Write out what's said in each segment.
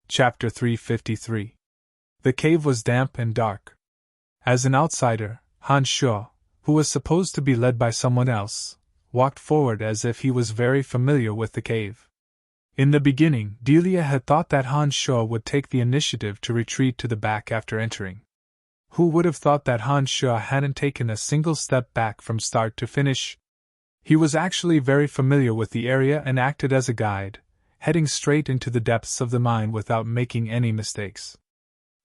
Chapter 353. The cave was damp and dark. As an outsider, Han Shuo, who was supposed to be led by someone else, walked forward as if he was very familiar with the cave. In the beginning, Delia had thought that Han Shuo would take the initiative to retreat to the back after entering. Who would have thought that Han Shuo hadn't taken a single step back from start to finish? He was actually very familiar with the area and acted as a guide, heading straight into the depths of the mine without making any mistakes.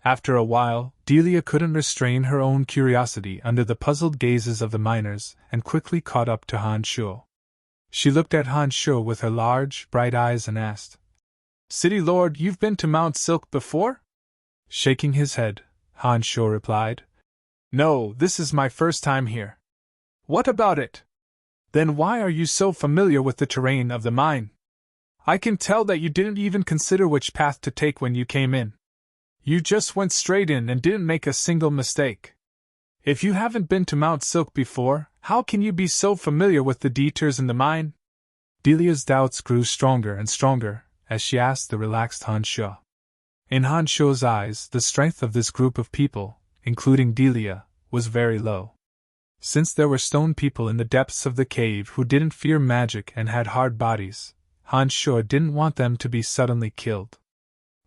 After a while, Delia couldn't restrain her own curiosity under the puzzled gazes of the miners and quickly caught up to Han Shuo. She looked at Han Shuo with her large, bright eyes and asked, "City Lord, you've been to Mount Silk before?" Shaking his head, Han Shuo replied, "No, this is my first time here." "What about it? Then why are you so familiar with the terrain of the mine? I can tell that you didn't even consider which path to take when you came in. You just went straight in and didn't make a single mistake. If you haven't been to Mount Silk before, how can you be so familiar with the detours in the mine?" Delia's doubts grew stronger and stronger as she asked the relaxed Han Shuo. In Han Shuo's eyes, the strength of this group of people, including Delia, was very low. Since there were stone people in the depths of the cave who didn't fear magic and had hard bodies, Han Shuo didn't want them to be suddenly killed.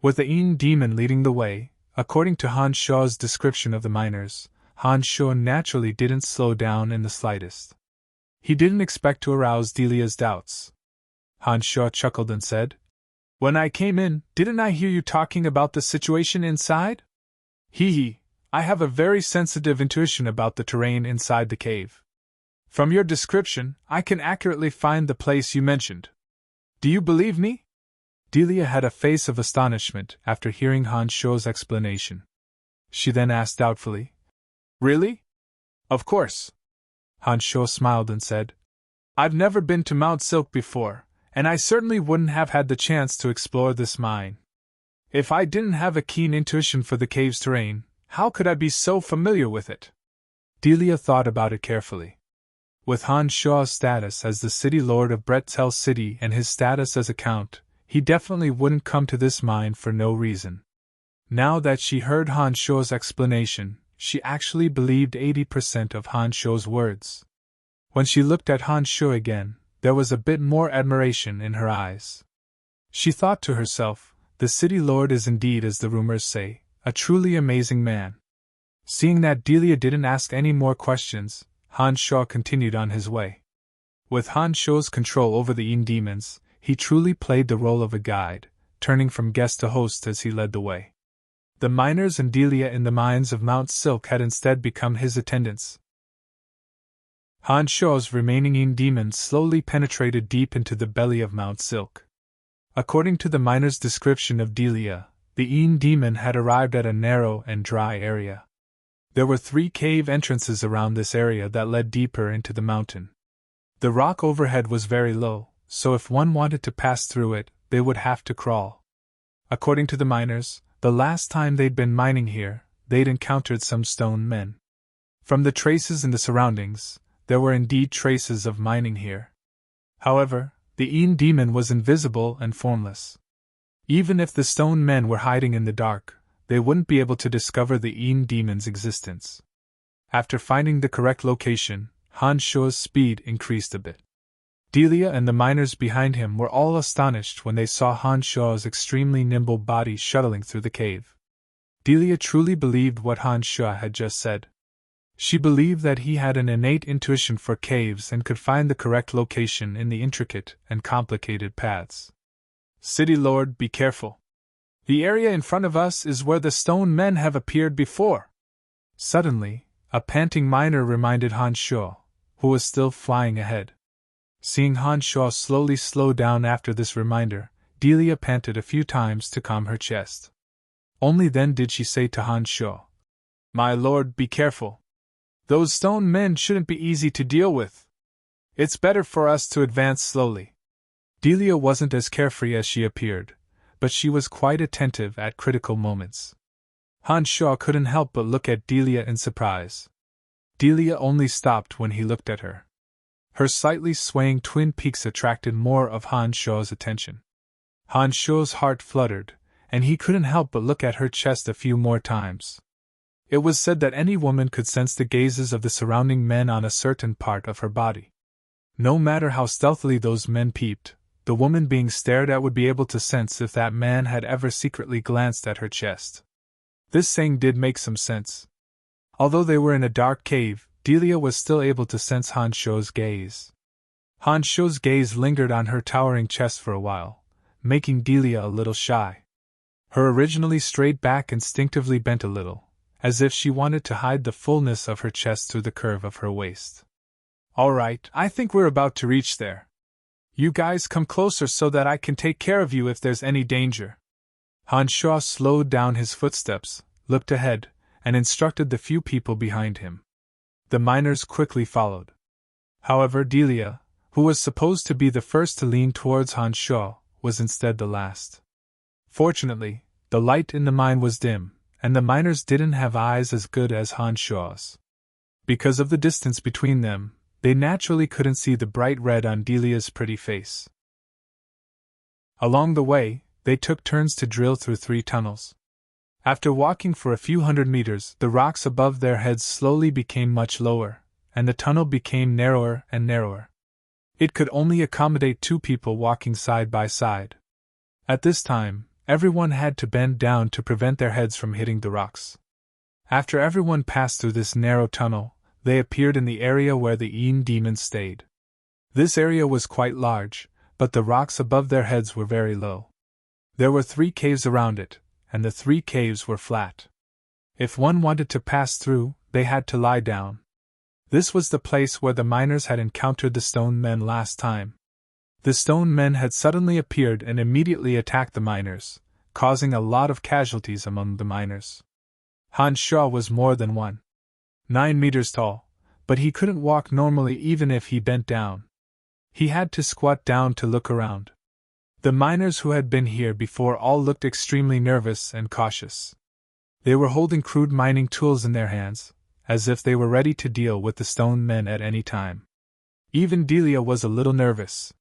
With the Yin demon leading the way, according to Han Shuo's description of the miners, Han Shuo naturally didn't slow down in the slightest. He didn't expect to arouse Delia's doubts. Han Shuo chuckled and said, "When I came in, didn't I hear you talking about the situation inside? Hee, I have a very sensitive intuition about the terrain inside the cave. From your description, I can accurately find the place you mentioned. Do you believe me?" Delia had a face of astonishment after hearing Han Shuo's explanation. She then asked doubtfully, "Really?" "Of course." Han Shuo smiled and said, "I've never been to Mount Silk before, and I certainly wouldn't have had the chance to explore this mine. If I didn't have a keen intuition for the cave's terrain, how could I be so familiar with it?" Delia thought about it carefully. With Han Shuo's status as the city lord of Bretzel City and his status as a count, he definitely wouldn't come to this mine for no reason. Now that she heard Han Shuo's explanation, she actually believed 80% of Han Shuo's words. When she looked at Han Shuo again, there was a bit more admiration in her eyes. She thought to herself, the city lord is indeed, as the rumors say, a truly amazing man. Seeing that Delia didn't ask any more questions, Han Shuo continued on his way. With Han Shuo's control over the Yin demons, he truly played the role of a guide, turning from guest to host as he led the way. The miners and Delia in the mines of Mount Silk had instead become his attendants. Han Shuo's remaining Yin demons slowly penetrated deep into the belly of Mount Silk. According to the miner's description of Delia, the Yin demon had arrived at a narrow and dry area. There were 3 cave entrances around this area that led deeper into the mountain. The rock overhead was very low, so if one wanted to pass through it, they would have to crawl. According to the miners, the last time they'd been mining here, they'd encountered some stone men. From the traces in the surroundings, there were indeed traces of mining here. However, the Yin demon was invisible and formless. Even if the stone men were hiding in the dark, they wouldn't be able to discover the Yin demon's existence. After finding the correct location, Han Shuo's speed increased a bit. Delia and the miners behind him were all astonished when they saw Han Shuo's extremely nimble body shuttling through the cave. Delia truly believed what Han Shuo had just said. She believed that he had an innate intuition for caves and could find the correct location in the intricate and complicated paths. "City Lord, be careful. The area in front of us is where the stone men have appeared before." Suddenly, a panting miner reminded Han Shuo, who was still flying ahead. Seeing Han Shuo slowly slow down after this reminder, Delia panted a few times to calm her chest. Only then did she say to Han Shuo, "My lord, be careful. Those stone men shouldn't be easy to deal with. It's better for us to advance slowly." Delia wasn't as carefree as she appeared, but she was quite attentive at critical moments. Han Shuo couldn't help but look at Delia in surprise. Delia only stopped when he looked at her. Her slightly swaying twin peaks attracted more of Han Shuo's attention. Han Shuo's heart fluttered, and he couldn't help but look at her chest a few more times. It was said that any woman could sense the gazes of the surrounding men on a certain part of her body. No matter how stealthily those men peeped, the woman being stared at would be able to sense if that man had ever secretly glanced at her chest. This saying did make some sense. Although they were in a dark cave, Delia was still able to sense Han Shuo's gaze. Han Shuo's gaze lingered on her towering chest for a while, making Delia a little shy. Her originally straight back instinctively bent a little, as if she wanted to hide the fullness of her chest through the curve of her waist. "All right, I think we're about to reach there. You guys come closer so that I can take care of you if there's any danger." Han Shuo slowed down his footsteps, looked ahead, and instructed the few people behind him. The miners quickly followed. However, Delia, who was supposed to be the first to lean towards Han Shuo, was instead the last. Fortunately, the light in the mine was dim, and the miners didn't have eyes as good as Han Shuo's. Because of the distance between them, they naturally couldn't see the bright red on Delia's pretty face. Along the way, they took turns to drill through 3 tunnels. After walking for a few hundred meters, the rocks above their heads slowly became much lower, and the tunnel became narrower and narrower. It could only accommodate 2 people walking side by side. At this time, everyone had to bend down to prevent their heads from hitting the rocks. After everyone passed through this narrow tunnel, they appeared in the area where the Yin demons stayed. This area was quite large, but the rocks above their heads were very low. There were 3 caves around it, and the 3 caves were flat. If one wanted to pass through, they had to lie down. This was the place where the miners had encountered the stone men last time. The stone men had suddenly appeared and immediately attacked the miners, causing a lot of casualties among the miners. Han Shuo was more than 9 meters tall, but he couldn't walk normally even if he bent down. He had to squat down to look around. The miners who had been here before all looked extremely nervous and cautious. They were holding crude mining tools in their hands, as if they were ready to deal with the stone men at any time. Even Delia was a little nervous.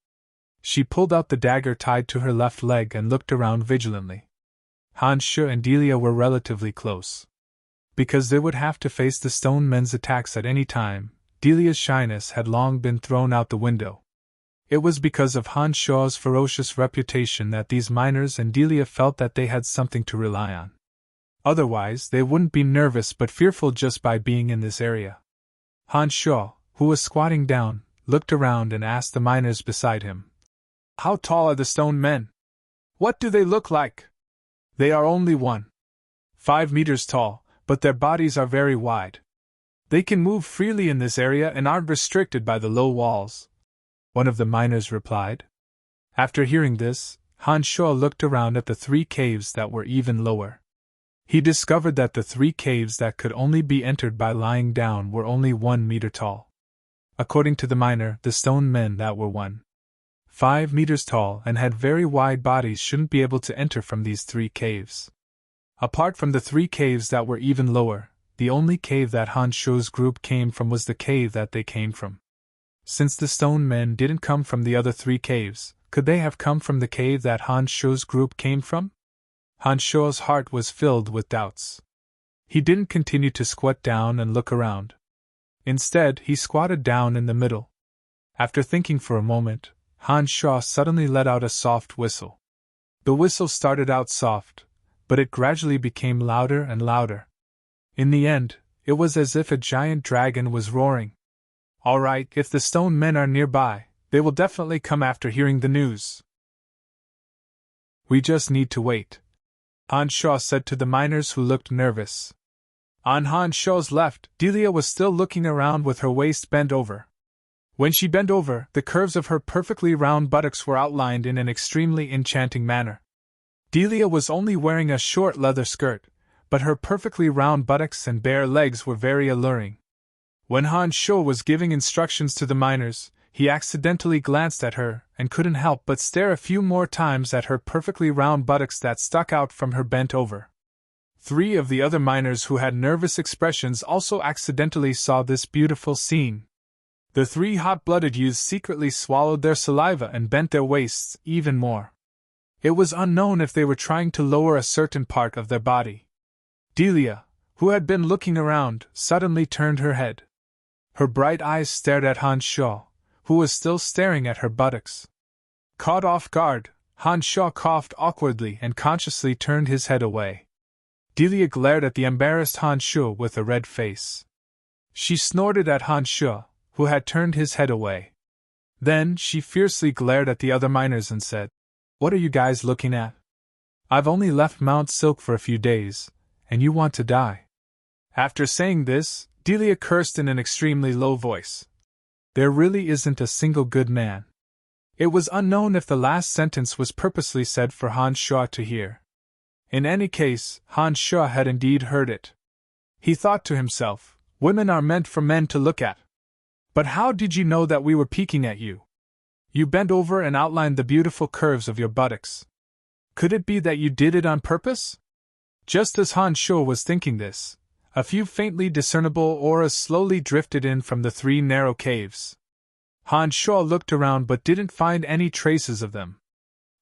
She pulled out the dagger tied to her left leg and looked around vigilantly. Han Shuo and Delia were relatively close. Because they would have to face the stone men's attacks at any time, Delia's shyness had long been thrown out the window. It was because of Han Shuo's ferocious reputation that these miners and Delia felt that they had something to rely on. Otherwise, they wouldn't be nervous but fearful just by being in this area. Han Shuo, who was squatting down, looked around and asked the miners beside him, "How tall are the stone men? What do they look like?" "They are only 1.5 meters tall, but their bodies are very wide. They can move freely in this area and aren't restricted by the low walls," one of the miners replied. After hearing this, Han Shuo looked around at the 3 caves that were even lower. He discovered that the 3 caves that could only be entered by lying down were only 1 meter tall. According to the miner, the stone men that were 1.5 meters tall and had very wide bodies shouldn't be able to enter from these 3 caves. Apart from the 3 caves that were even lower, the only cave that Han Shuo's group came from was the cave that they came from. Since the stone men didn't come from the other 3 caves, could they have come from the cave that Han Shuo's group came from? Han Shuo's heart was filled with doubts. He didn't continue to squat down and look around. Instead, he squatted down in the middle. After thinking for a moment, Han Shuo suddenly let out a soft whistle. The whistle started out soft, but it gradually became louder and louder. In the end, it was as if a giant dragon was roaring. "All right, if the stone men are nearby, they will definitely come after hearing the news. We just need to wait," Han Shuo said to the miners who looked nervous. On Han Shuo's left, Delia was still looking around with her waist bent over. When she bent over, the curves of her perfectly round buttocks were outlined in an extremely enchanting manner. Delia was only wearing a short leather skirt, but her perfectly round buttocks and bare legs were very alluring. When Han Shuo was giving instructions to the miners, he accidentally glanced at her and couldn't help but stare a few more times at her perfectly round buttocks that stuck out from her bent over. 3 of the other miners who had nervous expressions also accidentally saw this beautiful scene. The 3 hot-blooded youths secretly swallowed their saliva and bent their waists even more. It was unknown if they were trying to lower a certain part of their body. Delia, who had been looking around, suddenly turned her head. Her bright eyes stared at Han Sho, who was still staring at her buttocks. Caught off guard, Han Sho coughed awkwardly and consciously turned his head away. Delia glared at the embarrassed Han Sho with a red face. She snorted at Han Sho, who had turned his head away. Then she fiercely glared at the other miners and said, "What are you guys looking at? I've only left Mount Silk for a few days, and you want to die." After saying this, Delia cursed in an extremely low voice. There really isn't a single good man. It was unknown if the last sentence was purposely said for Han Sho to hear. In any case, Han Sho had indeed heard it. He thought to himself, women are meant for men to look at. But how did you know that we were peeking at you? You bent over and outlined the beautiful curves of your buttocks. Could it be that you did it on purpose? Just as Han Sho was thinking this, a few faintly discernible auras slowly drifted in from the 3 narrow caves. Han Sho looked around but didn't find any traces of them.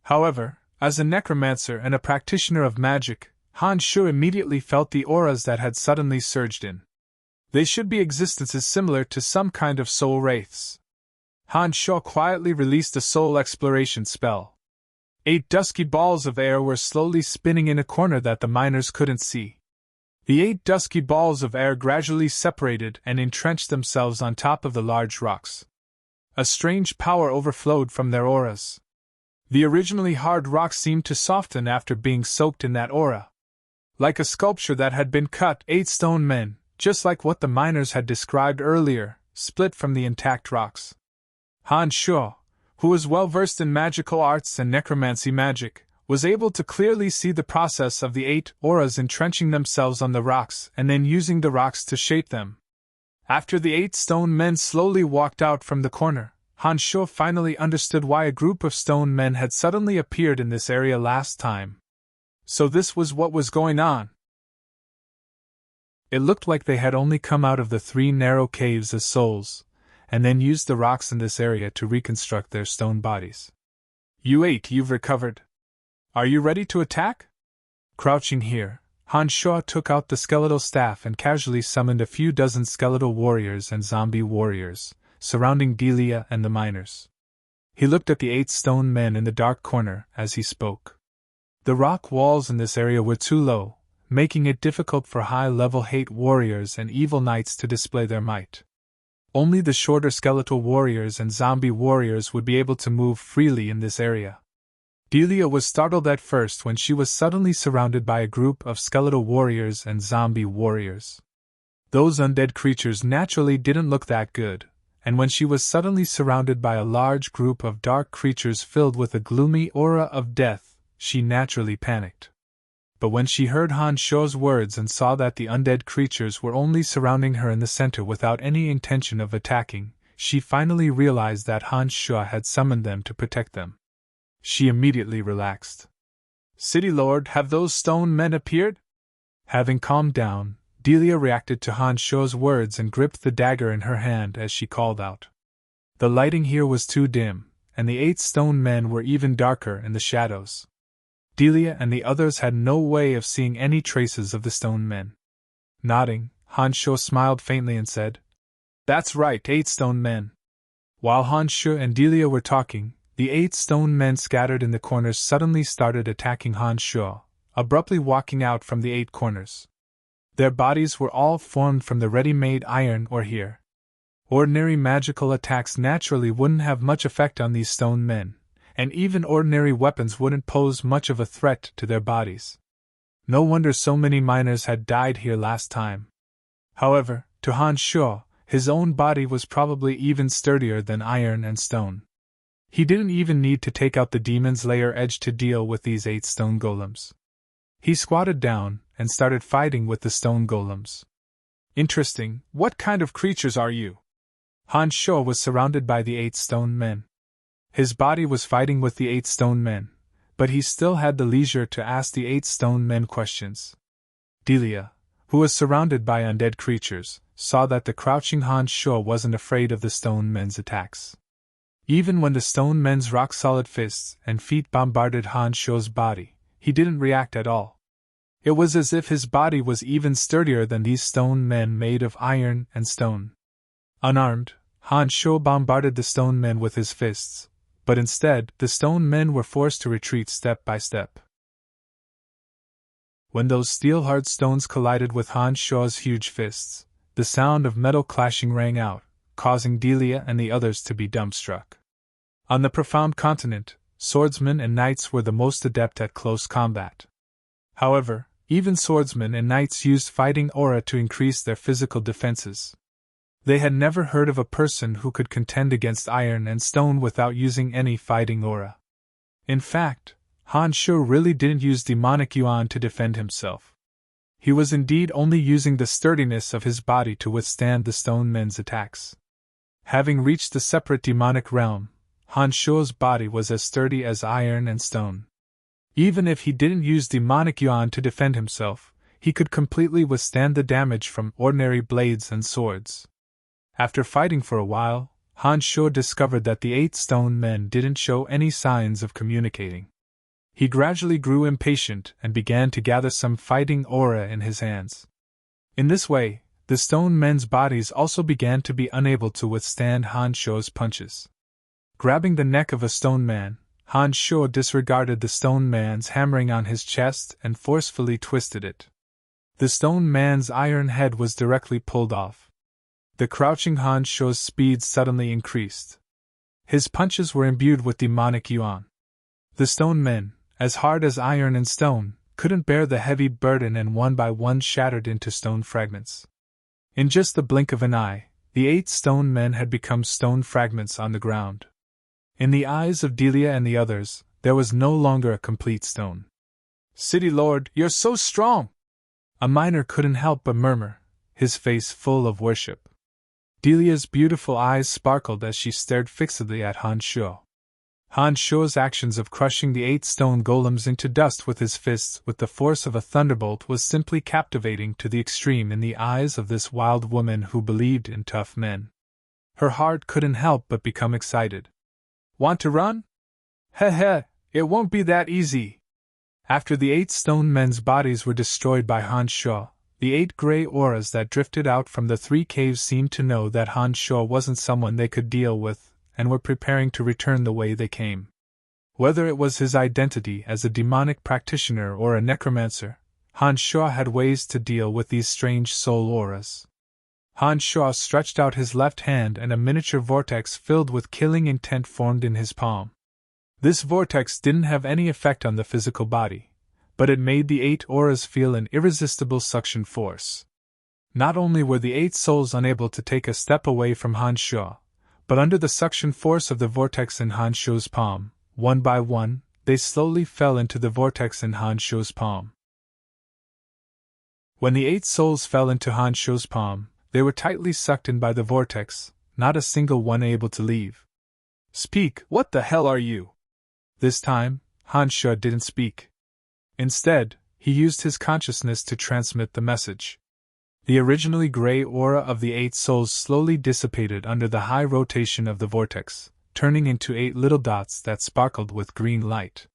However, as a necromancer and a practitioner of magic, Han Sho immediately felt the auras that had suddenly surged in. They should be existences similar to some kind of soul wraiths. Han Sho quietly released a soul exploration spell. 8 dusky balls of air were slowly spinning in a corner that the miners couldn't see. The 8 dusky balls of air gradually separated and entrenched themselves on top of the large rocks. A strange power overflowed from their auras. The originally hard rock seemed to soften after being soaked in that aura. Like a sculpture that had been cut, 8 stone men, just like what the miners had described earlier, split from the intact rocks. Han Sho, who was well versed in magical arts and necromancy magic, was able to clearly see the process of the 8 auras entrenching themselves on the rocks and then using the rocks to shape them. After the 8 stone men slowly walked out from the corner, Han Sho finally understood why a group of stone men had suddenly appeared in this area last time. So this was what was going on. It looked like they had only come out of the 3 narrow caves as souls, and then used the rocks in this area to reconstruct their stone bodies. You 8, you've recovered. Are you ready to attack? Crouching here, Han Sho took out the skeletal staff and casually summoned a few dozen skeletal warriors and zombie warriors, surrounding Delia and the miners. He looked at the 8 stone men in the dark corner as he spoke. The rock walls in this area were too low, making it difficult for high-level hate warriors and evil knights to display their might. Only the shorter skeletal warriors and zombie warriors would be able to move freely in this area. Delia was startled at first when she was suddenly surrounded by a group of skeletal warriors and zombie warriors. Those undead creatures naturally didn't look that good, and when she was suddenly surrounded by a large group of dark creatures filled with a gloomy aura of death, she naturally panicked. But when she heard Han Sho's words and saw that the undead creatures were only surrounding her in the center without any intention of attacking, she finally realized that Han Sho had summoned them to protect them. She immediately relaxed. City Lord, have those stone men appeared? Having calmed down, Delia reacted to Han Sho's words and gripped the dagger in her hand as she called out. The lighting here was too dim, and the 8 stone men were even darker in the shadows. Delia and the others had no way of seeing any traces of the stone men. Nodding, Han Sho smiled faintly and said, "That's right, 8 stone men." While Han Sho and Delia were talking, the 8 stone men scattered in the corners suddenly started attacking Han Sho, abruptly walking out from the 8 corners. Their bodies were all formed from the ready-made iron ore here. Ordinary magical attacks naturally wouldn't have much effect on these stone men, and even ordinary weapons wouldn't pose much of a threat to their bodies. No wonder so many miners had died here last time. However, to Han Sho, his own body was probably even sturdier than iron and stone. He didn't even need to take out the demon's lair edge to deal with these 8 stone golems. He squatted down and started fighting with the stone golems. Interesting, what kind of creatures are you? Han Sho was surrounded by the 8 stone men. His body was fighting with the 8 stone men, but he still had the leisure to ask the 8 stone men questions. Delia, who was surrounded by undead creatures, saw that the crouching Han Sho wasn't afraid of the stone men's attacks. Even when the stone men's rock-solid fists and feet bombarded Han Shuo's body, he didn't react at all. It was as if his body was even sturdier than these stone men made of iron and stone. Unarmed, Han Shuo bombarded the stone men with his fists, but instead, the stone men were forced to retreat step by step. When those steel-hard stones collided with Han Shuo's huge fists, the sound of metal clashing rang out, causing Delia and the others to be dumbstruck. On the profound continent, swordsmen and knights were the most adept at close combat. However, even swordsmen and knights used fighting aura to increase their physical defenses. They had never heard of a person who could contend against iron and stone without using any fighting aura. In fact, Han Shuo really didn't use demonic yuan to defend himself. He was indeed only using the sturdiness of his body to withstand the stone men's attacks. Having reached the separate demonic realm, Han Shuo's body was as sturdy as iron and stone. Even if he didn't use demonic yuan to defend himself, he could completely withstand the damage from ordinary blades and swords. After fighting for a while, Han Shuo discovered that the 8 stone men didn't show any signs of communicating. He gradually grew impatient and began to gather some fighting aura in his hands. In this way, the stone men's bodies also began to be unable to withstand Han Shuo's punches. Grabbing the neck of a stone man, Han Shuo disregarded the stone man's hammering on his chest and forcefully twisted it. The stone man's iron head was directly pulled off. The crouching Han Shuo's speed suddenly increased. His punches were imbued with demonic yuan. The stone men, as hard as iron and stone, couldn't bear the heavy burden and one by one shattered into stone fragments. In just the blink of an eye, the 8 stone men had become stone fragments on the ground. In the eyes of Delia and the others, there was no longer a complete stone. "City Lord, you're so strong!" A miner couldn't help but murmur, his face full of worship. Delia's beautiful eyes sparkled as she stared fixedly at Han Shuo. Han Shuo's actions of crushing the 8 stone golems into dust with his fists with the force of a thunderbolt was simply captivating to the extreme in the eyes of this wild woman who believed in tough men. Her heart couldn't help but become excited. "Want to run? Heh, it won't be that easy." After the 8 stone men's bodies were destroyed by Han Shuo, the 8 gray auras that drifted out from the 3 caves seemed to know that Han Shuo wasn't someone they could deal with, and were preparing to return the way they came. Whether it was his identity as a demonic practitioner or a necromancer, Han Shuo had ways to deal with these strange soul auras. Han Shuo stretched out his left hand and a miniature vortex filled with killing intent formed in his palm. This vortex didn't have any effect on the physical body, but it made the 8 auras feel an irresistible suction force. Not only were the 8 souls unable to take a step away from Han Shuo, but under the suction force of the vortex in Han Shuo's palm, one by one, they slowly fell into the vortex in Han Shuo's palm. When the 8 souls fell into Han Shuo's palm, they were tightly sucked in by the vortex, not a single one able to leave. "Speak, what the hell are you?" This time, Han Shuo didn't speak. Instead, he used his consciousness to transmit the message. The originally gray aura of the 8 souls slowly dissipated under the high rotation of the vortex, turning into 8 little dots that sparkled with green light.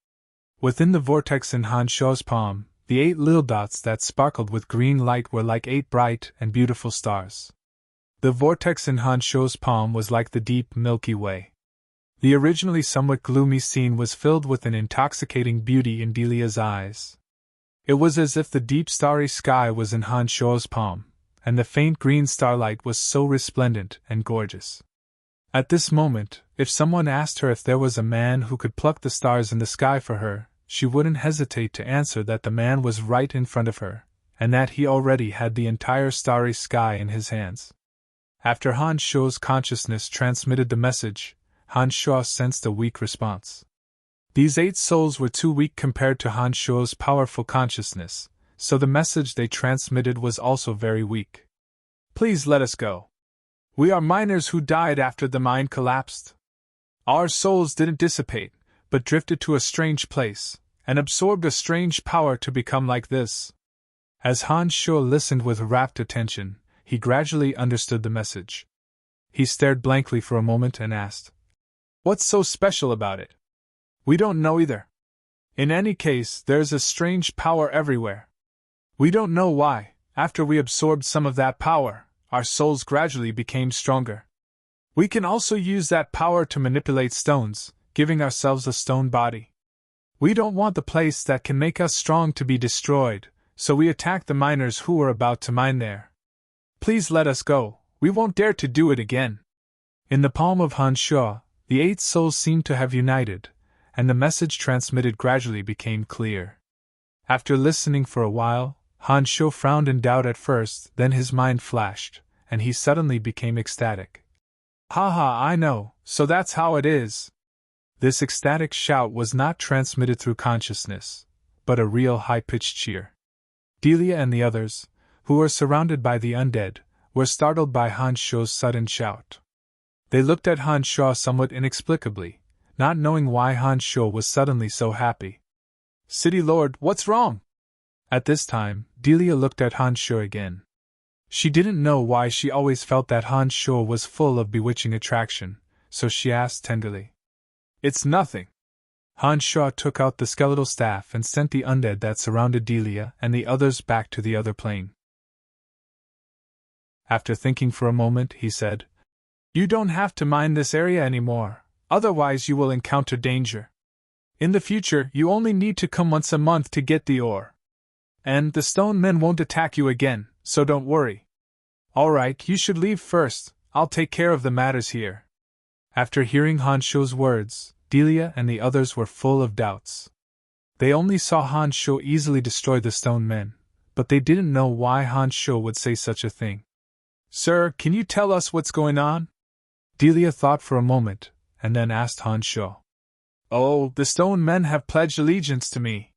Within the vortex in Han Shuo's palm, the 8 little dots that sparkled with green light were like 8 bright and beautiful stars. The vortex in Han Shuo's palm was like the deep Milky Way. The originally somewhat gloomy scene was filled with an intoxicating beauty in Delia's eyes. It was as if the deep starry sky was in Han Shuo's palm, and the faint green starlight was so resplendent and gorgeous. At this moment, if someone asked her if there was a man who could pluck the stars in the sky for her, she wouldn't hesitate to answer that the man was right in front of her, and that he already had the entire starry sky in his hands. After Han Shuo's consciousness transmitted the message, Han Shuo sensed a weak response. These 8 souls were too weak compared to Han Shuo's powerful consciousness, so the message they transmitted was also very weak. "Please let us go. We are miners who died after the mine collapsed. Our souls didn't dissipate, but drifted to a strange place, and absorbed a strange power to become like this." As Han Shuo listened with rapt attention, he gradually understood the message. He stared blankly for a moment and asked, What's so special about it? We don't know either. In any case, there's a strange power everywhere. We don't know why. After we absorbed some of that power, our souls gradually became stronger. We can also use that power to manipulate stones, giving ourselves a stone body. We don't want the place that can make us strong to be destroyed, so we attack the miners who were about to mine there. Please let us go, we won't dare to do it again. In the palm of Han Shuo, the 8 souls seemed to have united, and the message transmitted gradually became clear. After listening for a while, Han Shuo frowned in doubt at first, then his mind flashed, and he suddenly became ecstatic. Haha, I know, so that's how it is. This ecstatic shout was not transmitted through consciousness, but a real high-pitched cheer. Delia and the others, who were surrounded by the undead, were startled by Han Shuo's sudden shout. They looked at Han Shuo somewhat inexplicably, not knowing why Han Shuo was suddenly so happy. City Lord, what's wrong? At this time, Delia looked at Han Shuo again. She didn't know why she always felt that Han Shuo was full of bewitching attraction, so she asked tenderly. It's nothing. Han Shuo took out the skeletal staff and sent the undead that surrounded Delia and the others back to the other plane. After thinking for a moment, he said, You don't have to mine this area anymore, otherwise you will encounter danger. In the future, you only need to come once a month to get the ore. And the stone men won't attack you again, so don't worry. Alright, you should leave first, I'll take care of the matters here. After hearing Han Shuo's words, Delia and the others were full of doubts. They only saw Han Shuo easily destroy the stone men, but they didn't know why Han Shuo would say such a thing. Sir, can you tell us what's going on? Delia thought for a moment, and then asked Han Shuo. Oh, the stone men have pledged allegiance to me.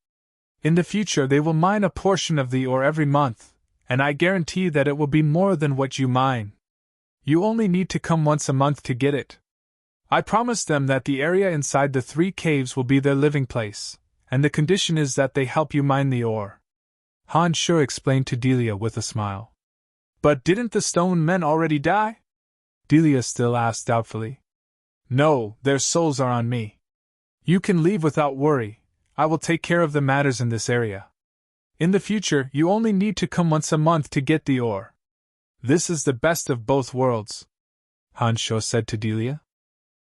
In the future they will mine a portion of the ore every month, and I guarantee that it will be more than what you mine. You only need to come once a month to get it. I promise them that the area inside the 3 caves will be their living place, and the condition is that they help you mine the ore. Han Shuo explained to Delia with a smile. But didn't the stone men already die? Delia still asked doubtfully. No, their souls are on me. You can leave without worry, I will take care of the matters in this area. In the future, you only need to come once a month to get the ore. This is the best of both worlds, Han Shuo said to Delia.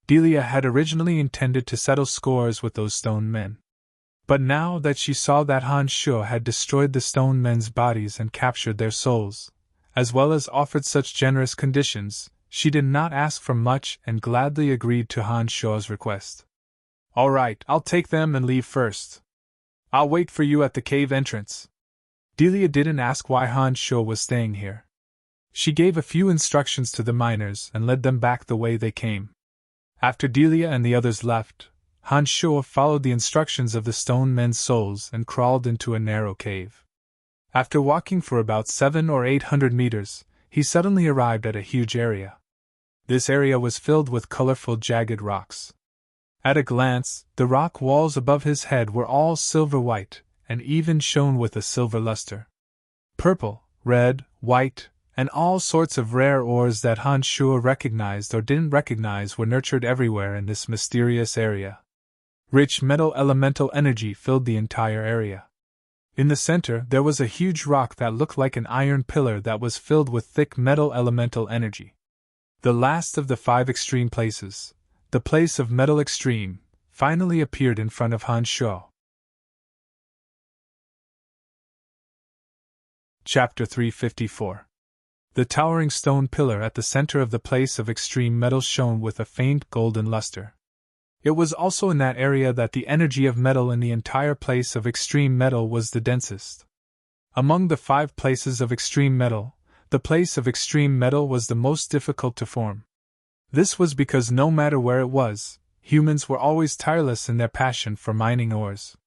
Delia had originally intended to settle scores with those stone men. But now that she saw that Han Shuo had destroyed the stone men's bodies and captured their souls, as well as offered such generous conditions, she did not ask for much and gladly agreed to Han Shuo's request. All right, I'll take them and leave first. I'll wait for you at the cave entrance. Delia didn't ask why Han Shuo was staying here. She gave a few instructions to the miners and led them back the way they came. After Delia and the others left, Han Shuo followed the instructions of the stone men's souls and crawled into a narrow cave. After walking for about 700 or 800 meters, he suddenly arrived at a huge area. This area was filled with colorful jagged rocks. At a glance, the rock walls above his head were all silver white, and even shone with a silver luster. Purple, red, white, and all sorts of rare ores that Han Shuo recognized or didn't recognize were nurtured everywhere in this mysterious area. Rich metal elemental energy filled the entire area. In the center there was a huge rock that looked like an iron pillar that was filled with thick metal elemental energy. The last of the 5 extreme places, the place of metal extreme, finally appeared in front of Han Shuo. Chapter 354. The towering stone pillar at the center of the place of extreme metal shone with a faint golden luster. It was also in that area that the energy of metal in the entire place of extreme metal was the densest. Among the 5 places of extreme metal, the place of extreme metal was the most difficult to form. This was because no matter where it was, humans were always tireless in their passion for mining ores.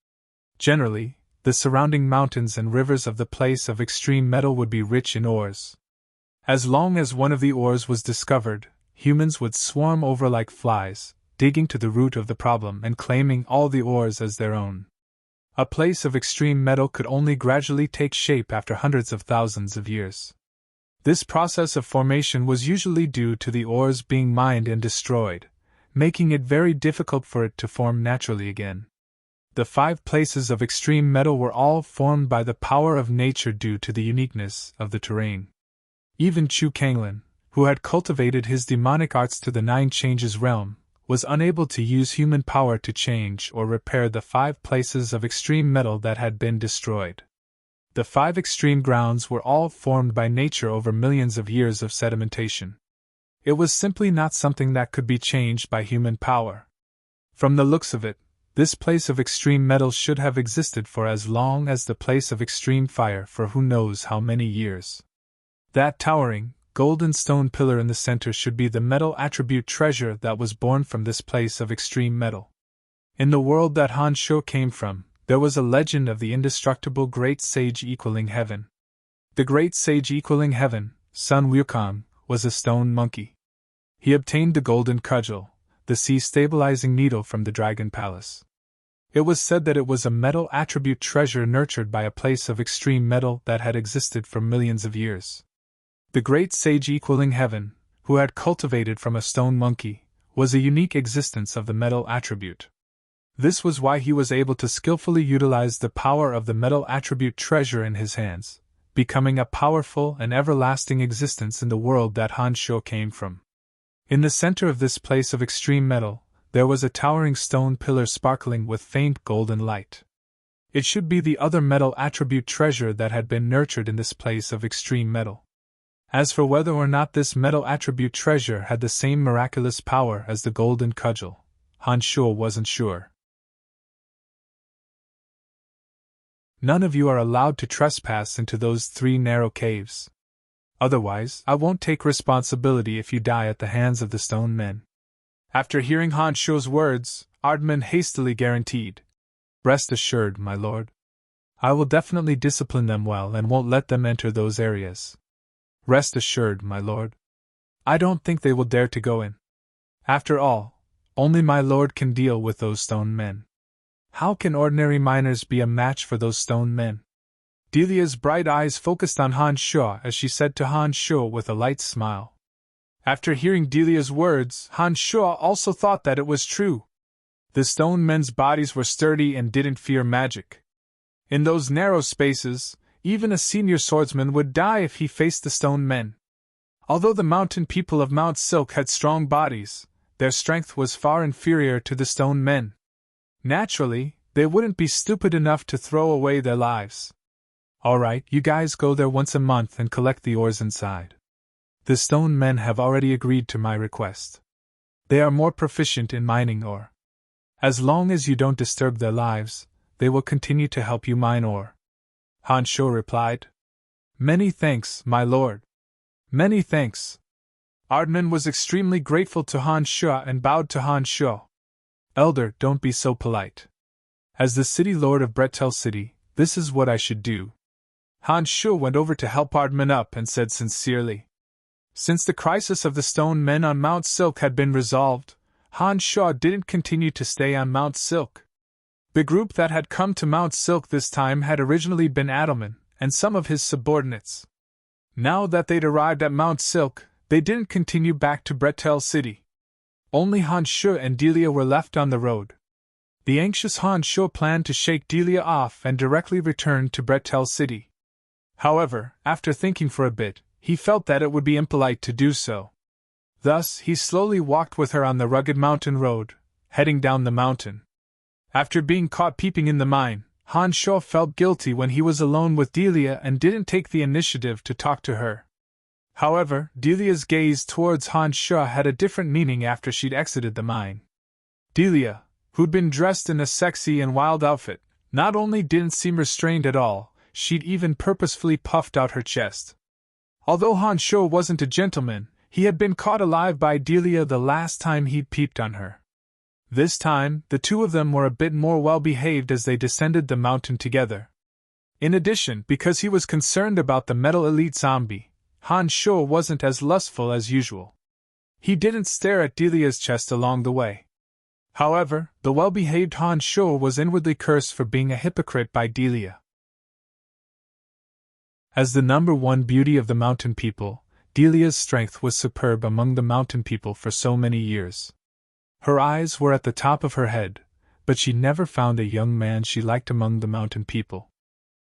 Generally, the surrounding mountains and rivers of the place of extreme metal would be rich in ores. As long as one of the ores was discovered, humans would swarm over like flies, digging to the root of the problem and claiming all the ores as their own. A place of extreme metal could only gradually take shape after hundreds of thousands of years. This process of formation was usually due to the ores being mined and destroyed, making it very difficult for it to form naturally again. The 5 places of extreme metal were all formed by the power of nature due to the uniqueness of the terrain. Even Chu Kanglin, who had cultivated his demonic arts to the 9 changes realm, was unable to use human power to change or repair the 5 places of extreme metal that had been destroyed. The 5 extreme grounds were all formed by nature over millions of years of sedimentation. It was simply not something that could be changed by human power. From the looks of it, this place of extreme metal should have existed for as long as the place of extreme fire for who knows how many years. That towering, golden stone pillar in the center should be the metal attribute treasure that was born from this place of extreme metal. In the world that Han Sho came from, there was a legend of the indestructible Great Sage equaling heaven. The Great Sage equaling heaven, Sun Wukong, was a stone monkey. He obtained the golden cudgel, the sea-stabilizing needle from the Dragon Palace. It was said that it was a metal attribute treasure nurtured by a place of extreme metal that had existed for millions of years. The Great Sage equaling heaven, who had cultivated from a stone monkey, was a unique existence of the metal attribute. This was why he was able to skillfully utilize the power of the metal attribute treasure in his hands, becoming a powerful and everlasting existence in the world that Han Sho came from. In the center of this place of extreme metal, there was a towering stone pillar sparkling with faint golden light. It should be the other metal attribute treasure that had been nurtured in this place of extreme metal. As for whether or not this metal attribute treasure had the same miraculous power as the golden cudgel, Han Sho wasn't sure. None of you are allowed to trespass into those 3 narrow caves. Otherwise, I won't take responsibility if you die at the hands of the stone men. After hearing Han Sho's words, Ardman hastily guaranteed, "Rest assured, my lord. I will definitely discipline them well and won't let them enter those areas. Rest assured, my lord. I don't think they will dare to go in. After all, only my lord can deal with those stone men. How can ordinary miners be a match for those stone men?" Delia's bright eyes focused on Han Sho as she said to Han Sho with a light smile. After hearing Delia's words, Han Sho also thought that it was true. The stone men's bodies were sturdy and didn't fear magic. In those narrow spaces, even a senior swordsman would die if he faced the stone men. Although the mountain people of Mount Silk had strong bodies, their strength was far inferior to the stone men. Naturally, they wouldn't be stupid enough to throw away their lives. "Alright, you guys go there once a month and collect the ores inside. The stone men have already agreed to my request. They are more proficient in mining ore. As long as you don't disturb their lives, they will continue to help you mine ore," Han Sho replied. "Many thanks, my lord. Many thanks." Ardman was extremely grateful to Han Sho and bowed to Han Sho. "Elder, don't be so polite. As the city lord of Bretel City, this is what I should do." Han Sho went over to help Ardman up and said sincerely. Since the crisis of the stone men on Mount Silk had been resolved, Han Sho didn't continue to stay on Mount Silk. The group that had come to Mount Silk this time had originally been Adelman and some of his subordinates. Now that they'd arrived at Mount Silk, they didn't continue back to Bretel City. Only Han Sho and Delia were left on the road. The anxious Han Sho planned to shake Delia off and directly return to Bretel City. However, after thinking for a bit, he felt that it would be impolite to do so. Thus, he slowly walked with her on the rugged mountain road, heading down the mountain. After being caught peeping in the mine, Han Sho felt guilty when he was alone with Delia and didn't take the initiative to talk to her. However, Delia's gaze towards Han Sho had a different meaning after she'd exited the mine. Delia, who'd been dressed in a sexy and wild outfit, not only didn't seem restrained at all, she'd even purposefully puffed out her chest. Although Han Sho wasn't a gentleman, he had been caught alive by Delia the last time he'd peeped on her. This time, the two of them were a bit more well-behaved as they descended the mountain together. In addition, because he was concerned about the metal elite zombie, Han Sho wasn't as lustful as usual. He didn't stare at Delia's chest along the way. However, the well-behaved Han Sho was inwardly cursed for being a hypocrite by Delia. As the number 1 beauty of the mountain people, Delia's strength was superb among the mountain people for so many years. Her eyes were at the top of her head, but she never found a young man she liked among the mountain people.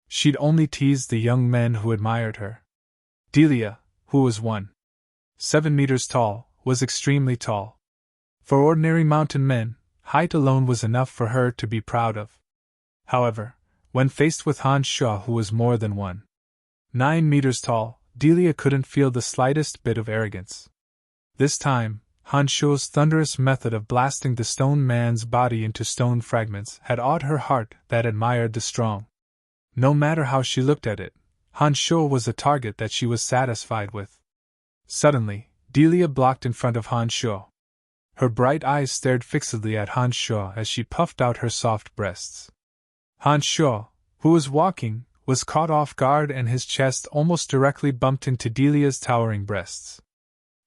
She'd only teased the young men who admired her. Delia, who was 1.7 meters tall, was extremely tall. For ordinary mountain men, height alone was enough for her to be proud of. However, when faced with Han Sha, who was more than 1.9 meters tall, Delia couldn't feel the slightest bit of arrogance. This time, Han Shu's thunderous method of blasting the stone man's body into stone fragments had awed her heart that admired the strong. No matter how she looked at it, Han Shu was a target that she was satisfied with. Suddenly, Delia blocked in front of Han Shu. Her bright eyes stared fixedly at Han Shu as she puffed out her soft breasts. Han Shu, who was walking, was caught off guard and his chest almost directly bumped into Delia's towering breasts.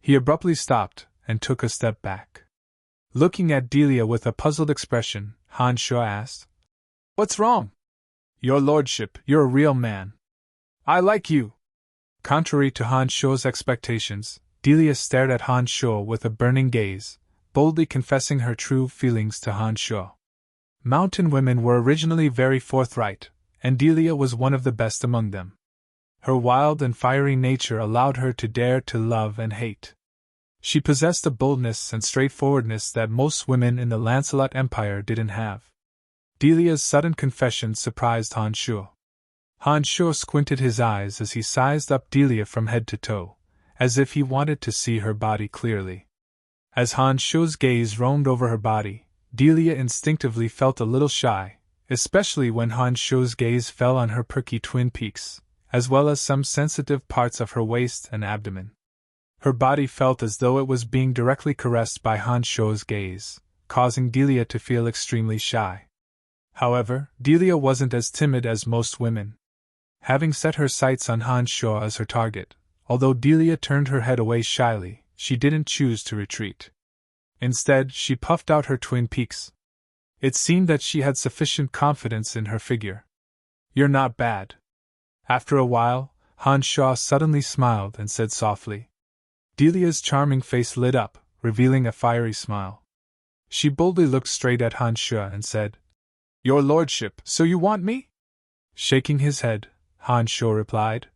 He abruptly stopped and took a step back. Looking at Delia with a puzzled expression, Han Shu asked, "What's wrong?" "Your lordship, you're a real man. I like you." Contrary to Han Shu's expectations, Delia stared at Han Shu with a burning gaze, boldly confessing her true feelings to Han Shu. Mountain women were originally very forthright, and Delia was one of the best among them. Her wild and fiery nature allowed her to dare to love and hate. She possessed a boldness and straightforwardness that most women in the Lancelot Empire didn't have. Delia's sudden confession surprised Han Shu. Han Shu squinted his eyes as he sized up Delia from head to toe, as if he wanted to see her body clearly. As Han Shu's gaze roamed over her body, Delia instinctively felt a little shy, especially when Han Shu's gaze fell on her perky twin peaks, as well as some sensitive parts of her waist and abdomen. Her body felt as though it was being directly caressed by Han Shu's gaze, causing Delia to feel extremely shy. However, Delia wasn't as timid as most women. Having set her sights on Han Shu as her target, although Delia turned her head away shyly, she didn't choose to retreat. Instead, she puffed out her twin peaks. It seemed that she had sufficient confidence in her figure. "You're not bad." After a while, Han Shu suddenly smiled and said softly. Delia's charming face lit up, revealing a fiery smile. She boldly looked straight at Han Shu and said, "Your lordship, so you want me?" Shaking his head, Han Shu replied,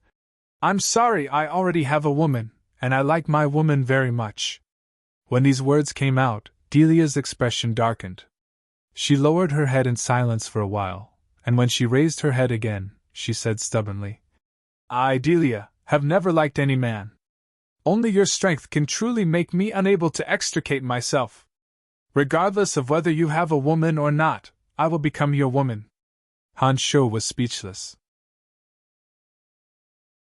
"I'm sorry, I already have a woman, and I like my woman very much." When these words came out, Delia's expression darkened. She lowered her head in silence for a while, and when she raised her head again, she said stubbornly, "I, Delia, have never liked any man. Only your strength can truly make me unable to extricate myself. Regardless of whether you have a woman or not, I will become your woman." Han Shu was speechless.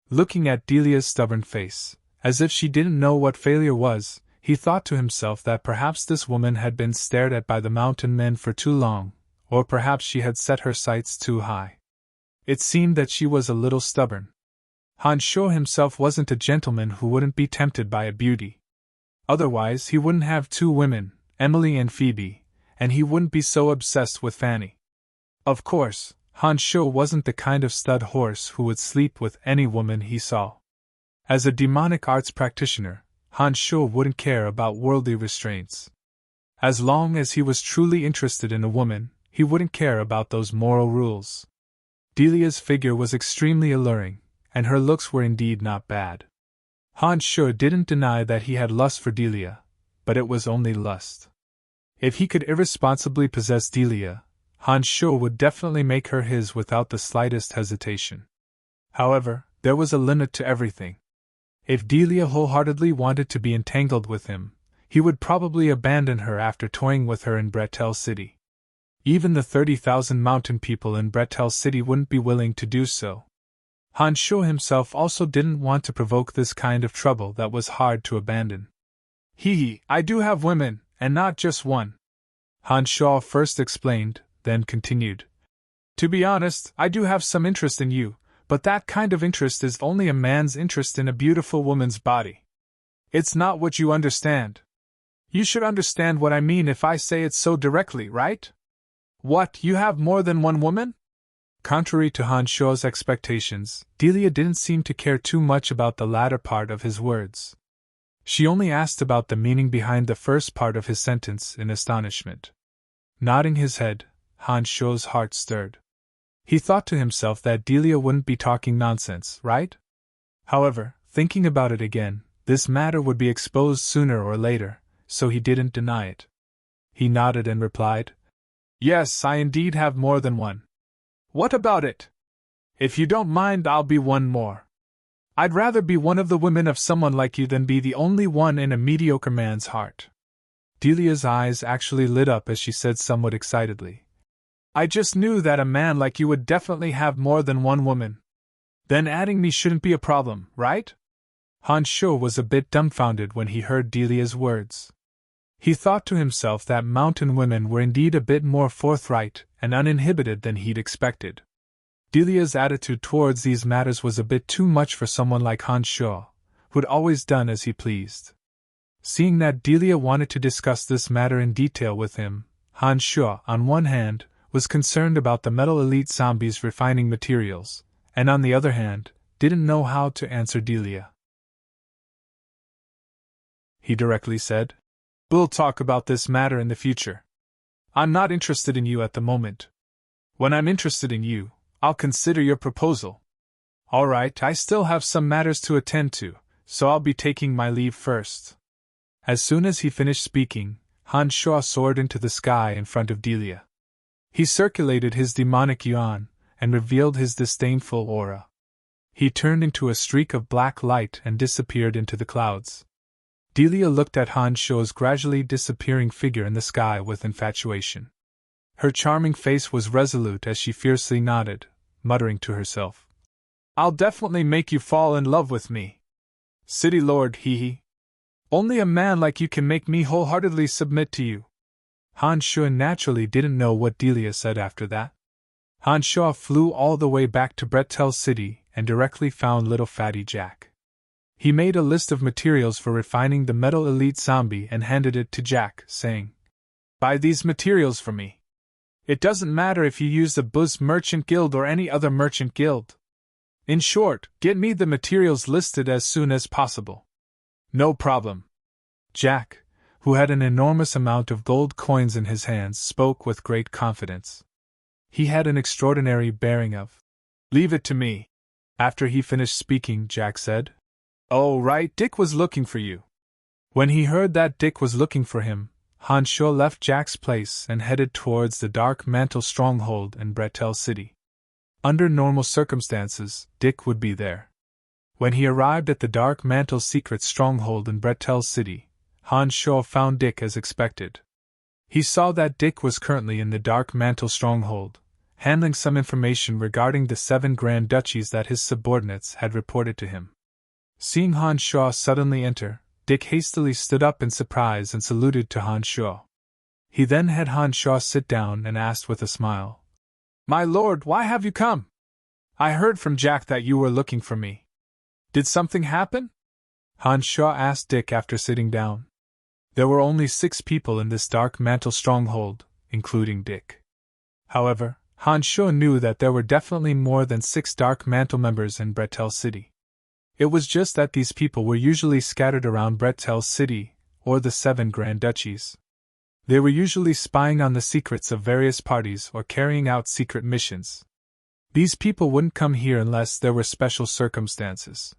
Looking at Delia's stubborn face, as if she didn't know what failure was, he thought to himself that perhaps this woman had been stared at by the mountain men for too long, or perhaps she had set her sights too high. It seemed that she was a little stubborn. Han Shu himself wasn't a gentleman who wouldn't be tempted by a beauty. Otherwise he wouldn't have two women, Emily and Phoebe, and he wouldn't be so obsessed with Fanny. Of course, Han Shu wasn't the kind of stud horse who would sleep with any woman he saw. As a demonic arts practitioner, Han Shu wouldn't care about worldly restraints. As long as he was truly interested in a woman, he wouldn't care about those moral rules. Delia's figure was extremely alluring, and her looks were indeed not bad. Han Shu didn't deny that he had lust for Delia, but it was only lust. If he could irresponsibly possess Delia, Han Shu would definitely make her his without the slightest hesitation. However, there was a limit to everything. If Delia wholeheartedly wanted to be entangled with him, he would probably abandon her after toying with her in Bretel City. Even the 30,000 mountain people in Bretel City wouldn't be willing to do so. Han Shu himself also didn't want to provoke this kind of trouble that was hard to abandon. I do have women, and not just one," Han Shu first explained, then continued. "To be honest, I do have some interest in you, but that kind of interest is only a man's interest in a beautiful woman's body. It's not what you understand. You should understand what I mean if I say it so directly, right? What, you have more than one woman?" Contrary to Han Shu's expectations, Delia didn't seem to care too much about the latter part of his words. She only asked about the meaning behind the first part of his sentence in astonishment. Nodding his head, Han Shuo's heart stirred. He thought to himself that Delia wouldn't be talking nonsense, right? However, thinking about it again, this matter would be exposed sooner or later, so he didn't deny it. He nodded and replied, "Yes, I indeed have more than one. What about it? If you don't mind, I'll be one more. I'd rather be one of the women of someone like you than be the only one in a mediocre man's heart." Delia's eyes actually lit up as she said somewhat excitedly, "I just knew that a man like you would definitely have more than one woman. Then adding me shouldn't be a problem, right?" Han Shuo was a bit dumbfounded when he heard Delia's words. He thought to himself that mountain women were indeed a bit more forthright and uninhibited than he'd expected. Delia's attitude towards these matters was a bit too much for someone like Han Shuo, who'd always done as he pleased. Seeing that Delia wanted to discuss this matter in detail with him, Han Shuo, on one hand, was concerned about the metal elite zombies refining materials, and on the other hand, didn't know how to answer Delia. He directly said, "We'll talk about this matter in the future. I'm not interested in you at the moment. When I'm interested in you, I'll consider your proposal. Alright, I still have some matters to attend to, so I'll be taking my leave first." As soon as he finished speaking, Han Shuo soared into the sky in front of Delia. He circulated his demonic yuan, and revealed his disdainful aura. He turned into a streak of black light and disappeared into the clouds. Delia looked at Han Shuo's gradually disappearing figure in the sky with infatuation. Her charming face was resolute as she fiercely nodded, muttering to herself, "I'll definitely make you fall in love with me. City Lord, hee hee. Only a man like you can make me wholeheartedly submit to you." Han Shuo naturally didn't know what Delia said after that. Han Shuo flew all the way back to Bretel City and directly found little fatty Jack. He made a list of materials for refining the metal elite zombie and handed it to Jack, saying, "Buy these materials for me. It doesn't matter if you use the Buzz Merchant Guild or any other merchant guild. In short, get me the materials listed as soon as possible." "No problem." Jack, who had an enormous amount of gold coins in his hands, spoke with great confidence. He had an extraordinary bearing of, "Leave it to me." After he finished speaking, Jack said, "Oh, right, Dick was looking for you." When he heard that Dick was looking for him, Han Shuo left Jack's place and headed towards the Dark Mantle stronghold in Bretel City. Under normal circumstances, Dick would be there. When he arrived at the Dark Mantle's secret stronghold in Bretel City, Han Shuo found Dick as expected. He saw that Dick was currently in the Dark Mantle stronghold, handling some information regarding the 7 Grand Duchies that his subordinates had reported to him. Seeing Han Shuo suddenly enter, Dick hastily stood up in surprise and saluted to Han Shuo. He then had Han Shuo sit down and asked with a smile, "My lord, why have you come? I heard from Jack that you were looking for me. Did something happen?" Han Shuo asked Dick after sitting down. There were only 6 people in this Dark Mantle stronghold, including Dick. However, Han Shuo knew that there were definitely more than 6 Dark Mantle members in Bretel City. It was just that these people were usually scattered around Bretel City, or the 7 Grand Duchies. They were usually spying on the secrets of various parties or carrying out secret missions. These people wouldn't come here unless there were special circumstances.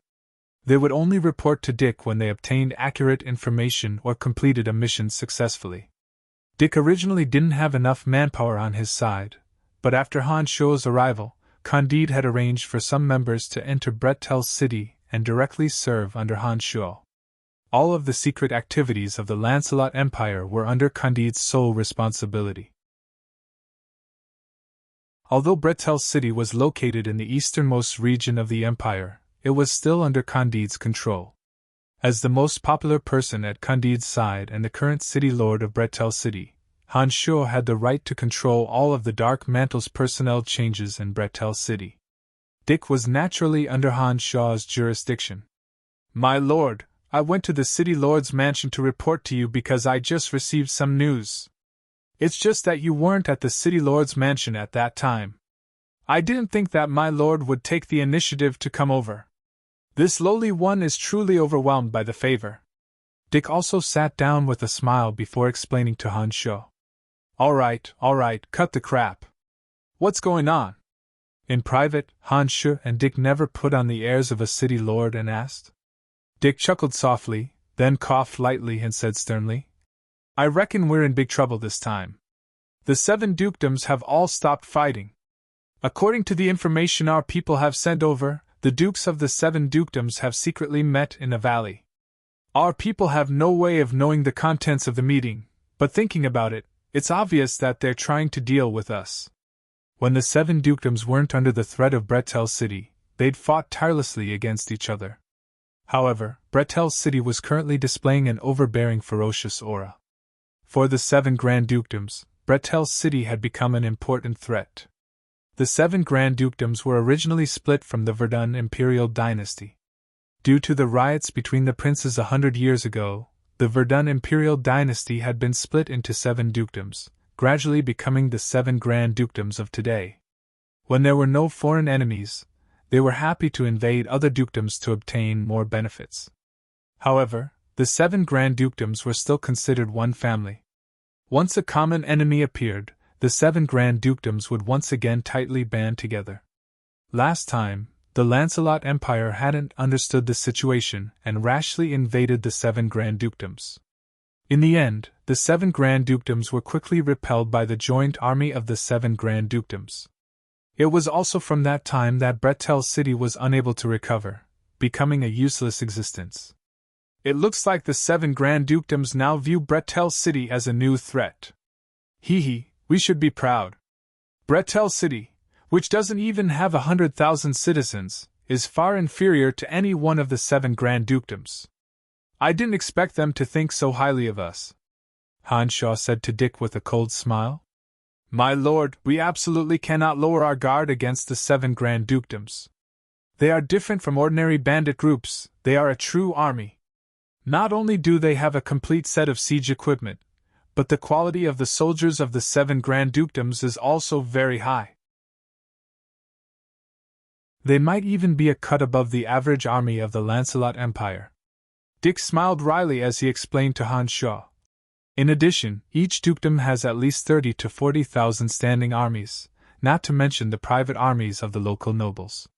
They would only report to Dick when they obtained accurate information or completed a mission successfully. Dick originally didn't have enough manpower on his side, but after Han Shuo's arrival, Candide had arranged for some members to enter Bretel City and directly serve under Han Shuo. All of the secret activities of the Lancelot Empire were under Candide's sole responsibility. Although Bretel City was located in the easternmost region of the Empire, it was still under Candide's control. As the most popular person at Candide's side and the current city lord of Bretel City, Han Shuo had the right to control all of the Dark Mantle's personnel changes in Bretel City. Dick was naturally under Han Shuo's jurisdiction. "My lord, I went to the city lord's mansion to report to you because I just received some news. It's just that you weren't at the city lord's mansion at that time. I didn't think that my lord would take the initiative to come over. This lowly one is truly overwhelmed by the favor." Dick also sat down with a smile before explaining to Han Sho. All right, cut the crap. What's going on? In private, Han Sho and Dick never put on the airs of a city lord and asked. Dick chuckled softly, then coughed lightly and said sternly, I reckon we're in big trouble this time. The 7 dukedoms have all stopped fighting. According to the information our people have sent over, the dukes of the 7 dukedoms have secretly met in a valley. Our people have no way of knowing the contents of the meeting, but thinking about it, it's obvious that they're trying to deal with us. When the 7 dukedoms weren't under the threat of Bretel City, they'd fought tirelessly against each other. However, Bretel City was currently displaying an overbearing, ferocious aura. For the 7 Grand Dukedoms, Bretel City had become an important threat. The 7 Grand Dukedoms were originally split from the Verdun Imperial dynasty. Due to the riots between the princes 100 years ago, the Verdun Imperial dynasty had been split into 7 dukedoms, gradually becoming the 7 Grand Dukedoms of today. When there were no foreign enemies, they were happy to invade other dukedoms to obtain more benefits. However, the 7 Grand Dukedoms were still considered one family. Once a common enemy appeared, the 7 Grand Dukedoms would once again tightly band together. Last time, the Lancelot Empire hadn't understood the situation and rashly invaded the 7 Grand Dukedoms. In the end, the 7 Grand Dukedoms were quickly repelled by the joint army of the 7 Grand Dukedoms. It was also from that time that Bretel City was unable to recover, becoming a useless existence. It looks like the 7 Grand Dukedoms now view Bretel City as a new threat. We should be proud. Bretel City, which doesn't even have 100,000 citizens, is far inferior to any one of the 7 Grand Dukedoms. I didn't expect them to think so highly of us, Han Sho said to Dick with a cold smile. My lord, we absolutely cannot lower our guard against the 7 Grand Dukedoms. They are different from ordinary bandit groups, they are a true army. Not only do they have a complete set of siege equipment, but the quality of the soldiers of the 7 Grand Dukedoms is also very high. They might even be a cut above the average army of the Lancelot Empire. Dick smiled wryly as he explained to Han Sho. In addition, each dukedom has at least 30 to 40,000 standing armies, not to mention the private armies of the local nobles.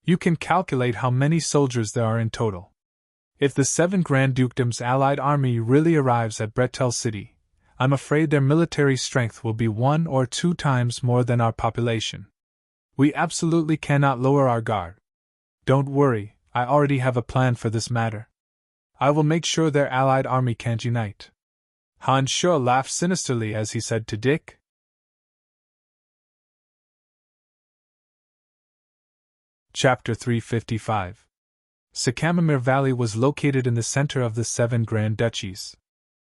You can calculate how many soldiers there are in total. If the 7 Grand Dukedoms' allied army really arrives at Bretel City, I'm afraid their military strength will be 1 or 2 times more than our population. We absolutely cannot lower our guard. Don't worry, I already have a plan for this matter. I will make sure their allied army can't unite. Han Sho laughed sinisterly as he said to Dick. Chapter 355. Sycamore Valley was located in the center of the 7 Grand Duchies.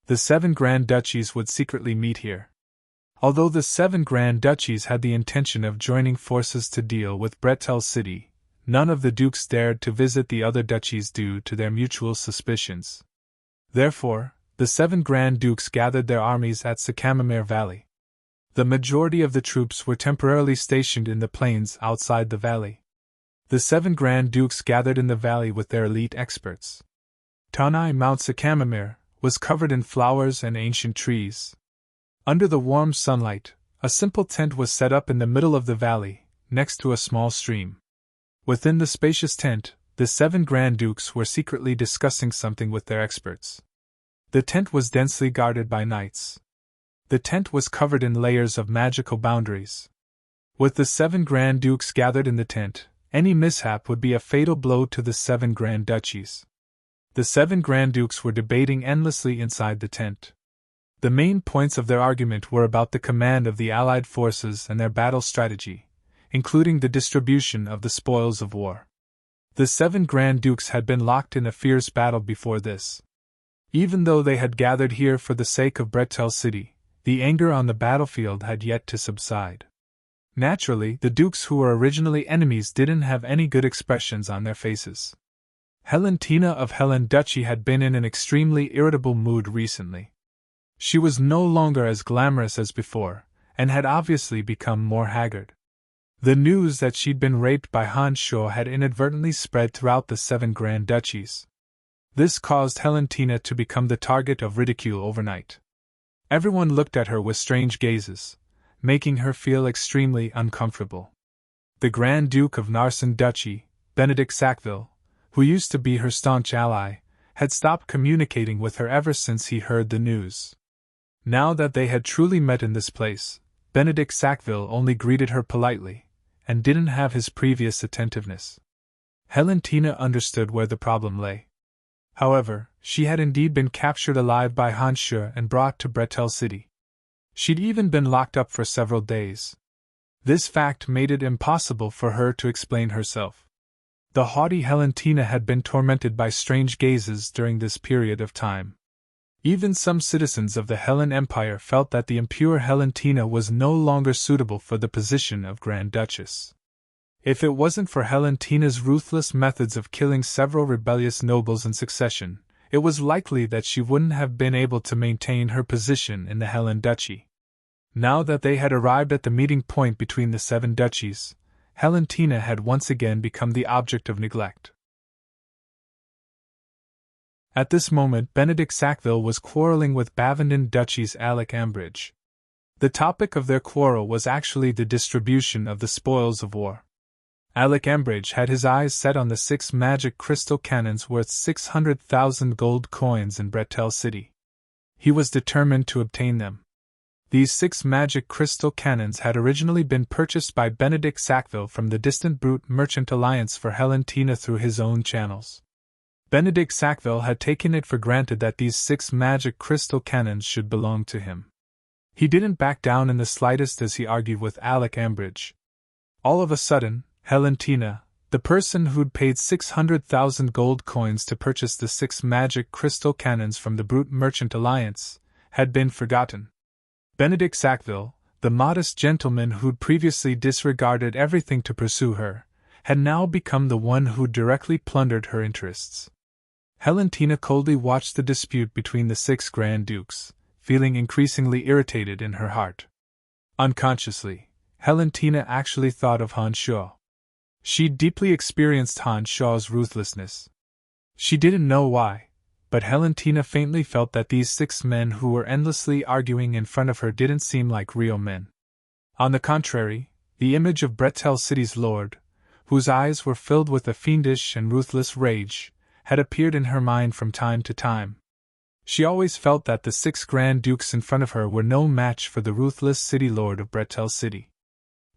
The 7 Grand Duchies would secretly meet here. Although the 7 Grand Duchies had the intention of joining forces to deal with Bretel City, none of the dukes dared to visit the other duchies due to their mutual suspicions. Therefore, the 7 Grand Dukes gathered their armies at Sycamore Valley. The majority of the troops were temporarily stationed in the plains outside the valley. The 7 Grand Dukes gathered in the valley with their elite experts. Tanai Mount Sycamore was covered in flowers and ancient trees. Under the warm sunlight, a simple tent was set up in the middle of the valley, next to a small stream. Within the spacious tent, the 7 Grand Dukes were secretly discussing something with their experts. The tent was densely guarded by knights. The tent was covered in layers of magical boundaries. With the 7 Grand Dukes gathered in the tent, any mishap would be a fatal blow to the 7 Grand Duchies. The 7 Grand Dukes were debating endlessly inside the tent. The main points of their argument were about the command of the Allied forces and their battle strategy, including the distribution of the spoils of war. The 7 Grand Dukes had been locked in a fierce battle before this. Even though they had gathered here for the sake of Bretel City, the anger on the battlefield had yet to subside. Naturally, the dukes who were originally enemies didn't have any good expressions on their faces. Helentina of Helen Duchy had been in an extremely irritable mood recently. She was no longer as glamorous as before, and had obviously become more haggard. The news that she'd been raped by Han Sho had inadvertently spread throughout the 7 Grand Duchies. This caused Helentina to become the target of ridicule overnight. Everyone looked at her with strange gazes, making her feel extremely uncomfortable. The Grand Duke of Narsen Duchy, Benedict Sackville, who used to be her staunch ally, had stopped communicating with her ever since he heard the news. Now that they had truly met in this place, Benedict Sackville only greeted her politely, and didn't have his previous attentiveness. Helentina understood where the problem lay. However, she had indeed been captured alive by Hansche and brought to Bretel City. She'd even been locked up for several days. This fact made it impossible for her to explain herself. The haughty Helentina had been tormented by strange gazes during this period of time. Even some citizens of the Hellen Empire felt that the impure Helentina was no longer suitable for the position of Grand Duchess. If it wasn't for Helentina's ruthless methods of killing several rebellious nobles in succession, it was likely that she wouldn't have been able to maintain her position in the Hellen Duchy. Now that they had arrived at the meeting point between the 7 duchies, Helentina had once again become the object of neglect. At this moment, Benedict Sackville was quarreling with Bavenden Duchy's Alec Ambridge. The topic of their quarrel was actually the distribution of the spoils of war. Alec Ambridge had his eyes set on the 6 magic crystal cannons worth 600,000 gold coins in Bretel City. He was determined to obtain them. These 6 magic crystal cannons had originally been purchased by Benedict Sackville from the distant Brute Merchant Alliance for Helentina through his own channels. Benedict Sackville had taken it for granted that these 6 magic crystal cannons should belong to him. He didn't back down in the slightest as he argued with Alec Ambridge. All of a sudden, Helentina, the person who'd paid 600,000 gold coins to purchase the 6 magic crystal cannons from the Brute Merchant Alliance, had been forgotten. Benedict Sackville, the modest gentleman who'd previously disregarded everything to pursue her, had now become the one who'd directly plundered her interests. Helentina coldly watched the dispute between the 6 Grand Dukes, feeling increasingly irritated in her heart. Unconsciously, Helentina actually thought of Hansche. She'd deeply experienced Hansche's ruthlessness. She didn't know why, but Helentina faintly felt that these 6 men who were endlessly arguing in front of her didn't seem like real men. On the contrary, the image of Bretel City's lord, whose eyes were filled with a fiendish and ruthless rage, had appeared in her mind from time to time. She always felt that the 6 Grand Dukes in front of her were no match for the ruthless city lord of Bretel City.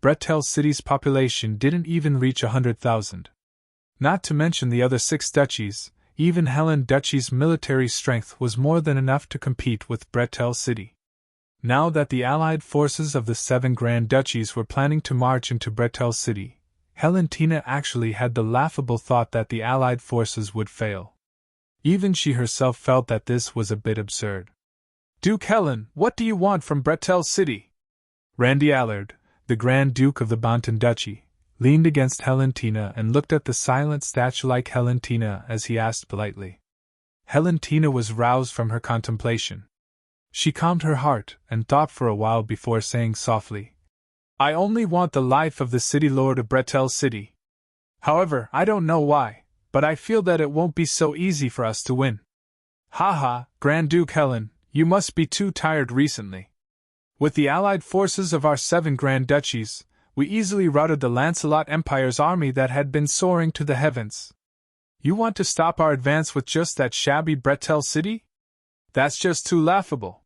Bretel City's population didn't even reach 100,000. Not to mention the other 6 duchies, even Hellen Duchy's military strength was more than enough to compete with Bretel City. Now that the allied forces of the 7 Grand Duchies were planning to march into Bretel City, Helentina actually had the laughable thought that the allied forces would fail. Even she herself felt that this was a bit absurd. "Duke Helen, what do you want from Bretel City?" Randy Allard, the Grand Duke of the Banten Duchy, leaned against Helentina and looked at the silent statue-like Helentina as he asked politely. Helentina was roused from her contemplation. She calmed her heart and thought for a while before saying softly, "I only want the life of the city lord of Bretel City. However, I don't know why, but I feel that it won't be so easy for us to win." "Ha ha, Grand Duke Helen, you must be too tired recently. With the allied forces of our 7 Grand Duchies, we easily routed the Lancelot Empire's army that had been soaring to the heavens. You want to stop our advance with just that shabby Bretel City? That's just too laughable.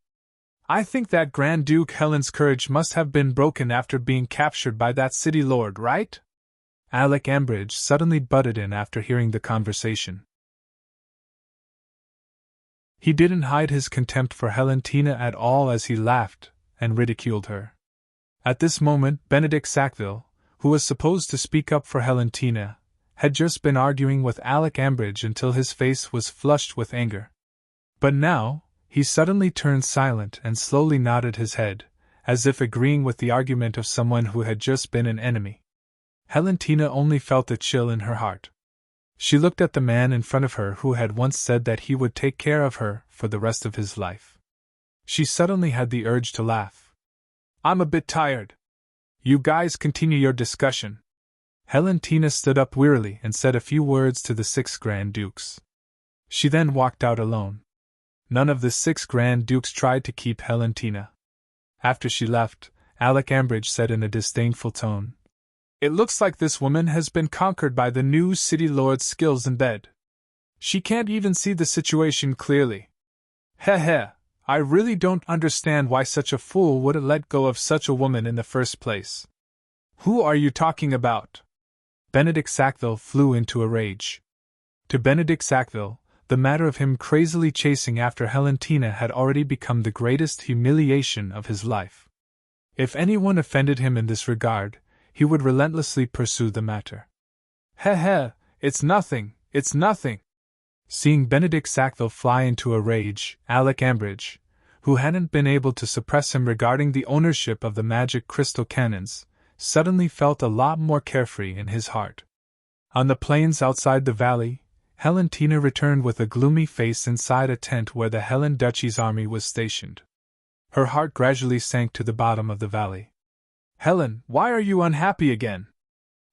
I think that Grand Duke Helen's courage must have been broken after being captured by that city lord, right?" Alec Ambridge suddenly butted in after hearing the conversation. He didn't hide his contempt for Helentina at all as he laughed and ridiculed her. At this moment, Benedict Sackville, who was supposed to speak up for Helentina, had just been arguing with Alec Ambridge until his face was flushed with anger. But now, he suddenly turned silent and slowly nodded his head, as if agreeing with the argument of someone who had just been an enemy. Helentina only felt a chill in her heart. She looked at the man in front of her who had once said that he would take care of her for the rest of his life. She suddenly had the urge to laugh. "I'm a bit tired. You guys continue your discussion." Helentina stood up wearily and said a few words to the 6 Grand Dukes. She then walked out alone. None of the 6 Grand Dukes tried to keep Valentina. After she left, Alec Ambridge said in a disdainful tone, "It looks like this woman has been conquered by the new City Lord's skills in bed. She can't even see the situation clearly. Heh, I really don't understand why such a fool would have let go of such a woman in the first place." "Who are you talking about?" Benedict Sackville flew into a rage. To Benedict Sackville, the matter of him crazily chasing after Valentina had already become the greatest humiliation of his life. If anyone offended him in this regard, he would relentlessly pursue the matter. Heh, it's nothing. Seeing Benedict Sackville fly into a rage, Alec Ambridge, who hadn't been able to suppress him regarding the ownership of the magic crystal cannons, suddenly felt a lot more carefree in his heart. On the plains outside the valley, Valentina returned with a gloomy face inside a tent where the Helen Duchy's army was stationed. Her heart gradually sank to the bottom of the valley. "Helen, why are you unhappy again?"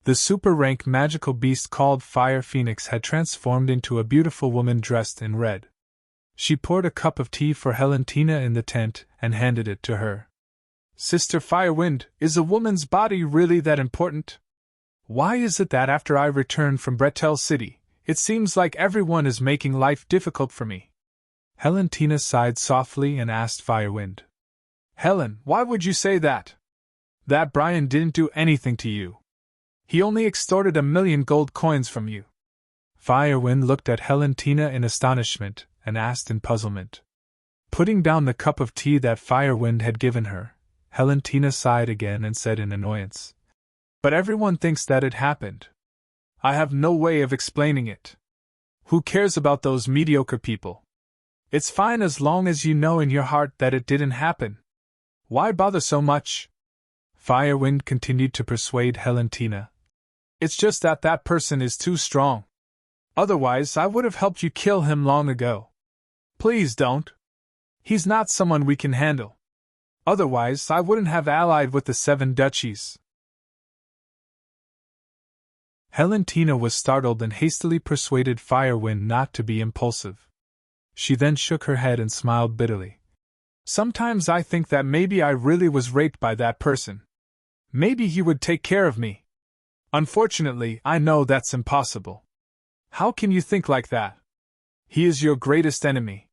The super-rank magical beast called Fire Phoenix had transformed into a beautiful woman dressed in red. She poured a cup of tea for Valentina in the tent and handed it to her. "Sister Firewind, is a woman's body really that important? Why is it that after I return from Bretel City, it seems like everyone is making life difficult for me?" Valentina sighed softly and asked Firewind, "Helen, why would you say that? That Brian didn't do anything to you. He only extorted 1,000,000 gold coins from you." Firewind looked at Valentina in astonishment and asked in puzzlement. Putting down the cup of tea that Firewind had given her, Valentina sighed again and said in annoyance, "But everyone thinks that it happened. I have no way of explaining it. Who cares about those mediocre people? It's fine as long as you know in your heart that it didn't happen. Why bother so much?" Firewind continued to persuade Valentina. "It's just that that person is too strong. Otherwise, I would have helped you kill him long ago. Please don't. He's not someone we can handle. Otherwise, I wouldn't have allied with the 7 duchies." Valentina was startled and hastily persuaded Firewind not to be impulsive. She then shook her head and smiled bitterly. "Sometimes I think that maybe I really was raped by that person. Maybe he would take care of me. Unfortunately, I know that's impossible. How can you think like that? He is your greatest enemy.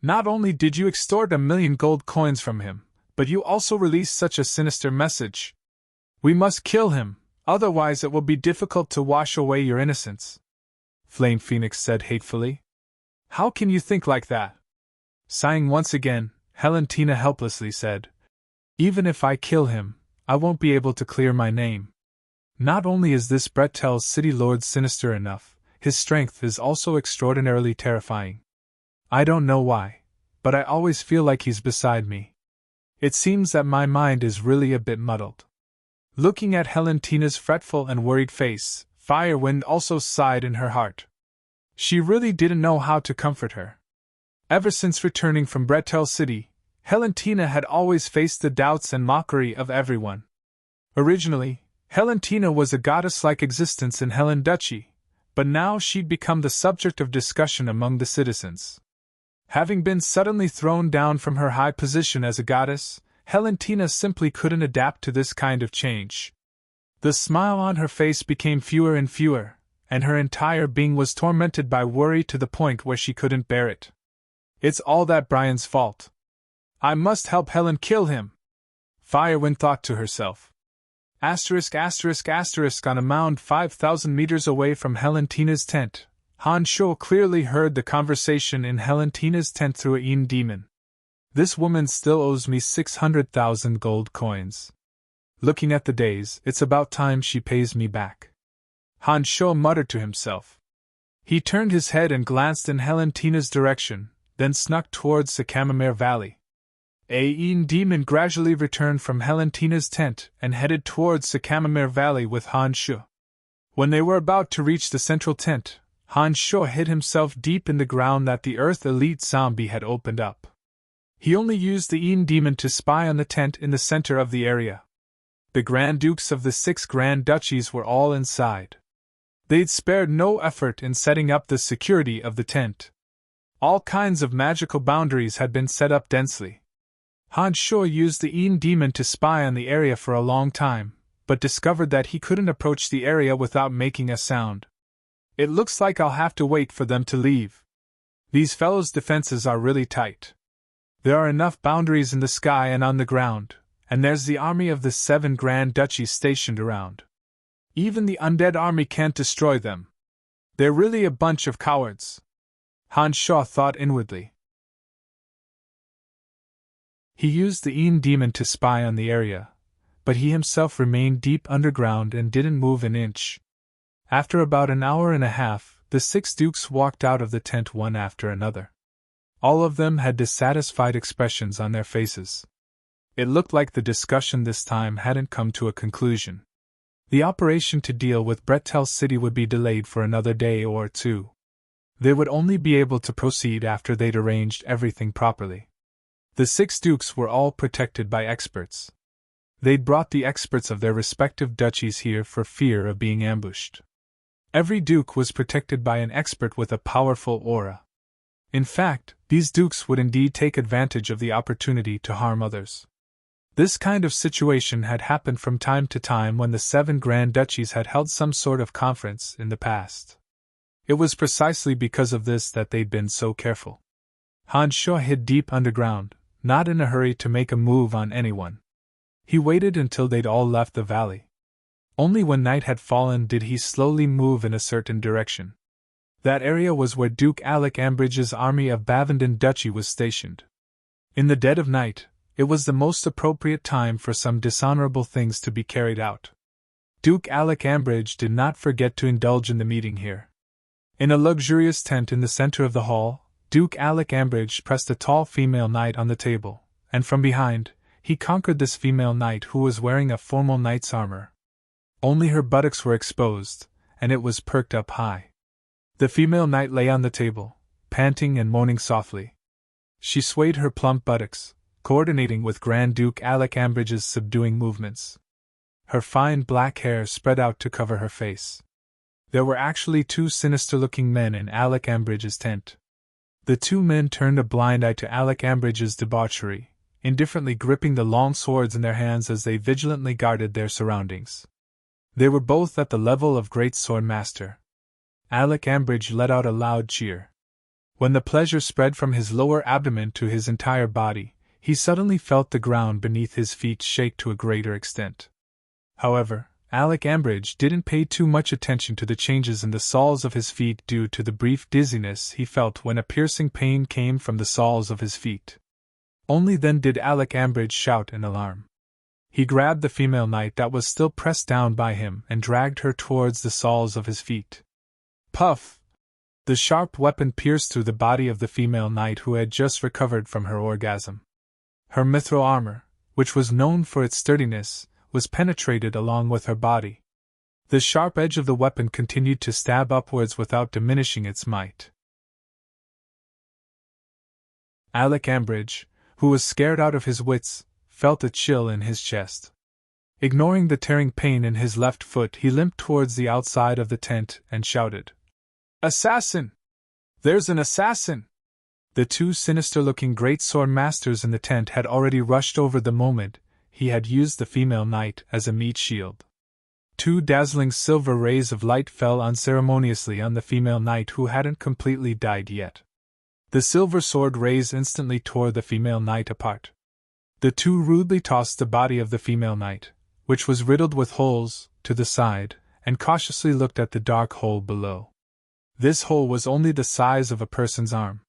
Not only did you extort 1,000,000 gold coins from him, but you also released such a sinister message. We must kill him, otherwise it will be difficult to wash away your innocence," Flame Phoenix said hatefully. "How can you think like that?" Sighing once again, Valentina helplessly said, "Even if I kill him, I won't be able to clear my name. Not only is this Bretel's City Lord sinister enough, his strength is also extraordinarily terrifying. I don't know why, but I always feel like he's beside me. It seems that my mind is really a bit muddled." Looking at Valentina's fretful and worried face, Firewind also sighed in her heart. She really didn't know how to comfort her. Ever since returning from Bretel City, Valentina had always faced the doubts and mockery of everyone. Originally, Valentina was a goddess-like existence in Helen Duchy, but now she'd become the subject of discussion among the citizens. Having been suddenly thrown down from her high position as a goddess, Valentina simply couldn't adapt to this kind of change. The smile on her face became fewer and fewer, and her entire being was tormented by worry to the point where she couldn't bear it. "It's all that Brian's fault. I must help Helen kill him," Firewind thought to herself. On a mound 5,000 meters away from Valentina's tent, Han Sho clearly heard the conversation in Valentina's tent through a demon. "This woman still owes me 600,000 gold coins. Looking at the days, it's about time she pays me back," Han Sho muttered to himself. He turned his head and glanced in Valentina's direction, then snuck towards the Camomere Valley. A demon gradually returned from Valentina's tent and headed towards the Camomere Valley with Han Sho. When they were about to reach the central tent, Han Sho hid himself deep in the ground that the Earth Elite Zombie had opened up. He only used the demon to spy on the tent in the center of the area. The Grand Dukes of the 6 Grand Duchies were all inside. They'd spared no effort in setting up the security of the tent, All kinds of magical boundaries had been set up densely. Han Shuo used the Yin demon to spy on the area for a long time, but discovered that he couldn't approach the area without making a sound. It looks like I'll have to wait for them to leave. These fellows' defenses are really tight. There are enough boundaries in the sky and on the ground, and there's the army of the 7 Grand Duchies stationed around. Even the undead army can't destroy them. They're really a bunch of cowards. Han Shuo thought inwardly. He used the Yin demon to spy on the area, but he himself remained deep underground and didn't move an inch. After about an hour and a half, the 6 dukes walked out of the tent one after another. All of them had dissatisfied expressions on their faces. It looked like the discussion this time hadn't come to a conclusion. The operation to deal with Bretel City would be delayed for another day or 2. They would only be able to proceed after they'd arranged everything properly. The 6 dukes were all protected by experts. They'd brought the experts of their respective duchies here for fear of being ambushed. Every duke was protected by an expert with a powerful aura. In fact, these dukes would indeed take advantage of the opportunity to harm others. This kind of situation had happened from time to time when the 7 Grand Duchies had held some sort of conference in the past. It was precisely because of this that they'd been so careful. Han Shuo hid deep underground, not in a hurry to make a move on anyone. He waited until they'd all left the valley. Only when night had fallen did he slowly move in a certain direction. That area was where Duke Alec Ambridge's army of Bavendon Duchy was stationed. In the dead of night, it was the most appropriate time for some dishonorable things to be carried out. Duke Alec Ambridge did not forget to indulge in the meeting here. In a luxurious tent in the center of the hall, Duke Alec Ambridge pressed a tall female knight on the table, and from behind, he conquered this female knight who was wearing a formal knight's armor. Only her buttocks were exposed, and it was perked up high. The female knight lay on the table, panting and moaning softly. She swayed her plump buttocks, coordinating with Grand Duke Alec Ambridge's subduing movements. Her fine black hair spread out to cover her face. There were actually 2 sinister-looking men in Alec Ambridge's tent. The 2 men turned a blind eye to Alec Ambridge's debauchery, indifferently gripping the long swords in their hands as they vigilantly guarded their surroundings. They were both at the level of Great Sword Master. Alec Ambridge let out a loud cheer. When the pleasure spread from his lower abdomen to his entire body, he suddenly felt the ground beneath his feet shake to a greater extent. However, Alec Ambridge didn't pay too much attention to the changes in the soles of his feet due to the brief dizziness he felt when a piercing pain came from the soles of his feet. Only then did Alec Ambridge shout in alarm. He grabbed the female knight that was still pressed down by him and dragged her towards the soles of his feet. Puff! The sharp weapon pierced through the body of the female knight who had just recovered from her orgasm. Her mithril armor, which was known for its sturdiness, was penetrated along with her body. The sharp edge of the weapon continued to stab upwards without diminishing its might. Alec Ambridge, who was scared out of his wits, felt a chill in his chest. Ignoring the tearing pain in his left foot, he limped towards the outside of the tent and shouted, "Assassin! There's an assassin!" The 2 sinister-looking great sword masters in the tent had already rushed over the moment he had used the female knight as a meat shield. 2 dazzling silver rays of light fell unceremoniously on the female knight who hadn't completely died yet. The silver sword rays instantly tore the female knight apart. The 2 rudely tossed the body of the female knight, which was riddled with holes, to the side, and cautiously looked at the dark hole below. This hole was only the size of a person's arm.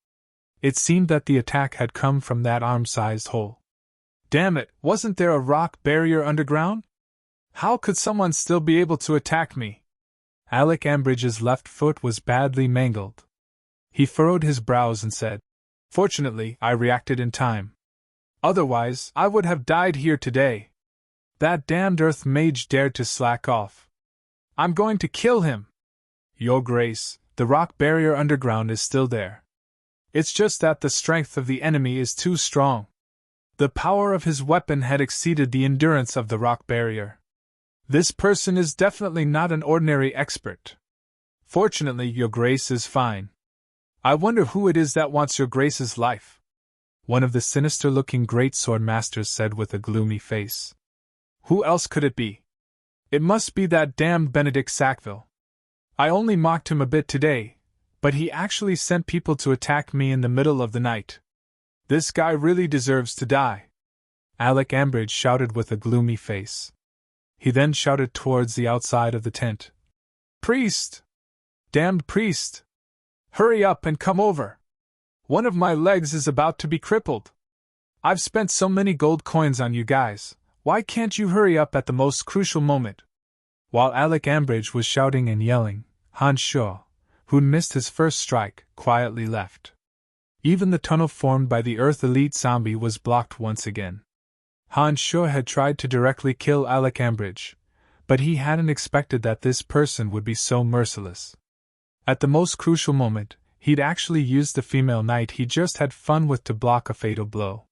It seemed that the attack had come from that arm-sized hole. Damn it, wasn't there a rock barrier underground? How could someone still be able to attack me? Alec Ambridge's left foot was badly mangled. He furrowed his brows and said, "Fortunately, I reacted in time. Otherwise, I would have died here today. That damned earth mage dared to slack off. I'm going to kill him. Your Grace, the rock barrier underground is still there. It's just that the strength of the enemy is too strong. The power of his weapon had exceeded the endurance of the rock barrier. This person is definitely not an ordinary expert. Fortunately, Your Grace is fine. I wonder who it is that wants your Grace's life? One of the sinister-looking great sword masters said with a gloomy face. Who else could it be? It must be that damned Benedict Sackville. I only mocked him a bit today, but he actually sent people to attack me in the middle of the night. This guy really deserves to die. Alec Ambridge shouted with a gloomy face. He then shouted towards the outside of the tent. Priest! Damned priest! Hurry up and come over! One of my legs is about to be crippled. I've spent so many gold coins on you guys, why can't you hurry up at the most crucial moment? While Alec Ambridge was shouting and yelling, Han Shaw, who'd missed his first strike, quietly left. Even the tunnel formed by the Earth Elite zombie was blocked once again. Han Shaw had tried to directly kill Alec Ambridge, but he hadn't expected that this person would be so merciless. At the most crucial moment, he'd actually used the female knight he just had fun with to block a fatal blow.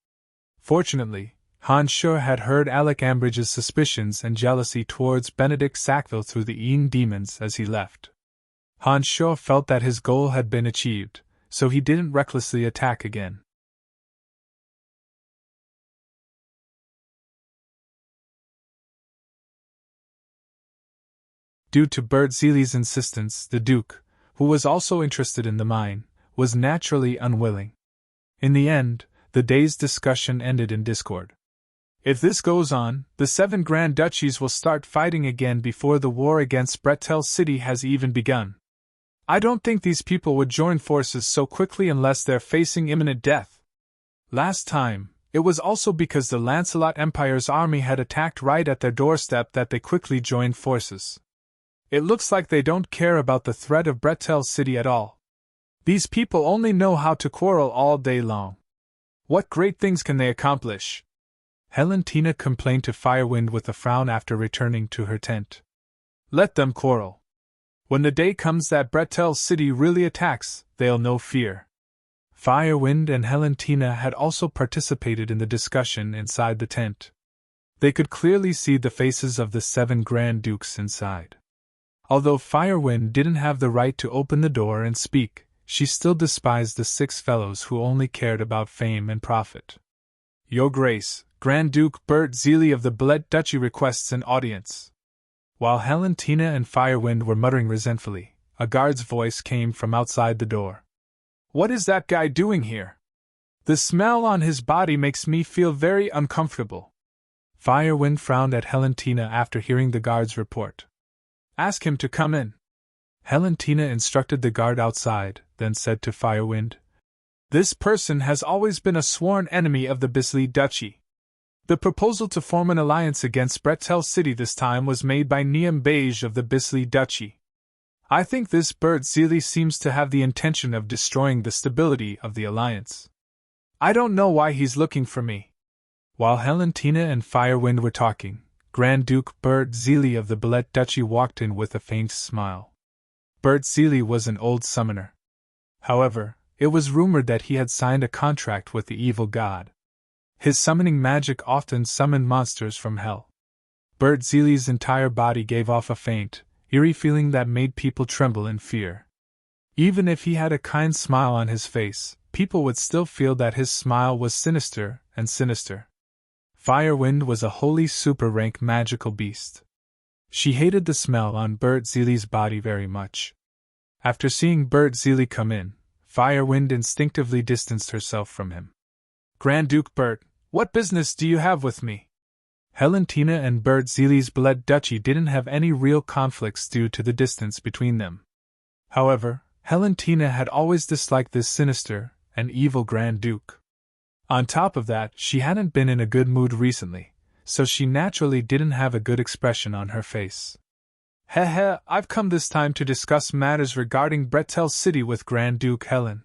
Fortunately, Han Shaw had heard Alec Ambridge's suspicions and jealousy towards Benedict Sackville through the Ean demons as he left. Han Shaw felt that his goal had been achieved, so he didn't recklessly attack again. Due to Bert Zeely's insistence, the Duke, who was also interested in the mine, was naturally unwilling. In the end, the day's discussion ended in discord. If this goes on, the 7 Grand Duchies will start fighting again before the war against Bretel City has even begun. I don't think these people would join forces so quickly unless they're facing imminent death. Last time, it was also because the Lancelot Empire's army had attacked right at their doorstep that they quickly joined forces. It looks like they don't care about the threat of Bretel City at all. These people only know how to quarrel all day long. What great things can they accomplish? Helentina complained to Firewind with a frown after returning to her tent. Let them quarrel. When the day comes that Bretel City really attacks, they'll know fear. Firewind and Helentina had also participated in the discussion inside the tent. They could clearly see the faces of the 7 Grand Dukes inside. Although Firewind didn't have the right to open the door and speak, she still despised the 6 fellows who only cared about fame and profit. Your Grace, Grand Duke Bert Zeely of the Bled Duchy requests an audience. While Helentina and Firewind were muttering resentfully, a guard's voice came from outside the door. What is that guy doing here? The smell on his body makes me feel very uncomfortable. Firewind frowned at Helentina after hearing the guard's report. Ask him to come in. Helentina instructed the guard outside, then said to Firewind, This person has always been a sworn enemy of the Bisley Duchy. The proposal to form an alliance against Bretel City this time was made by Niam Beige of the Bisley Duchy. I think this Bert Zeely seems to have the intention of destroying the stability of the alliance. I don't know why he's looking for me. While Helentina and Firewind were talking, Grand Duke Bert Zeely of the Bellet Duchy walked in with a faint smile. Bert Zeely was an old summoner. However, it was rumored that he had signed a contract with the evil god. His summoning magic often summoned monsters from hell. Bert Zeely's entire body gave off a faint, eerie feeling that made people tremble in fear. Even if he had a kind smile on his face, people would still feel that his smile was sinister and sinister. Firewind was a wholly super-rank magical beast. She hated the smell on Bert Zeely's body very much. After seeing Bert Zeely come in, Firewind instinctively distanced herself from him. Grand Duke Bert, what business do you have with me? Helentina and Bert Zeely's Bled Duchy didn't have any real conflicts due to the distance between them. However, Helentina had always disliked this sinister and evil Grand Duke. On top of that, she hadn't been in a good mood recently, so she naturally didn't have a good expression on her face. Heh, I've come this time to discuss matters regarding Bretel City with Grand Duke Helen.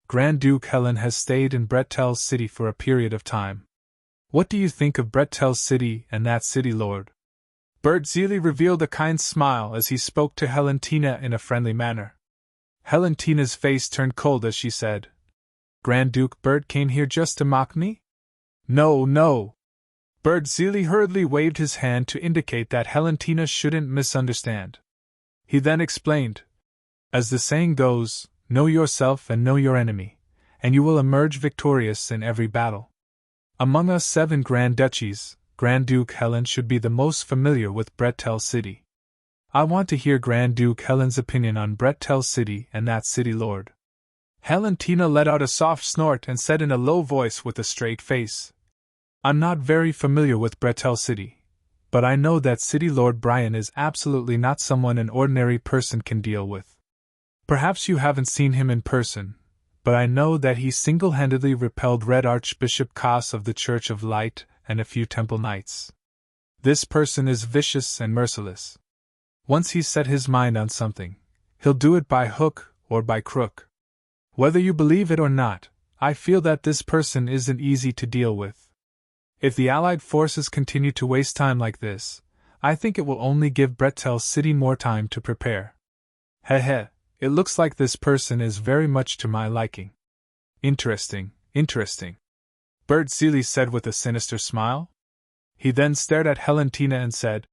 Grand Duke Helen has stayed in Bretel City for a period of time. What do you think of Bretel City and that city lord? Bert Zeely revealed a kind smile as he spoke to Helentina in a friendly manner. Helentina's face turned cold as she said, Grand Duke Bert came here just to mock me? No. Bert Zeely hurriedly waved his hand to indicate that Helentina shouldn't misunderstand. He then explained, As the saying goes, know yourself and know your enemy, and you will emerge victorious in every battle. Among us 7 Grand Duchies, Grand Duke Helen should be the most familiar with Brettel City. I want to hear Grand Duke Helen's opinion on Brettel City and that city lord. Helentina let out a soft snort and said in a low voice with a straight face, I'm not very familiar with Brettel City, but I know that City Lord Brian is absolutely not someone an ordinary person can deal with. Perhaps you haven't seen him in person, but I know that he single-handedly repelled Red Archbishop Koss of the Church of Light and a few Temple Knights. This person is vicious and merciless. Once he's set his mind on something, he'll do it by hook or by crook. Whether you believe it or not, I feel that this person isn't easy to deal with. If the Allied forces continue to waste time like this, I think it will only give Brettel City more time to prepare. Heh, it looks like this person is very much to my liking. Interesting. Bert Seeley said with a sinister smile. He then stared at Helentina and said,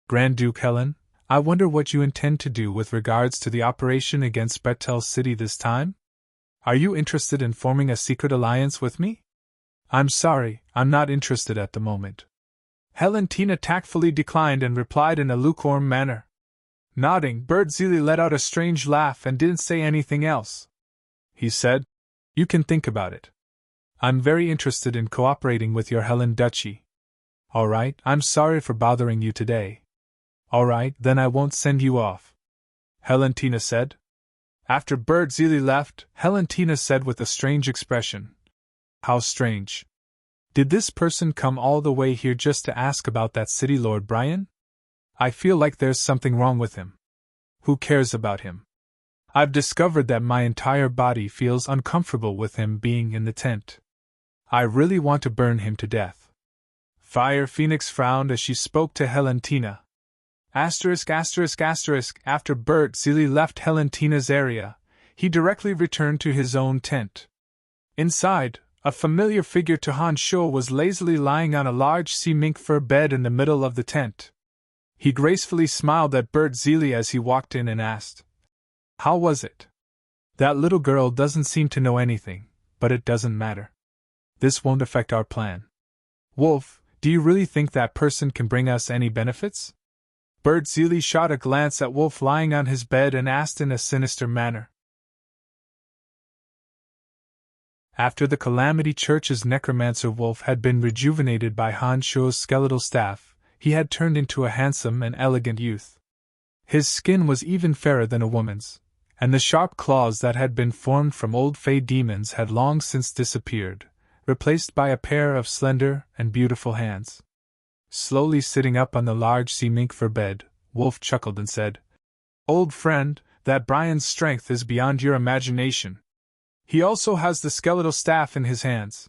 Grand Duke Helen, I wonder what you intend to do with regards to the operation against Brettel City this time? Are you interested in forming a secret alliance with me? I'm sorry, I'm not interested at the moment. Helentina tactfully declined and replied in a lukewarm manner. Nodding, Bert Seeley let out a strange laugh and didn't say anything else. He said, You can think about it. I'm very interested in cooperating with your Helen Duchy. All right, I'm sorry for bothering you today. All right, then I won't send you off, Helentina said. After Bert Seeley left, Helentina said with a strange expression, How strange. Did this person come all the way here just to ask about that City Lord Brian? I feel like there's something wrong with him. Who cares about him? I've discovered that my entire body feels uncomfortable with him being in the tent. I really want to burn him to death. Fire Phoenix frowned as she spoke to Helentina. Asterisk. After Bert Seeley left Helentina's area, he directly returned to his own tent. Inside, a familiar figure to Han Shuo was lazily lying on a large sea mink fur bed in the middle of the tent. He gracefully smiled at Bert Seeley as he walked in and asked, How was it? That little girl doesn't seem to know anything, but it doesn't matter. This won't affect our plan. Wolf, do you really think that person can bring us any benefits? Bert Seeley shot a glance at Wolf lying on his bed and asked in a sinister manner. After the Calamity Church's necromancer Wolf had been rejuvenated by Han Shuo's skeletal staff, he had turned into a handsome and elegant youth. His skin was even fairer than a woman's, and the sharp claws that had been formed from old fey demons had long since disappeared, replaced by a pair of slender and beautiful hands. Slowly sitting up on the large sea mink fur bed, Wolf chuckled and said, Old friend, that Brian's strength is beyond your imagination. He also has the skeletal staff in his hands.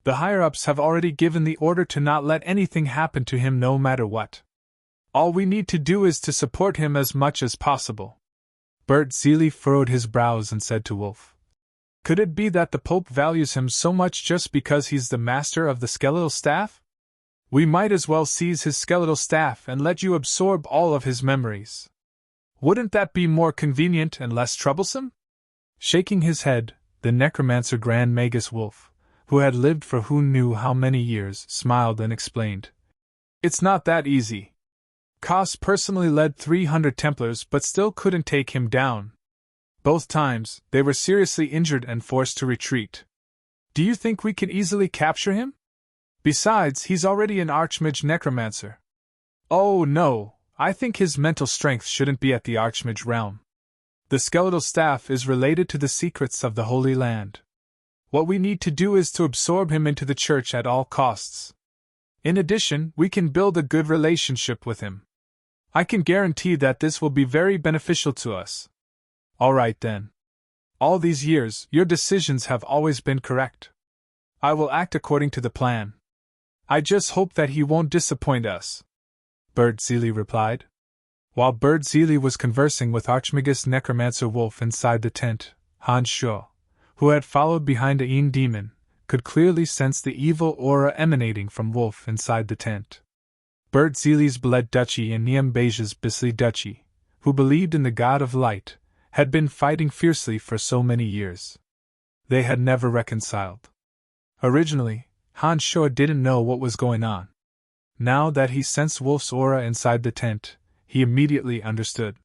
The higher-ups have already given the order to not let anything happen to him no matter what. All we need to do is to support him as much as possible. Bert Seeley furrowed his brows and said to Wolf, Could it be that the Pope values him so much just because he's the master of the skeletal staff? We might as well seize his skeletal staff and let you absorb all of his memories. Wouldn't that be more convenient and less troublesome? Shaking his head, the necromancer Grand Magus Wolf, who had lived for who knew how many years, smiled and explained. It's not that easy. Koss personally led 300 Templars but still couldn't take him down. Both times, they were seriously injured and forced to retreat. Do you think we can easily capture him? Besides, he's already an Archmage Necromancer. Oh no, I think his mental strength shouldn't be at the Archmage realm. The skeletal staff is related to the secrets of the Holy Land. What we need to do is to absorb him into the church at all costs. In addition, we can build a good relationship with him. I can guarantee that this will be very beneficial to us. All right then. All these years, your decisions have always been correct. I will act according to the plan. I just hope that he won't disappoint us, Bert Seeley replied. While Bert Seeley was conversing with Archmagus Necromancer Wolf inside the tent, Han Shuo, who had followed behind a Yin demon, could clearly sense the evil aura emanating from Wolf inside the tent. Bert Seeley's Bled Duchy and Niam Beige's Bisley Duchy, who believed in the god of light, had been fighting fiercely for so many years. They had never reconciled. Originally, Han Sho didn't know what was going on. Now that he sensed Wolf's aura inside the tent, he immediately understood.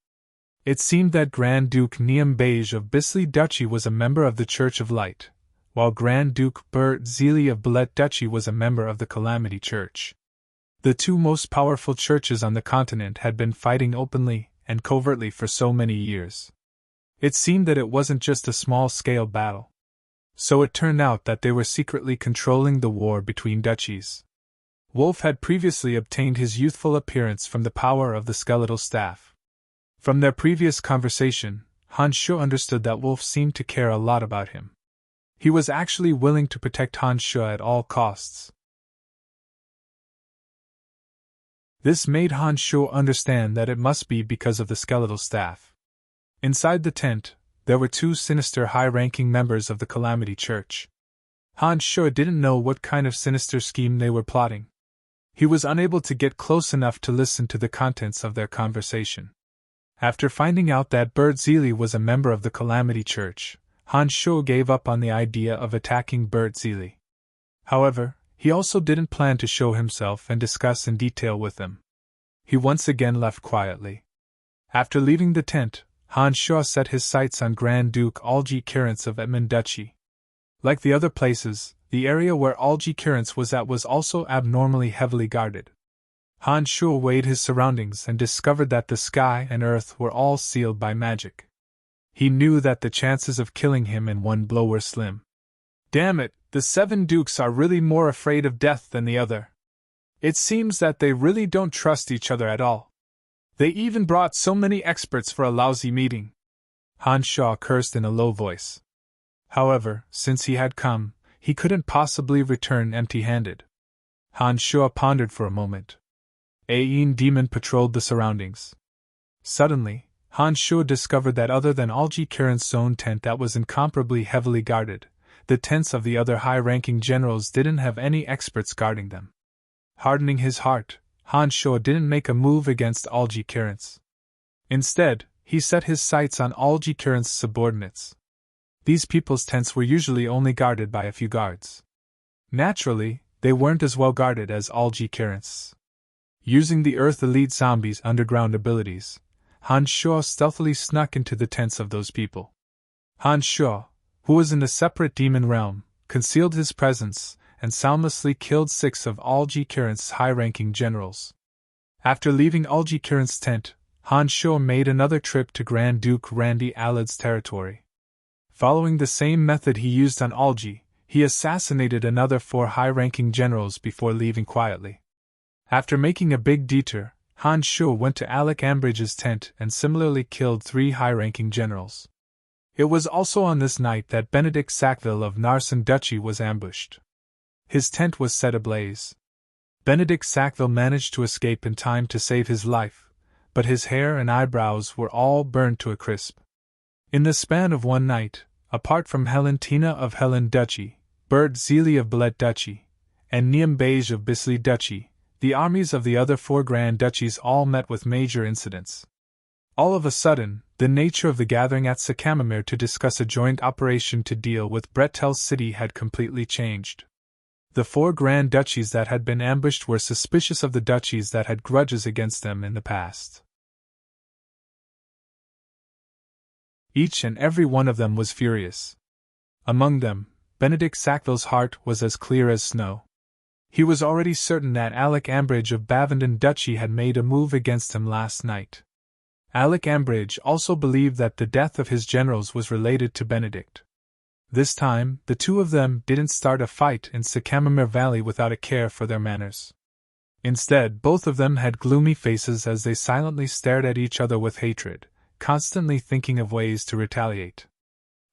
It seemed that Grand Duke Niam Beige of Bisley Duchy was a member of the Church of Light, while Grand Duke Bert Zili of Ballet Duchy was a member of the Calamity Church. The two most powerful churches on the continent had been fighting openly and covertly for so many years. It seemed that it wasn't just a small-scale battle. So it turned out that they were secretly controlling the war between duchies. Wolf had previously obtained his youthful appearance from the power of the skeletal staff. From their previous conversation, Han Sho understood that Wolf seemed to care a lot about him. He was actually willing to protect Han Sho at all costs. This made Han Sho understand that it must be because of the skeletal staff. Inside the tent, there were two sinister high-ranking members of the Calamity Church. Han Sho didn't know what kind of sinister scheme they were plotting. He was unable to get close enough to listen to the contents of their conversation. After finding out that Bert Zili was a member of the Calamity Church, Han Sho gave up on the idea of attacking Bert Zili. However, he also didn't plan to show himself and discuss in detail with them. He once again left quietly. After leaving the tent, Han Sho set his sights on Grand Duke Algi Kirance of Edmund Duchy. Like the other places, the area where Algi Kirance was at was also abnormally heavily guarded. Han Sho weighed his surroundings and discovered that the sky and earth were all sealed by magic. He knew that the chances of killing him in one blow were slim. Damn it, the 7 dukes are really more afraid of death than the other. It seems that they really don't trust each other at all. They even brought so many experts for a lousy meeting. Han Sho cursed in a low voice. However, since he had come, he couldn't possibly return empty-handed. Han Sho pondered for a moment. Aeon Demon patrolled the surroundings. Suddenly, Han Sho discovered that other than Algi Kiran's own tent that was incomparably heavily guarded, the tents of the other high-ranking generals didn't have any experts guarding them. Hardening his heart, Han Sho didn't make a move against Algi Kirance. Instead, he set his sights on Algi Kirance's subordinates. These people's tents were usually only guarded by a few guards. Naturally, they weren't as well guarded as Algi Kirance's. Using the Earth Elite Zombie's underground abilities, Han Sho stealthily snuck into the tents of those people. Han Sho, who was in a separate demon realm, concealed his presence and soundlessly killed 6 of Algi Kirance's high-ranking generals. After leaving Algi Kirance's tent, Han Sho made another trip to Grand Duke Randy Alad's territory. Following the same method he used on Algi, he assassinated another 4 high-ranking generals before leaving quietly. After making a big detour, Han Sho went to Alec Ambridge's tent and similarly killed 3 high-ranking generals. It was also on this night that Benedict Sackville of Narsen Duchy was ambushed. His tent was set ablaze. Benedict Sackville managed to escape in time to save his life, but his hair and eyebrows were all burned to a crisp. In the span of one night, apart from Helentina of Helen Duchy, Bert Zili of Ballet Duchy, and Niam Beige of Bisley Duchy, the armies of the other 4 grand duchies all met with major incidents. All of a sudden, the nature of the gathering at Sakamamir to discuss a joint operation to deal with Bretel City had completely changed. The 4 grand duchies that had been ambushed were suspicious of the duchies that had grudges against them in the past. Each and every one of them was furious. Among them, Benedict Sackville's heart was as clear as snow. He was already certain that Alec Ambridge of Bavenden Duchy had made a move against him last night. Alec Ambridge also believed that the death of his generals was related to Benedict. This time, the two of them didn't start a fight in Sakamamir Valley without a care for their manners. Instead, both of them had gloomy faces as they silently stared at each other with hatred, constantly thinking of ways to retaliate.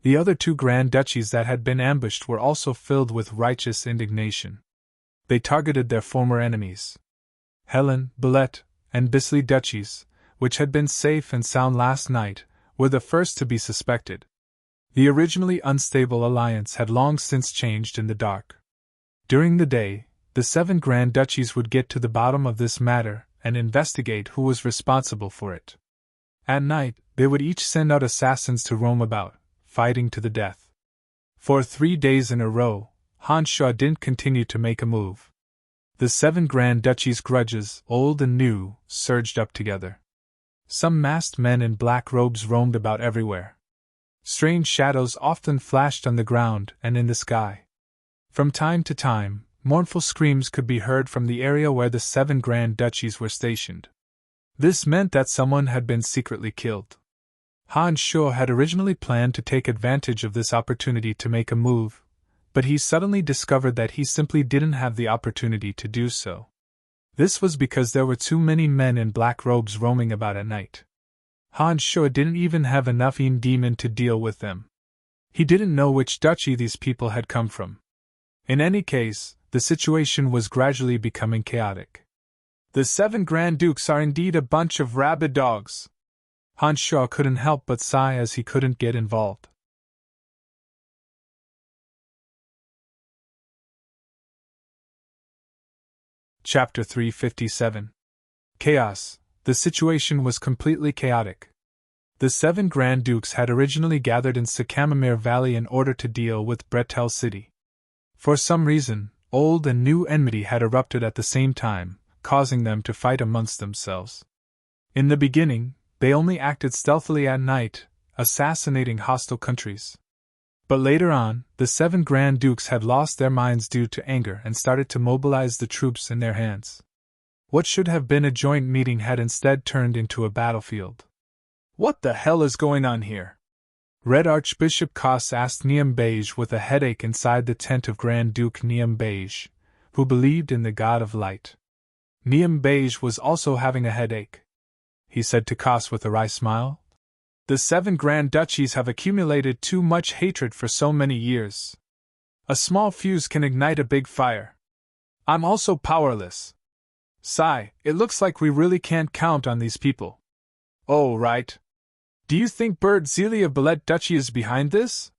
The other 2 grand duchies that had been ambushed were also filled with righteous indignation. They targeted their former enemies. Helen, Ballet, and Bisley duchies, which had been safe and sound last night, were the first to be suspected. The originally unstable alliance had long since changed in the dark. During the day, the 7 grand duchies would get to the bottom of this matter and investigate who was responsible for it. At night, they would each send out assassins to roam about, fighting to the death. For 3 days in a row, Hanshaw didn't continue to make a move. The 7 Grand Duchies' grudges, old and new, surged up together. Some masked men in black robes roamed about everywhere. Strange shadows often flashed on the ground and in the sky. From time to time, mournful screams could be heard from the area where the 7 Grand Duchies were stationed. This meant that someone had been secretly killed. Hanshaw had originally planned to take advantage of this opportunity to make a move, but he suddenly discovered that he simply didn't have the opportunity to do so. This was because there were too many men in black robes roaming about at night. Hanshaw didn't even have enough demon to deal with them. He didn't know which duchy these people had come from. In any case, the situation was gradually becoming chaotic. The 7 Grand Dukes are indeed a bunch of rabid dogs. Hanshaw couldn't help but sigh as he couldn't get involved. Chapter 357. Chaos. The situation was completely chaotic. The 7 Grand Dukes had originally gathered in Sycamore Valley in order to deal with Bretel City. For some reason, old and new enmity had erupted at the same time, causing them to fight amongst themselves. In the beginning, they only acted stealthily at night, assassinating hostile countries. But later on, the 7 Grand Dukes had lost their minds due to anger and started to mobilize the troops in their hands. What should have been a joint meeting had instead turned into a battlefield. What the hell is going on here? Red Archbishop Koss asked Niam Beige with a headache inside the tent of Grand Duke Niam Beige, who believed in the god of light. Niam Beige was also having a headache. He said to Koss with a wry smile, "The 7 Grand Duchies have accumulated too much hatred for so many years. A small fuse can ignite a big fire. I'm also powerless. Sigh, it looks like we really can't count on these people." "Oh, right. Do you think Bert Zelie of Ballet Duchy is behind this?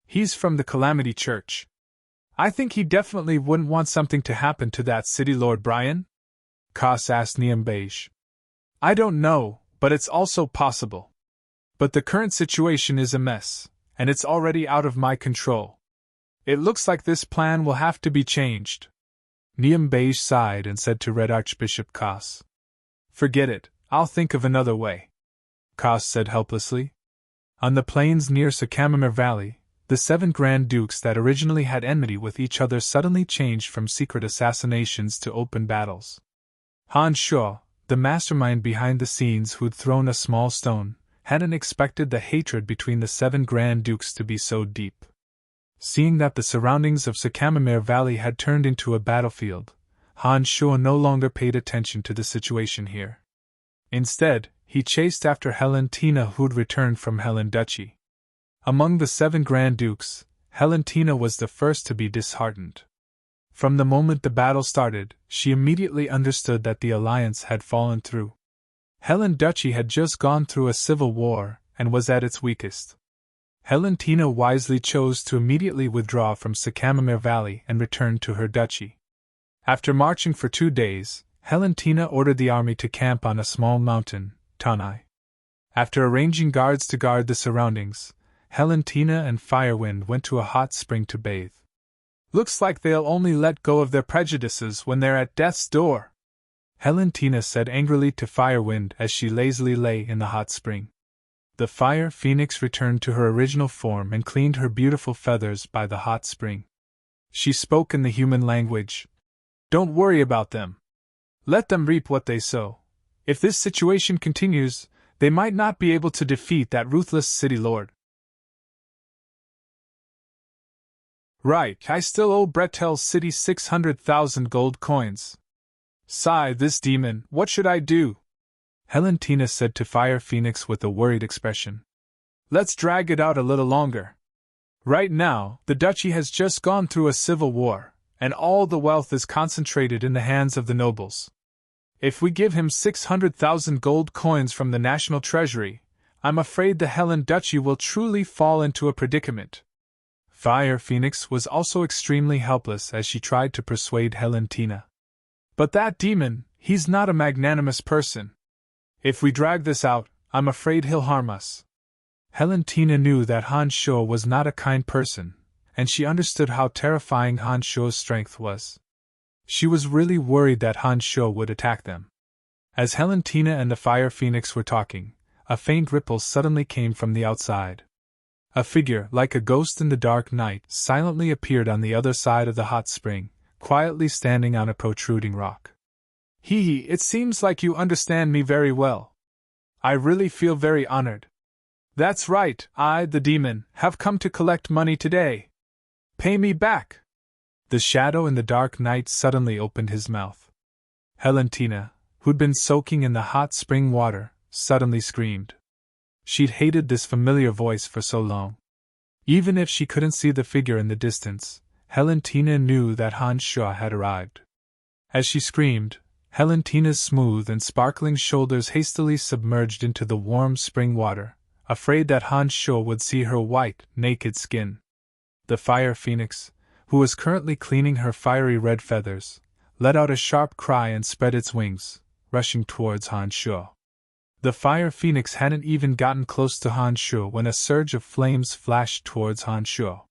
He's from the Calamity Church. I think he definitely wouldn't want something to happen to that city Lord Brian?" Koss asked Niam Beige. "I don't know, but it's also possible. But the current situation is a mess, and it's already out of my control. It looks like this plan will have to be changed." Niam Beige sighed and said to Red Archbishop Koss, "Forget it, I'll think of another way," Koss said helplessly. On the plains near Sycamore Valley, the 7 Grand Dukes that originally had enmity with each other suddenly changed from secret assassinations to open battles. Hanshaw, the mastermind behind the scenes who'd thrown a small stone, hadn't expected the hatred between the 7 Grand Dukes to be so deep. Seeing that the surroundings of Sycamore Valley had turned into a battlefield, Hanshaw no longer paid attention to the situation here. Instead, he chased after Helentina, who'd returned from Helen Duchy. Among the 7 Grand Dukes, Helentina was the first to be disheartened. From the moment the battle started, she immediately understood that the alliance had fallen through. Helen Duchy had just gone through a civil war and was at its weakest. Helentina wisely chose to immediately withdraw from Sycamore Valley and return to her duchy. After marching for 2 days, Helentina ordered the army to camp on a small mountain, Tanai. After arranging guards to guard the surroundings, Helentina and Firewind went to a hot spring to bathe. "Looks like they'll only let go of their prejudices when they're at death's door," Helentina said angrily to Firewind as she lazily lay in the hot spring. The Fire Phoenix returned to her original form and cleaned her beautiful feathers by the hot spring. She spoke in the human language. "Don't worry about them. Let them reap what they sow. If this situation continues, they might not be able to defeat that ruthless city lord." "Right, I still owe Bretel City 600,000 gold coins. Sigh, this demon, what should I do?" Helentina said to Fire Phoenix with a worried expression. "Let's drag it out a little longer. Right now, the duchy has just gone through a civil war, and all the wealth is concentrated in the hands of the nobles. If we give him 600,000 gold coins from the national treasury, I'm afraid the Helen Duchy will truly fall into a predicament." Fire Phoenix was also extremely helpless as she tried to persuade Helentina. "But that demon, he's not a magnanimous person. If we drag this out, I'm afraid he'll harm us. Helentina knew that Han Shuo was not a kind person, and she understood how terrifying Han Shuo's strength was. She was really worried that Han Shuo would attack them. As Helentina and the Fire Phoenix were talking, a faint ripple suddenly came from the outside. A figure, like a ghost in the dark night, silently appeared on the other side of the hot spring, quietly standing on a protruding rock. Hee, it seems like you understand me very well. I really feel very honored. That's right, I, the demon, have come to collect money today. Pay me back. The shadow in the dark night suddenly opened his mouth. Helentina, who'd been soaking in the hot spring water, suddenly screamed. She'd hated this familiar voice for so long. Even if she couldn't see the figure in the distance, Helentina knew that Han Shuo had arrived. As she screamed, Helentina's smooth and sparkling shoulders hastily submerged into the warm spring water, afraid that Han Shuo would see her white, naked skin. The Fire Phoenix, who was currently cleaning her fiery red feathers, let out a sharp cry and spread its wings, rushing towards Han Shuo. The Fire Phoenix hadn't even gotten close to Han Shuo when a surge of flames flashed towards Han Shuo.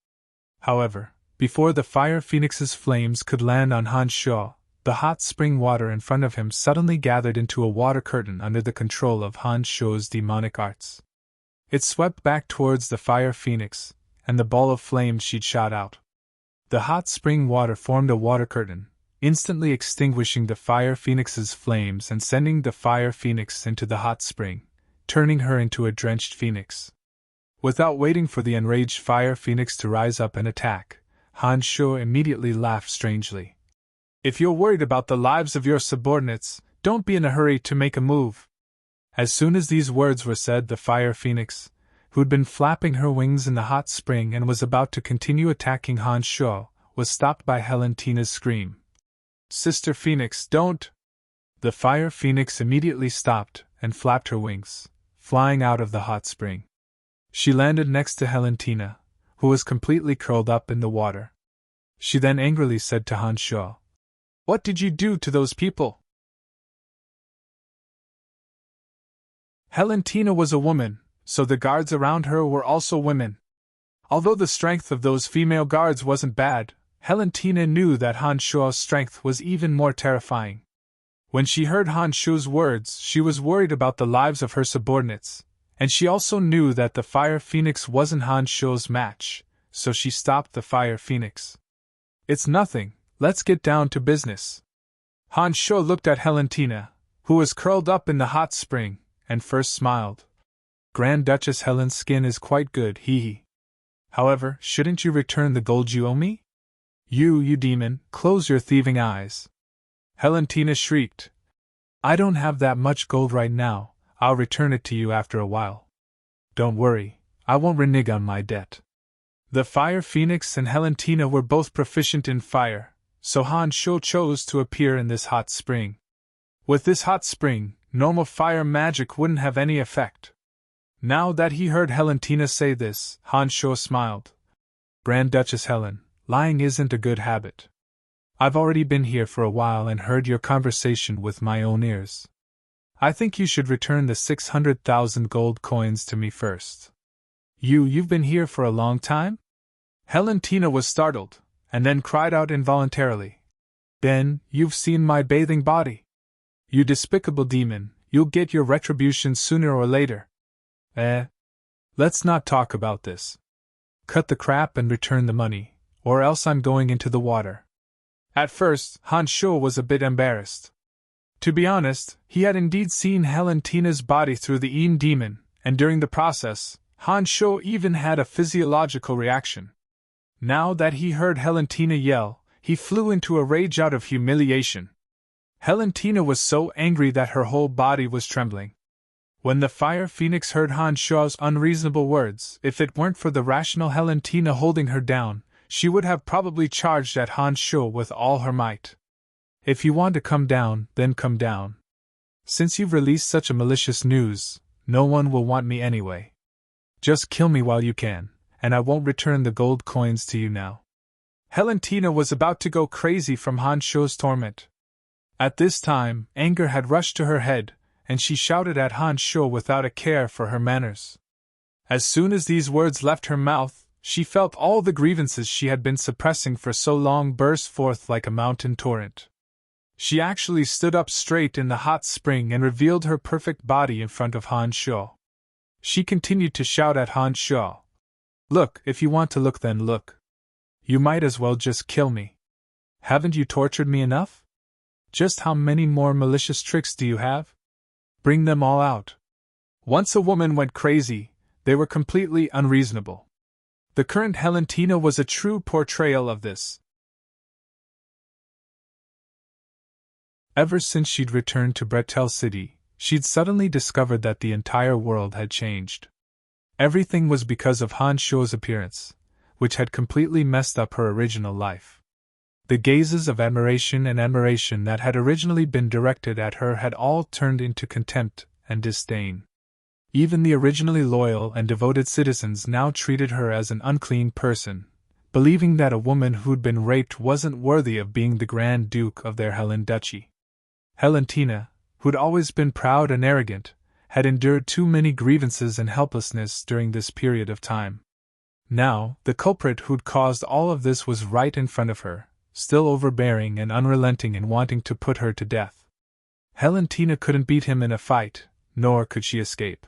However, before the Fire Phoenix's flames could land on Han Shuo, the hot spring water in front of him suddenly gathered into a water curtain under the control of Han Shuo's demonic arts. It swept back towards the Fire Phoenix, and the ball of flame she'd shot out. The hot spring water formed a water curtain, instantly extinguishing the Fire Phoenix's flames and sending the Fire Phoenix into the hot spring, turning her into a drenched phoenix. Without waiting for the enraged Fire Phoenix to rise up and attack, Han Shuo immediately laughed strangely. If you're worried about the lives of your subordinates, don't be in a hurry to make a move. As soon as these words were said, the Fire Phoenix, who'd been flapping her wings in the hot spring and was about to continue attacking Han Shuo, was stopped by Helentina's scream. Sister Phoenix, don't! The Fire Phoenix immediately stopped and flapped her wings, flying out of the hot spring. She landed next to Helentina, who was completely curled up in the water. She then angrily said to Han Shuo, "What did you do to those people?" Helentina was a woman, so the guards around her were also women. Although the strength of those female guards wasn't bad, Helentina knew that Han Shuo's strength was even more terrifying. When she heard Han Shuo's words, she was worried about the lives of her subordinates, and she also knew that the Fire Phoenix wasn't Han Shuo's match, so she stopped the Fire Phoenix. "It's nothing, let's get down to business." Han Shuo looked at Helentina, who was curled up in the hot spring, and first smiled. "Grand Duchess Helen's skin is quite good, hee. However, shouldn't you return the gold you owe me?" You demon, close your thieving eyes." Helentina shrieked. "I don't have that much gold right now, I'll return it to you after a while. Don't worry, I won't renege on my debt." The Fire Phoenix and Helentina were both proficient in fire, so Han Shuo chose to appear in this hot spring. With this hot spring, normal fire magic wouldn't have any effect. Now that he heard Helentina say this, Han Shuo smiled. "Grand Duchess Helen, lying isn't a good habit. I've already been here for a while and heard your conversation with my own ears. I think you should return the 600,000 gold coins to me first." You've been here for a long time?" Helentina was startled, and then cried out involuntarily. "Then, you've seen my bathing body? You despicable demon, you'll get your retribution sooner or later." Let's not talk about this. Cut the crap and return the money, or else I'm going into the water." At first, Han Shuo was a bit embarrassed. To be honest, he had indeed seen Helentina's body through the Een demon, and during the process, Han Shuo even had a physiological reaction. Now that he heard Helentina yell, he flew into a rage out of humiliation. Helentina was so angry that her whole body was trembling. When the Fire Phoenix heard Han Shuo's unreasonable words, if it weren't for the rational Helentina holding her down, she would have probably charged at Han Shuo with all her might. "If you want to come down, then come down. Since you've released such a malicious news, no one will want me anyway. Just kill me while you can, and I won't return the gold coins to you now." Helentina was about to go crazy from Han Shuo's torment. At this time, anger had rushed to her head, and she shouted at Han Shuo without a care for her manners. As soon as these words left her mouth, she felt all the grievances she had been suppressing for so long burst forth like a mountain torrent. She actually stood up straight in the hot spring and revealed her perfect body in front of Han Shuo. She continued to shout at Han Shuo, "Look, if you want to look, then look. You might as well just kill me. Haven't you tortured me enough? Just how many more malicious tricks do you have? Bring them all out." Once a woman went crazy, they were completely unreasonable. The current Helentina was a true portrayal of this. Ever since she'd returned to Bretel City, she'd suddenly discovered that the entire world had changed. Everything was because of Han Shuo's appearance, which had completely messed up her original life. The gazes of admiration that had originally been directed at her had all turned into contempt and disdain. Even the originally loyal and devoted citizens now treated her as an unclean person, believing that a woman who'd been raped wasn't worthy of being the Grand Duke of their Helen Duchy. Helentina, who'd always been proud and arrogant, had endured too many grievances and helplessness during this period of time. Now, the culprit who'd caused all of this was right in front of her, still overbearing and unrelenting in wanting to put her to death. Helentina couldn't beat him in a fight, nor could she escape.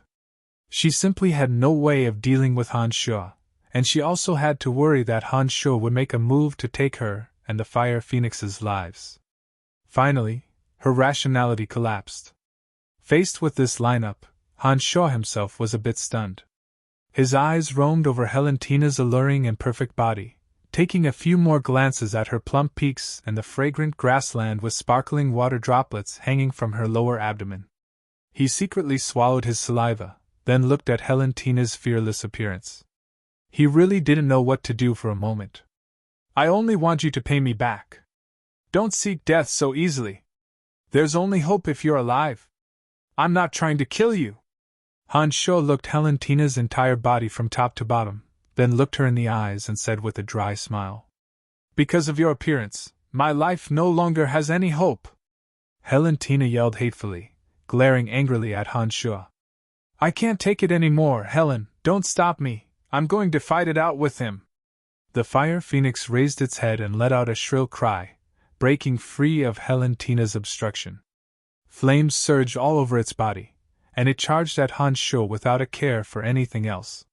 She simply had no way of dealing with Han Shuo, and she also had to worry that Han Shuo would make a move to take her and the Fire Phoenix's lives. Finally, her rationality collapsed. Faced with this lineup, Han Shuo himself was a bit stunned. His eyes roamed over Helentina's alluring and perfect body, taking a few more glances at her plump peaks and the fragrant grassland with sparkling water droplets hanging from her lower abdomen. He secretly swallowed his saliva, then looked at Helentina's fearless appearance. He really didn't know what to do for a moment. "I only want you to pay me back. Don't seek death so easily. There's only hope if you're alive. I'm not trying to kill you." Han Shuo looked Helentina's entire body from top to bottom, then looked her in the eyes and said with a dry smile, "Because of your appearance, my life no longer has any hope." Helentina yelled hatefully, glaring angrily at Han Shuo. "I can't take it anymore, Helen, don't stop me, I'm going to fight it out with him." The Fire Phoenix raised its head and let out a shrill cry, breaking free of Helentina's obstruction. Flames surged all over its body, and it charged at Han Shuo without a care for anything else.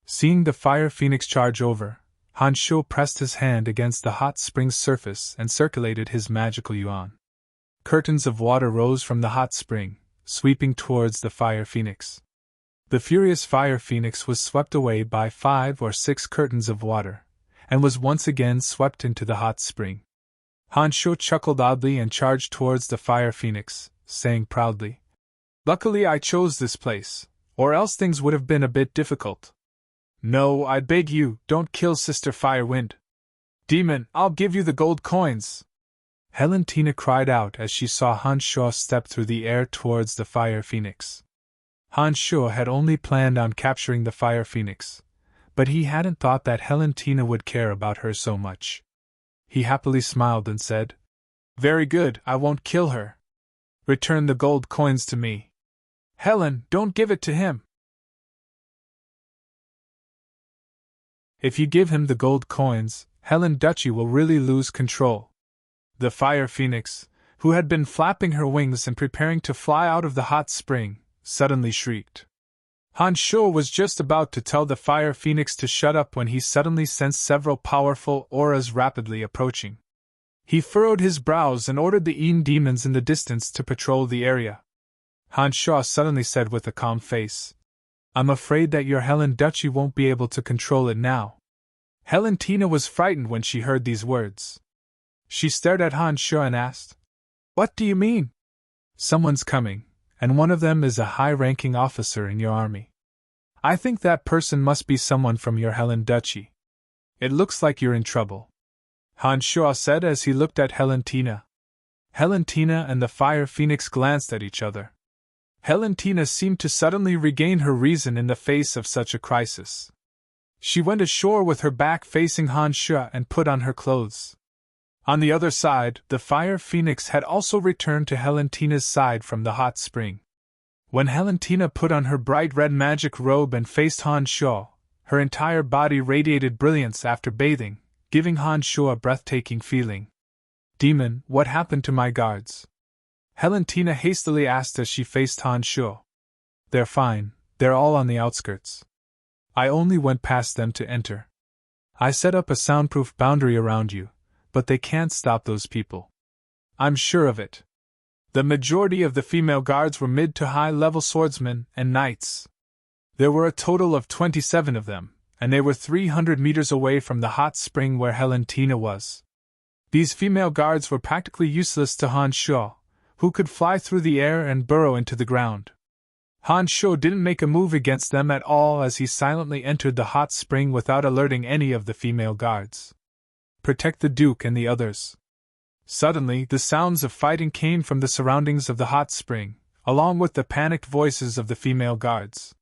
Seeing the Fire Phoenix charge over, Han Shuo pressed his hand against the hot spring's surface and circulated his magical yuan. Curtains of water rose from the hot spring, sweeping towards the Fire Phoenix. The furious Fire Phoenix was swept away by 5 or 6 curtains of water, and was once again swept into the hot spring. Han Shuo chuckled oddly and charged towards the Fire Phoenix, saying proudly, "Luckily I chose this place, or else things would have been a bit difficult. No, I beg you, don't kill Sister Firewind. Demon, I'll give you the gold coins." Helentina cried out as she saw Han Shuo step through the air towards the Fire Phoenix. Han Shuo had only planned on capturing the Fire Phoenix, but he hadn't thought that Helentina would care about her so much. He happily smiled and said, "Very good, I won't kill her. Return the gold coins to me. Helen, don't give it to him. If you give him the gold coins, Helen Duchy will really lose control." The Fire Phoenix, who had been flapping her wings and preparing to fly out of the hot spring, suddenly shrieked. Han Shuo was just about to tell the Fire Phoenix to shut up when he suddenly sensed several powerful auras rapidly approaching. He furrowed his brows and ordered the Yin demons in the distance to patrol the area. Han Shuo suddenly said with a calm face, "I'm afraid that your Helen Duchy won't be able to control it now." Helentina was frightened when she heard these words. She stared at Han Shuo and asked, "What do you mean?" "Someone's coming, and one of them is a high-ranking officer in your army. I think that person must be someone from your Helen Duchy. It looks like you're in trouble," Han Shuo said as he looked at Helentina. Helentina and the Fire Phoenix glanced at each other. Helentina seemed to suddenly regain her reason in the face of such a crisis. She went ashore with her back facing Han Shuo and put on her clothes. On the other side, the Fire Phoenix had also returned to Helentina's side from the hot spring. When Helentina put on her bright red magic robe and faced Han Shuo, her entire body radiated brilliance after bathing, giving Han Shuo a breathtaking feeling. "Demon, what happened to my guards?" Helentina hastily asked as she faced Han Shuo. "They're fine, they're all on the outskirts. I only went past them to enter. I set up a soundproof boundary around you, but they can't stop those people. I'm sure of it." The majority of the female guards were mid to high-level swordsmen and knights. There were a total of 27 of them, and they were 300 meters away from the hot spring where Helentina was. These female guards were practically useless to Han Shuo, who could fly through the air and burrow into the ground. Han Shuo didn't make a move against them at all as he silently entered the hot spring without alerting any of the female guards. "Protect the Duke and the others." Suddenly, the sounds of fighting came from the surroundings of the hot spring, along with the panicked voices of the female guards.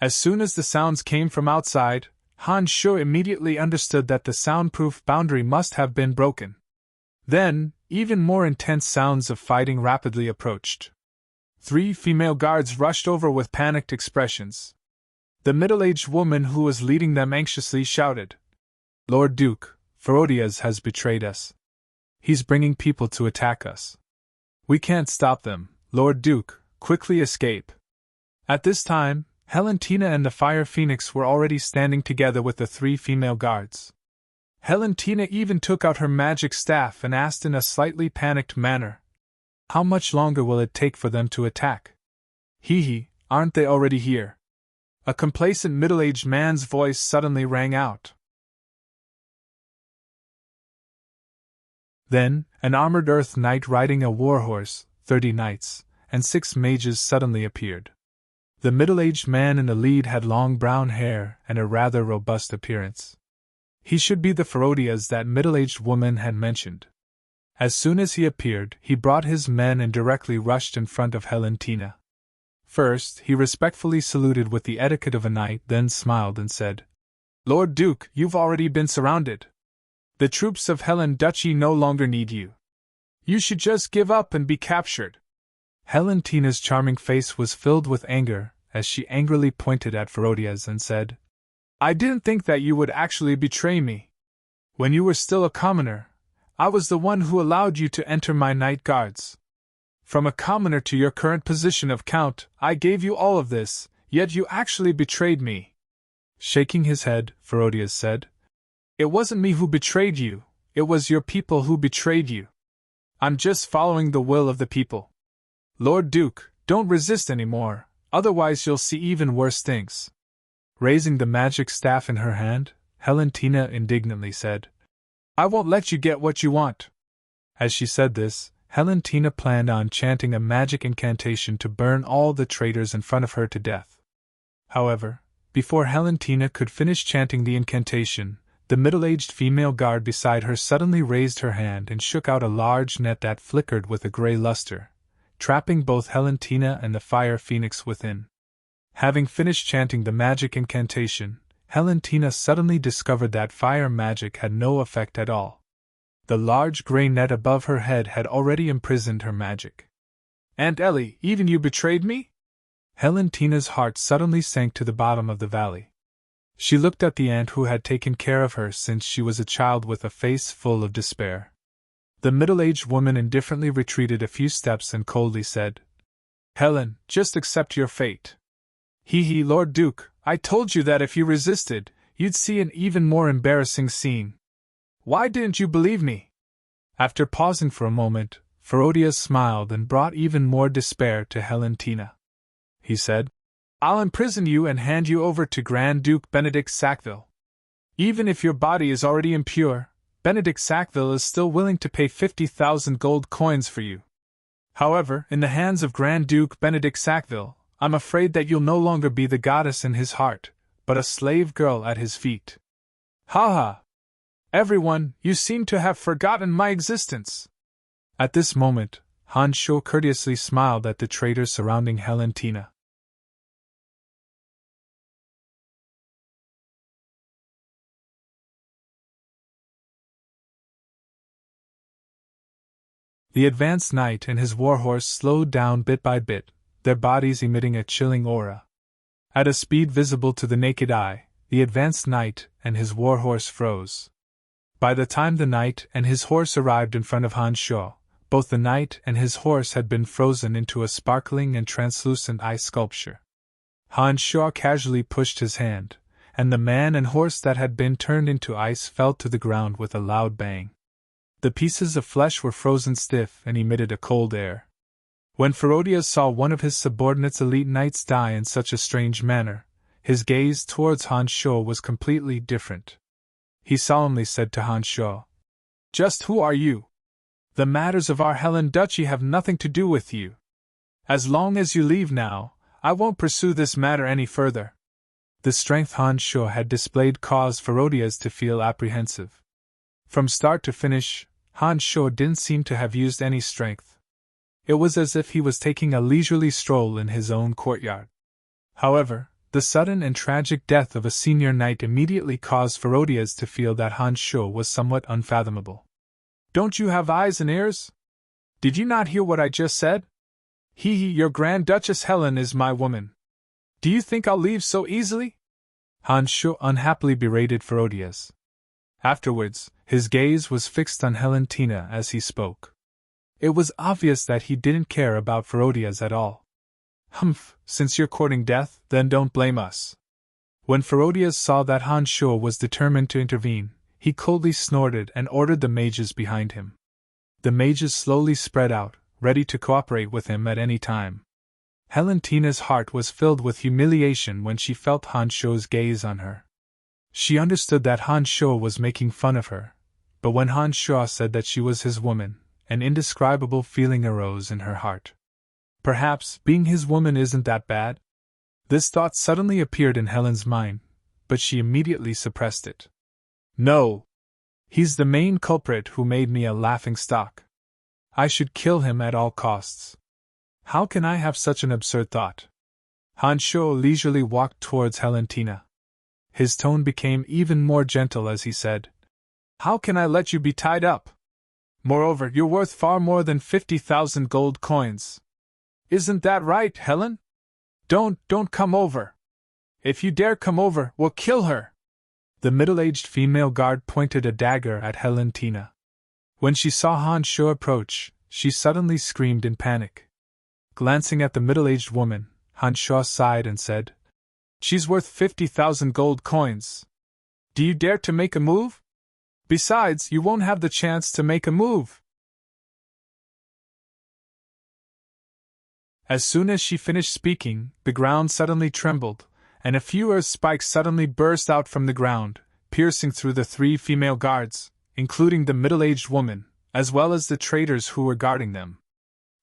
As soon as the sounds came from outside, Han Shuo immediately understood that the soundproof boundary must have been broken. Then, even more intense sounds of fighting rapidly approached. 3 female guards rushed over with panicked expressions. The middle-aged woman who was leading them anxiously shouted, "Lord Duke, Ferodias has betrayed us. He's bringing people to attack us. We can't stop them, Lord Duke, quickly escape." At this time, Helentina and the Fire Phoenix were already standing together with the 3 female guards. Helentina even took out her magic staff and asked in a slightly panicked manner, "How much longer will it take for them to attack?" "Hee, aren't they already here?" A complacent middle-aged man's voice suddenly rang out. Then, an armored earth knight riding a warhorse, 30 knights, and 6 mages suddenly appeared. The middle-aged man in the lead had long brown hair and a rather robust appearance. He should be the Ferodias that middle-aged woman had mentioned. As soon as he appeared, he brought his men and directly rushed in front of Helentina. First, he respectfully saluted with the etiquette of a knight, then smiled and said, "Lord Duke, you've already been surrounded. The troops of Helen Duchy no longer need you. You should just give up and be captured." Helentina's charming face was filled with anger as she angrily pointed at Ferodias and said, "I didn't think that you would actually betray me. When you were still a commoner, I was the one who allowed you to enter my night guards. From a commoner to your current position of count, I gave you all of this, yet you actually betrayed me." Shaking his head, Ferodias said, "It wasn't me who betrayed you, it was your people who betrayed you. I'm just following the will of the people. Lord Duke, don't resist anymore, otherwise you'll see even worse things." Raising the magic staff in her hand, Helentina indignantly said, "I won't let you get what you want." As she said this, Helentina planned on chanting a magic incantation to burn all the traitors in front of her to death. However, before Helentina could finish chanting the incantation, the middle-aged female guard beside her suddenly raised her hand and shook out a large net that flickered with a gray luster, trapping both Helentina and the Fire Phoenix within. Having finished chanting the magic incantation, Helentina suddenly discovered that fire magic had no effect at all. The large gray net above her head had already imprisoned her magic. "Aunt Ellie, even you betrayed me?" Helentina's heart suddenly sank to the bottom of the valley. She looked at the aunt who had taken care of her since she was a child with a face full of despair. The middle-aged woman indifferently retreated a few steps and coldly said, "Helen, just accept your fate." "Hee, Lord Duke, I told you that if you resisted, you'd see an even more embarrassing scene. Why didn't you believe me?" After pausing for a moment, Ferodias smiled and brought even more despair to Helentina. He said, "I'll imprison you and hand you over to Grand Duke Benedict Sackville. Even if your body is already impure, Benedict Sackville is still willing to pay 50,000 gold coins for you. However, in the hands of Grand Duke Benedict Sackville, I'm afraid that you'll no longer be the goddess in his heart, but a slave girl at his feet." "Ha ha! Everyone, you seem to have forgotten my existence." At this moment, Han Shuo courteously smiled at the traitors surrounding Helentina. The advanced knight and his warhorse slowed down bit by bit, their bodies emitting a chilling aura. At a speed visible to the naked eye, the advanced knight and his warhorse froze. By the time the knight and his horse arrived in front of Han Shuo, both the knight and his horse had been frozen into a sparkling and translucent ice sculpture. Han Shuo casually pushed his hand, and the man and horse that had been turned into ice fell to the ground with a loud bang. The pieces of flesh were frozen stiff and emitted a cold air. When Ferodias saw one of his subordinates' elite knights die in such a strange manner, his gaze towards Han Shuo was completely different. He solemnly said to Han Shuo, "Just who are you? The matters of our Helen Duchy have nothing to do with you. As long as you leave now, I won't pursue this matter any further." The strength Han Shuo had displayed caused Ferodias to feel apprehensive. From start to finish, Han Shuo didn't seem to have used any strength. It was as if he was taking a leisurely stroll in his own courtyard. However, the sudden and tragic death of a senior knight immediately caused Ferodias to feel that Han Shuo was somewhat unfathomable. "Don't you have eyes and ears? Did you not hear what I just said? Your Grand Duchess Helen is my woman. Do you think I'll leave so easily?" Han Shuo unhappily berated Ferodias. Afterwards, his gaze was fixed on Helentina as he spoke. It was obvious that he didn't care about Ferodias at all. "Humph, since you're courting death, then don't blame us." When Ferodias saw that Han Shuo was determined to intervene, he coldly snorted and ordered the mages behind him. The mages slowly spread out, ready to cooperate with him at any time. Helentina's heart was filled with humiliation when she felt Han Shuo's gaze on her. She understood that Han Shuo was making fun of her, but when Han Shuo said that she was his woman, an indescribable feeling arose in her heart. Perhaps being his woman isn't that bad? This thought suddenly appeared in Helen's mind, but she immediately suppressed it. "No! He's the main culprit who made me a laughingstock. I should kill him at all costs. How can I have such an absurd thought?" Han Shuo leisurely walked towards Helentina. His tone became even more gentle as he said, "How can I let you be tied up? Moreover, you're worth far more than 50,000 gold coins. Isn't that right, Helen? Don't come over. If you dare come over, we'll kill her." The middle-aged female guard pointed a dagger at Helentina. When she saw Han Shuo approach, she suddenly screamed in panic. Glancing at the middle-aged woman, Han Shuo sighed and said, "She's worth 50,000 gold coins. Do you dare to make a move? Besides, you won't have the chance to make a move." As soon as she finished speaking, the ground suddenly trembled, and a few earth spikes suddenly burst out from the ground, piercing through the 3 female guards, including the middle-aged woman, as well as the traitors who were guarding them.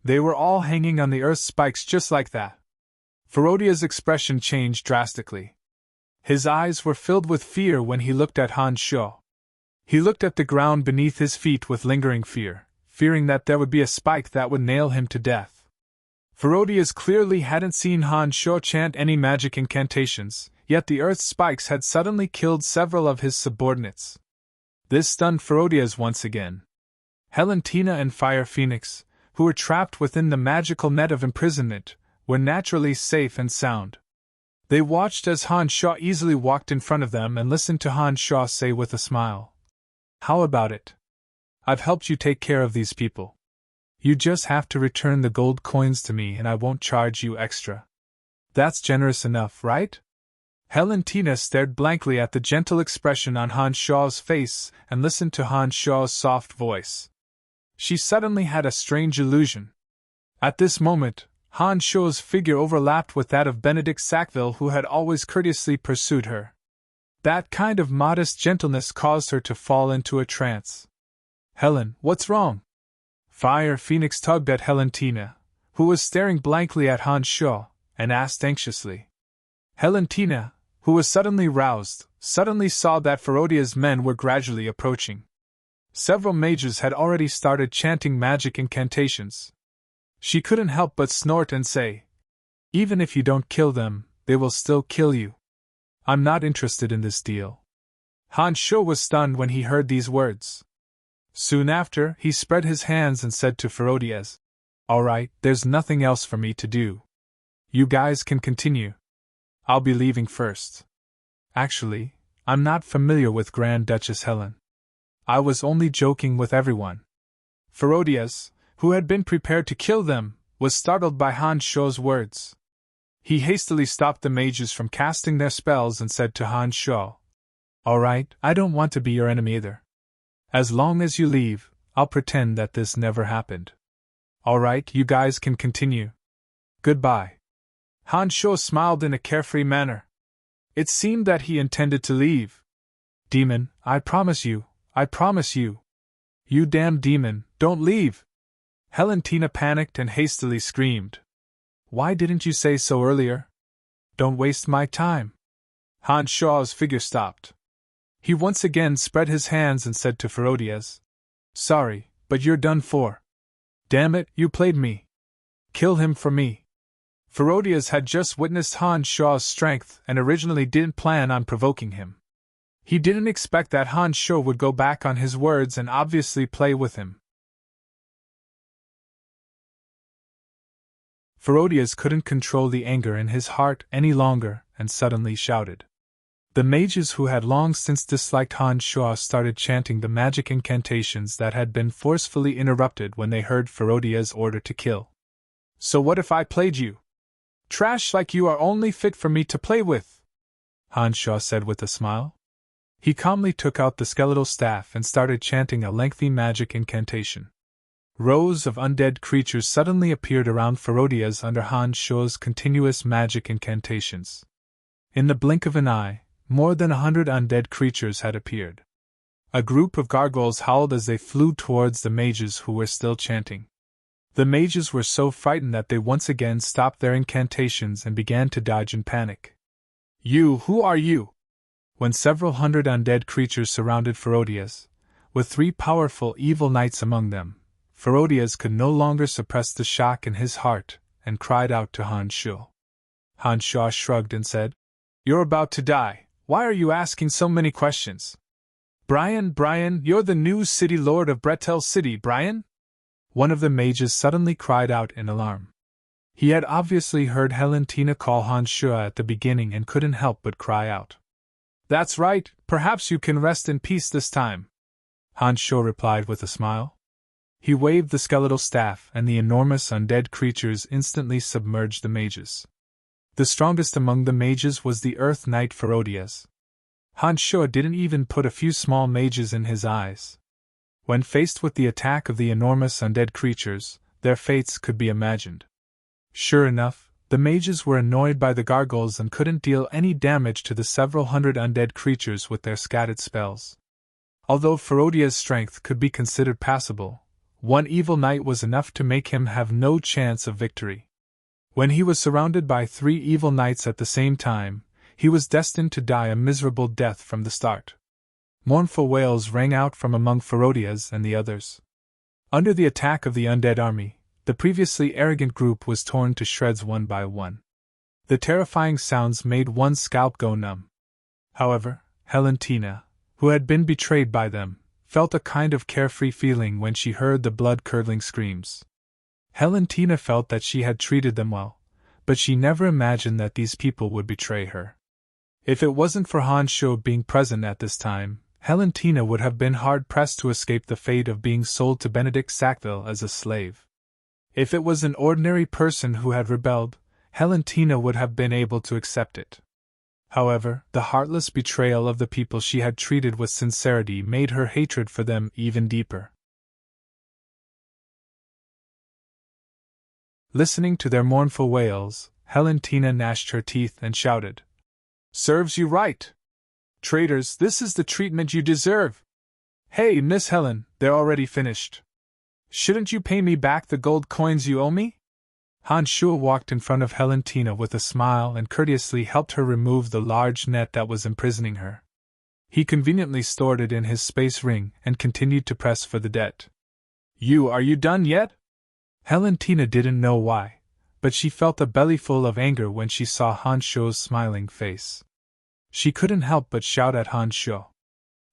They were all hanging on the earth spikes just like that. Ferodia's expression changed drastically. His eyes were filled with fear when he looked at Han Shuo. He looked at the ground beneath his feet with lingering fear, fearing that there would be a spike that would nail him to death. Ferodias clearly hadn't seen Han Shuo chant any magic incantations, yet the earth spikes had suddenly killed several of his subordinates. This stunned Ferodias once again. Helentina and Fire Phoenix, who were trapped within the magical net of imprisonment, were naturally safe and sound. They watched as Han Shuo easily walked in front of them and listened to Han Shuo say with a smile, "How about it? I've helped you take care of these people. You just have to return the gold coins to me and I won't charge you extra. That's generous enough, right?" Helentina stared blankly at the gentle expression on Han Shuo's face and listened to Han Shuo's soft voice. She suddenly had a strange illusion. At this moment, Han Shuo's figure overlapped with that of Benedict Sackville, who had always courteously pursued her. That kind of modest gentleness caused her to fall into a trance. "Helen, what's wrong?" Fire Phoenix tugged at Helentina, who was staring blankly at Han Shuo, and asked anxiously. Helentina, who was suddenly roused, suddenly saw that Ferodia's men were gradually approaching. Several mages had already started chanting magic incantations. She couldn't help but snort and say, "Even if you don't kill them, they will still kill you. I'm not interested in this deal." Han Shuo was stunned when he heard these words. Soon after, he spread his hands and said to Ferodias, "All right, there's nothing else for me to do. You guys can continue. I'll be leaving first. Actually, I'm not familiar with Grand Duchess Helen. I was only joking with everyone. Ferodias, who had been prepared to kill them, was startled by Han Shuo's words. He hastily stopped the mages from casting their spells and said to Han Shuo, "All right, I don't want to be your enemy either. As long as you leave, I'll pretend that this never happened. All right, you guys can continue. Goodbye." Han Shuo smiled in a carefree manner. It seemed that he intended to leave. "Demon, I promise you. You damn demon, don't leave!" Helentina panicked and hastily screamed. "Why didn't you say so earlier? Don't waste my time." Han Shuo's figure stopped. He once again spread his hands and said to Ferodias, "Sorry, but you're done for. Damn it, you played me. Kill him for me." Ferodias had just witnessed Han Shuo's strength and originally didn't plan on provoking him. He didn't expect that Han Shuo would go back on his words and obviously play with him. Ferodias couldn't control the anger in his heart any longer and suddenly shouted. The mages who had long since disliked Han Shuo started chanting the magic incantations that had been forcefully interrupted when they heard Ferodias' order to kill. "So what if I played you? Trash like you are only fit for me to play with," Han Shuo said with a smile. He calmly took out the skeletal staff and started chanting a lengthy magic incantation. Rows of undead creatures suddenly appeared around Ferodias under Han Shuo's continuous magic incantations. In the blink of an eye, more than 100 undead creatures had appeared. A group of gargoyles howled as they flew towards the mages who were still chanting. The mages were so frightened that they once again stopped their incantations and began to dodge in panic. Who are you?" When several hundred undead creatures surrounded Ferodias, with 3 powerful evil knights among them, Ferodias could no longer suppress the shock in his heart and cried out to Han Shuo. Han Shuo shrugged and said, "You're about to die. Why are you asking so many questions? Brian, you're the new city lord of Bretel City, Brian?" One of the mages suddenly cried out in alarm. He had obviously heard Helentina call Han Shuo at the beginning and couldn't help but cry out. "That's right, perhaps you can rest in peace this time," Han Shuo replied with a smile. He waved the skeletal staff and the enormous undead creatures instantly submerged the mages. The strongest among the mages was the Earth Knight Ferodias. Han Shuo didn't even put a few small mages in his eyes. When faced with the attack of the enormous undead creatures, their fates could be imagined. Sure enough, the mages were annoyed by the gargoyles and couldn't deal any damage to the several hundred undead creatures with their scattered spells. Although Ferodia's strength could be considered passable, one evil knight was enough to make him have no chance of victory. When he was surrounded by 3 evil knights at the same time, he was destined to die a miserable death from the start. Mournful wails rang out from among Ferodias and the others. Under the attack of the undead army, the previously arrogant group was torn to shreds one by one. The terrifying sounds made one's scalp go numb. However, Helentina, who had been betrayed by them, felt a kind of carefree feeling when she heard the blood-curdling screams. Helentina felt that she had treated them well, but she never imagined that these people would betray her. If it wasn't for Han Shuo being present at this time, Helentina would have been hard-pressed to escape the fate of being sold to Benedict Sackville as a slave. If it was an ordinary person who had rebelled, Helentina would have been able to accept it. However, the heartless betrayal of the people she had treated with sincerity made her hatred for them even deeper. Listening to their mournful wails, Helentina gnashed her teeth and shouted, "Serves you right! Traitors, this is the treatment you deserve! Hey, Miss Helen, they're already finished. Shouldn't you pay me back the gold coins you owe me?" Han Shuo walked in front of Helentina with a smile and courteously helped her remove the large net that was imprisoning her. He conveniently stored it in his space ring and continued to press for the debt. Are you done yet?" Helentina didn't know why, but she felt a bellyful of anger when she saw Han Shuo's smiling face. She couldn't help but shout at Han Shuo.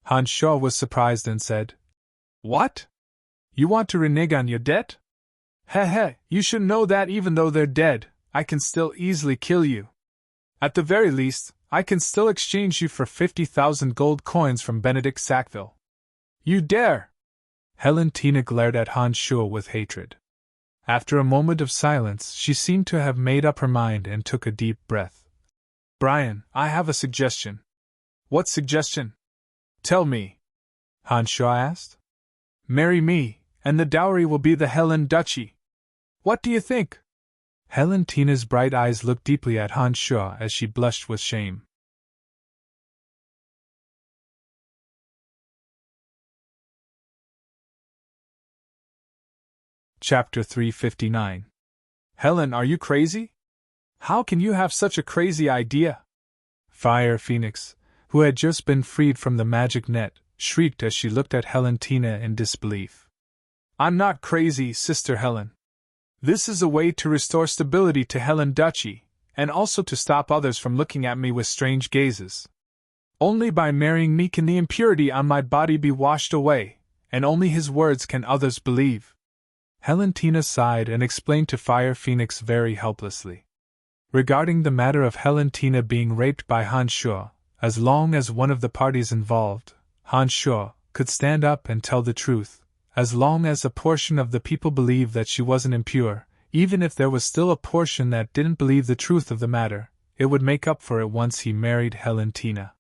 Han Shuo was surprised and said, "What? You want to renege on your debt? You should know that even though they're dead, I can still easily kill you. At the very least, I can still exchange you for 50,000 gold coins from Benedict Sackville. You dare! Helentina glared at Han Shuo with hatred. After a moment of silence, she seemed to have made up her mind and took a deep breath. Brian, I have a suggestion. What suggestion? Tell me. Han Shuo asked. Marry me, and the dowry will be the Helen Duchy. What do you think? Helentina's bright eyes looked deeply at Han Shuo as she blushed with shame. Chapter 359. Helen, are you crazy? How can you have such a crazy idea? Fire Phoenix, who had just been freed from the magic net, shrieked as she looked at Helentina in disbelief. I'm not crazy, Sister Helen. This is a way to restore stability to Helen Duchy, and also to stop others from looking at me with strange gazes. Only by marrying me can the impurity on my body be washed away, and only his words can others believe. Helentina sighed and explained to Fire Phoenix very helplessly. Regarding the matter of Helentina being raped by Han Shuo, as long as one of the parties involved, Han Shuo, could stand up and tell the truth, as long as a portion of the people believed that she wasn't impure, even if there was still a portion that didn't believe the truth of the matter, it would make up for it once he married Helentina.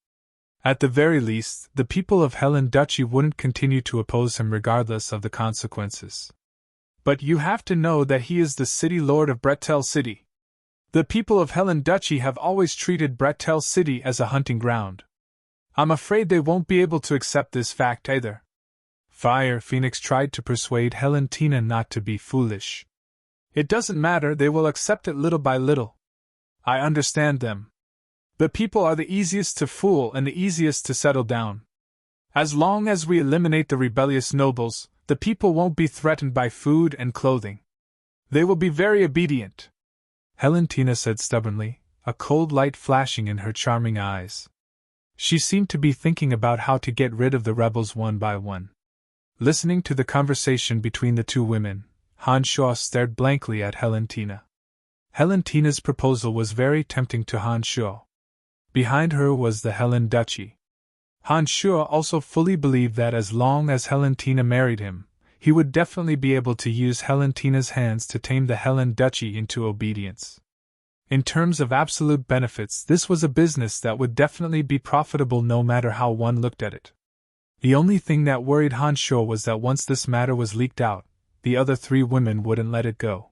At the very least, the people of Helen Duchy wouldn't continue to oppose him regardless of the consequences. But you have to know that he is the city lord of Bretel City. The people of Helen Duchy have always treated Bretel City as a hunting ground. I'm afraid they won't be able to accept this fact either. Fire Phoenix tried to persuade Helentina not to be foolish. It doesn't matter, they will accept it little by little. I understand them. The people are the easiest to fool and the easiest to settle down. As long as we eliminate the rebellious nobles, the people won't be threatened by food and clothing. They will be very obedient. Helentina said stubbornly, a cold light flashing in her charming eyes. She seemed to be thinking about how to get rid of the rebels one by one. Listening to the conversation between the two women, Han Shuo stared blankly at Helentina. Helentina's proposal was very tempting to Han Shuo. Behind her was the Helen Duchy. Han Shuo also fully believed that as long as Helentina married him, he would definitely be able to use Helentina's hands to tame the Helen Duchy into obedience. In terms of absolute benefits, this was a business that would definitely be profitable no matter how one looked at it. The only thing that worried Han Shuo was that once this matter was leaked out, the other three women wouldn't let it go.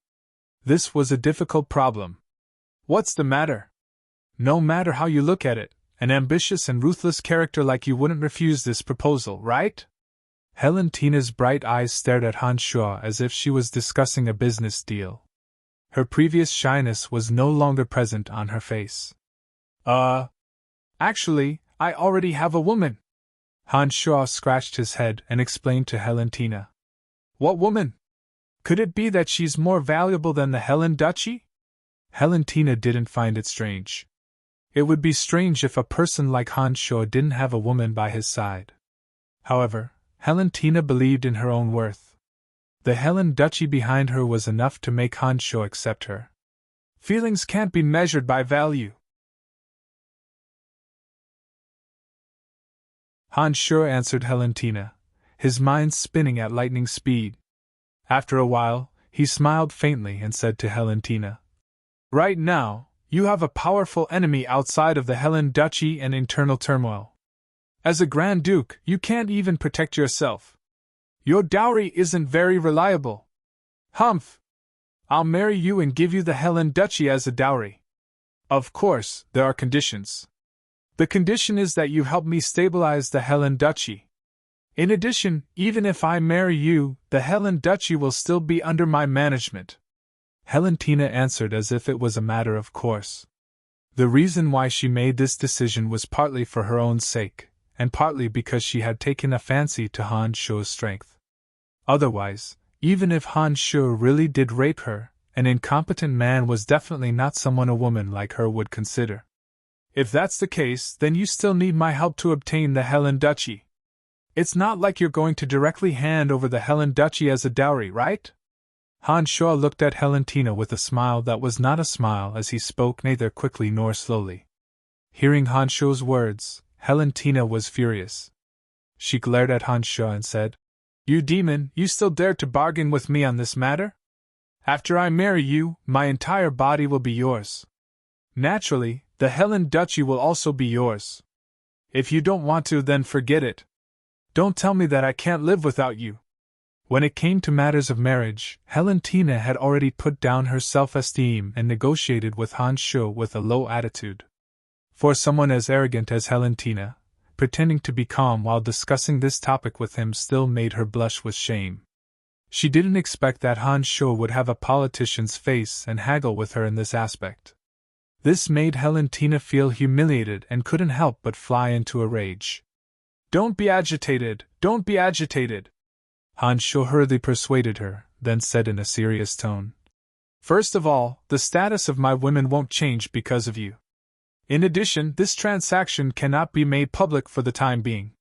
This was a difficult problem. What's the matter? No matter how you look at it, an ambitious and ruthless character like you wouldn't refuse this proposal, right? Helentina's bright eyes stared at Han Shuo as if she was discussing a business deal. Her previous shyness was no longer present on her face. Actually, I already have a woman. Han Shuo scratched his head and explained to Helentina. What woman? Could it be that she's more valuable than the Helen Duchy? Helentina didn't find it strange. It would be strange if a person like Han Shuo didn't have a woman by his side. However, Helentina believed in her own worth. The Helen Duchy behind her was enough to make Han Shuo accept her. Feelings can't be measured by value. Han Shuo answered Helentina, his mind spinning at lightning speed. After a while, he smiled faintly and said to Helentina, Right now, you have a powerful enemy outside of the Helen Duchy and internal turmoil. As a Grand Duke, you can't even protect yourself. Your dowry isn't very reliable. Humph! I'll marry you and give you the Helen Duchy as a dowry. Of course, there are conditions. The condition is that you help me stabilize the Helen Duchy. In addition, even if I marry you, the Helen Duchy will still be under my management. Helentina answered as if it was a matter of course. The reason why she made this decision was partly for her own sake, and partly because she had taken a fancy to Han Shuo's strength. Otherwise, even if Han Shuo really did rape her, an incompetent man was definitely not someone a woman like her would consider. If that's the case, then you still need my help to obtain the Helen Duchy. It's not like you're going to directly hand over the Helen Duchy as a dowry, right? Han Shuo looked at Helentina with a smile that was not a smile as he spoke neither quickly nor slowly. Hearing Han Shuo's words, Helentina was furious. She glared at Han Shuo and said, "You demon, you still dare to bargain with me on this matter? After I marry you, my entire body will be yours. Naturally, the Helen Duchy will also be yours. If you don't want to, then forget it. Don't tell me that I can't live without you." When it came to matters of marriage, Helentina had already put down her self-esteem and negotiated with Han Shuo with a low attitude. For someone as arrogant as Helentina, pretending to be calm while discussing this topic with him still made her blush with shame. She didn't expect that Han Shuo would have a politician's face and haggle with her in this aspect. This made Helentina feel humiliated and couldn't help but fly into a rage. "Don't be agitated, don't be agitated," Han Shuo hurriedly persuaded her, then said in a serious tone. "First of all, the status of my women won't change because of you. In addition, this transaction cannot be made public for the time being.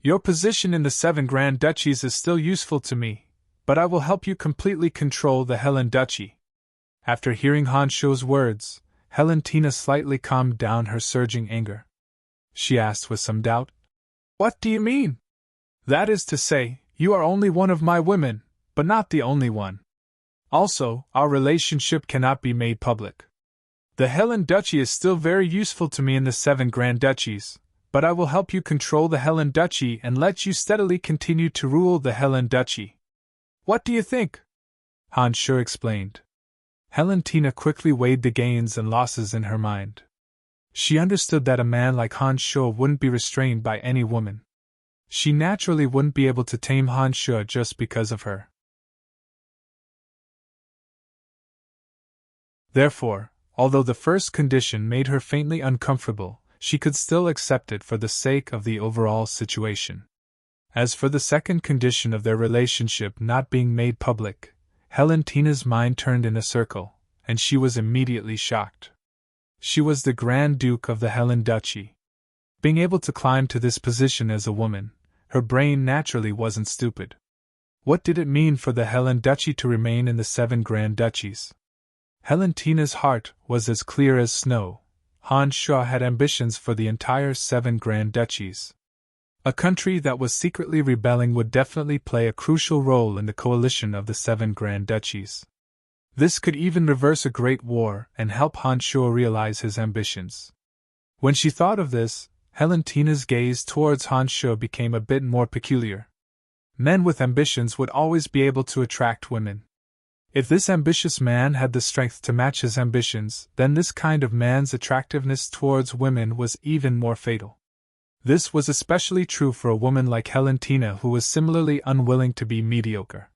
Your position in the 7 Grand Duchies is still useful to me, but I will help you completely control the Helen Duchy." After hearing Han Shuo's words, Helentina slightly calmed down her surging anger. She asked with some doubt, "What do you mean?" "That is to say, you are only one of my women, but not the only one. Also, our relationship cannot be made public. The Helen Duchy is still very useful to me in the 7 Grand Duchies, but I will help you control the Helen Duchy and let you steadily continue to rule the Helen Duchy. What do you think?" Han Shuo explained. Helentina quickly weighed the gains and losses in her mind. She understood that a man like Han Shuo wouldn't be restrained by any woman. She naturally wouldn't be able to tame Han Shuo just because of her. Therefore, although the first condition made her faintly uncomfortable, she could still accept it for the sake of the overall situation. As for the second condition of their relationship not being made public, Helentina's mind turned in a circle, and she was immediately shocked. She was the Grand Duke of the Helen Duchy. Being able to climb to this position as a woman, her brain naturally wasn't stupid. What did it mean for the Helen Duchy to remain in the 7 Grand Duchies? Helentina's heart was as clear as snow. Han Shuo had ambitions for the entire 7 Grand Duchies. A country that was secretly rebelling would definitely play a crucial role in the coalition of the 7 Grand Duchies. This could even reverse a great war and help Han Shuo realize his ambitions. When she thought of this, Helentina's gaze towards Han Shuo became a bit more peculiar. Men with ambitions would always be able to attract women. If this ambitious man had the strength to match his ambitions, then this kind of man's attractiveness towards women was even more fatal. This was especially true for a woman like Helentina who was similarly unwilling to be mediocre.